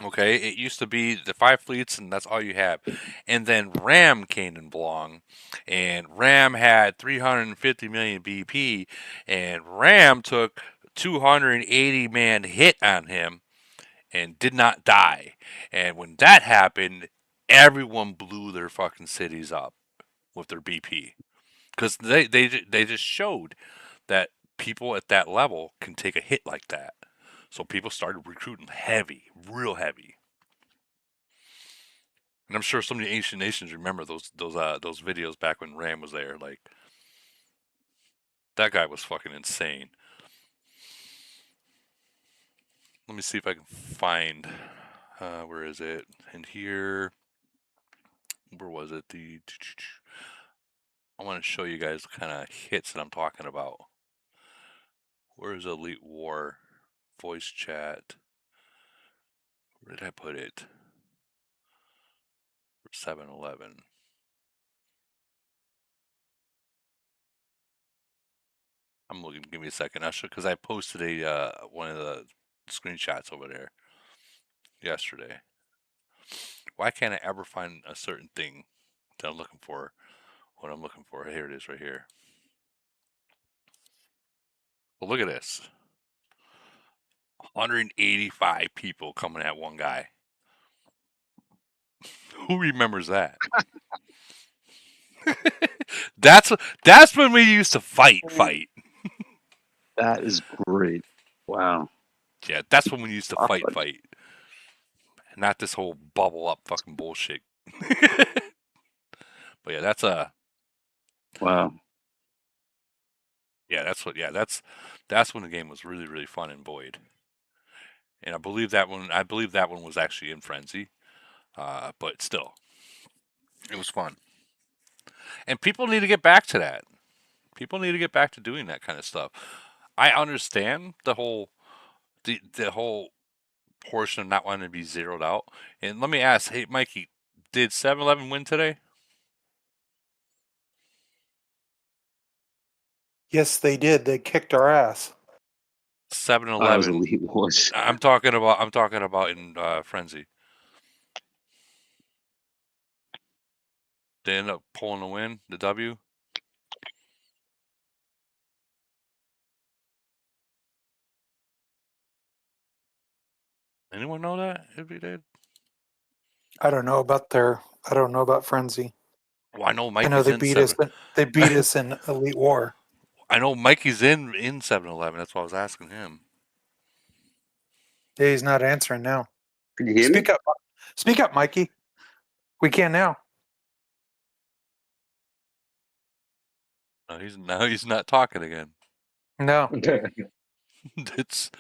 A: Okay, it used to be the 5 fleets, and that's all you have. And then Ram came along, and Ram had 350 million BP, and Ram took 280 man hit on him, and did not die. And when that happened, everyone blew their fucking cities up with their BP, because they just showed that people at that level can take a hit like that. So people started recruiting heavy, real heavy. And I'm sure some of the ancient nations remember those videos back when Ram was there. Like, that guy was fucking insane. Let me see if I can find where is it? In here, where was it? I want to show you guys the kind of hits that I'm talking about. Where's Elite War voice chat? Where did I put it? 7-Eleven. I'm looking. Give me a second. Because I posted one of the screenshots over there yesterday. Why can't I ever find a certain thing that I'm looking for? What I'm looking for. Here it is, right here. Well, look at this. 185 people coming at one guy. Who remembers that? That's when we used to fight.
M: That is great. Wow.
A: Yeah, that's when we used to fight. Not this whole bubble up fucking bullshit. But yeah, that's a
M: wow.
A: Yeah, that's when the game was really, really fun in Void. And I believe that one was actually in Frenzy. But still, it was fun. And people need to get back to that. People need to get back to doing that kind of stuff. I understand the whole portion of not wanting to be zeroed out. And let me ask, hey Mikey, did 7-Eleven win today?
E: Yes, they did. They kicked our ass.
A: 7-Eleven. I'm talking about in Frenzy. They end up pulling the win, the W. Anyone know that? If he did,
E: I don't know about Frenzy.
A: well, I know
E: I
A: Mikey's
E: know they
A: in
E: beat
A: 7.
E: us. They beat us in Elite War.
A: I know Mikey's in 7-Eleven. That's why I was asking him.
E: Yeah, he's not answering now.
M: Can you hear me?
E: Speak up, Mikey. We can now.
A: No, he's not talking again.
E: No.
A: It's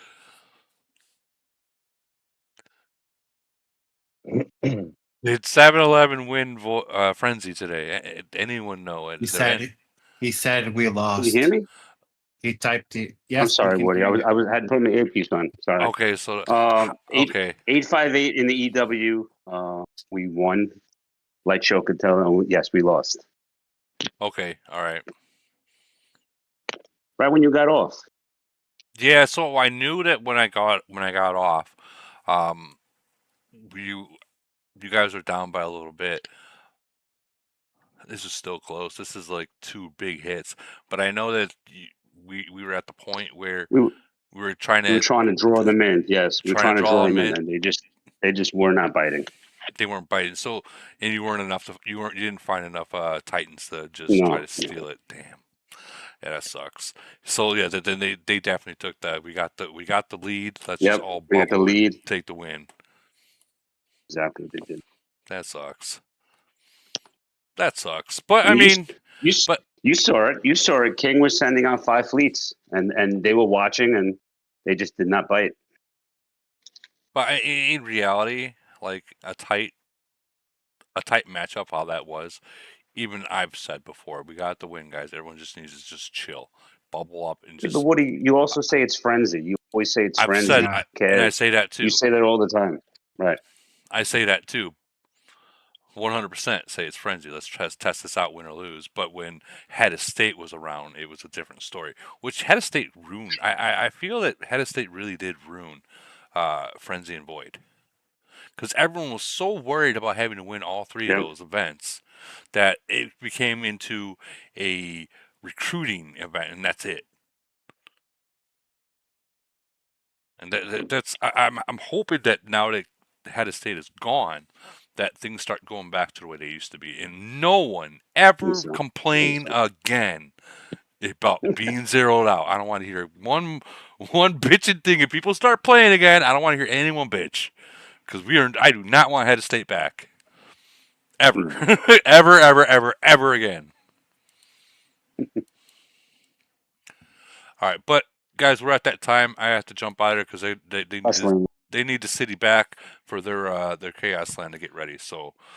A: did 7-Eleven win Frenzy today? Anyone know it?
C: He said we lost.
M: Can you hear me?
C: He typed it. Yes.
M: I'm sorry,
C: we can
M: Woody.
C: hear you.
M: I had to put my earpiece on. Sorry.
A: Okay, so
M: okay. 858 in the EW. We won. Light show could tell. Yes, we lost.
A: Okay, all right.
M: Right when you got off.
A: Yeah, so I knew that when I got off, you guys are down by a little bit. This is still close. This is like 2 big hits, but I know that we were at the point where
M: We
A: were trying
M: we were
A: to
M: trying to draw them in. Yes, we were trying to draw them in,
A: in.
M: and they just were not biting.
A: They weren't biting. So, and you didn't find enough Titans to just
M: No,
A: try to
M: no.
A: steal it. Damn. Yeah, that sucks. So yeah, then they definitely took that. We got the lead. Let's just
M: Yep,
A: all
M: we got the
A: bubble and
M: lead.
A: take the win.
M: Exactly what they did.
A: That sucks. That sucks. But I
M: And
A: mean,
M: you saw it. You saw it. King was sending out 5 fleets, and they were watching, and they just did not bite.
A: but in reality, like a tight matchup, how that was. Even I've said before, we got the win, guys. Everyone just needs to just chill, bubble up, and just.
M: But Woody, you also say it's frenzy. You always say it's
A: I've
M: frenzy.
A: said, and I say that too.
M: You say that all the time, right?
A: I say that too. 100% say it's frenzy. Let's test this out, win or lose. But when Head of State was around, it was a different story. Which Head of State ruined. I feel that Head of State really did ruin Frenzy and Void. Because everyone was so worried about having to win all 3 of those events that it became into a recruiting event, and that's it. And that's I'm hoping that now that Head of State is gone, that things start going back to the way they used to be, and no one ever complain again about being zeroed out. I don't want to hear one bitching thing. If people start playing again, I don't want to hear anyone bitch, because I do not want Head of State back, ever, ever again. All right, but guys, we're at that time. I have to jump out of there because they need the city back for their Chaos Land to get ready. So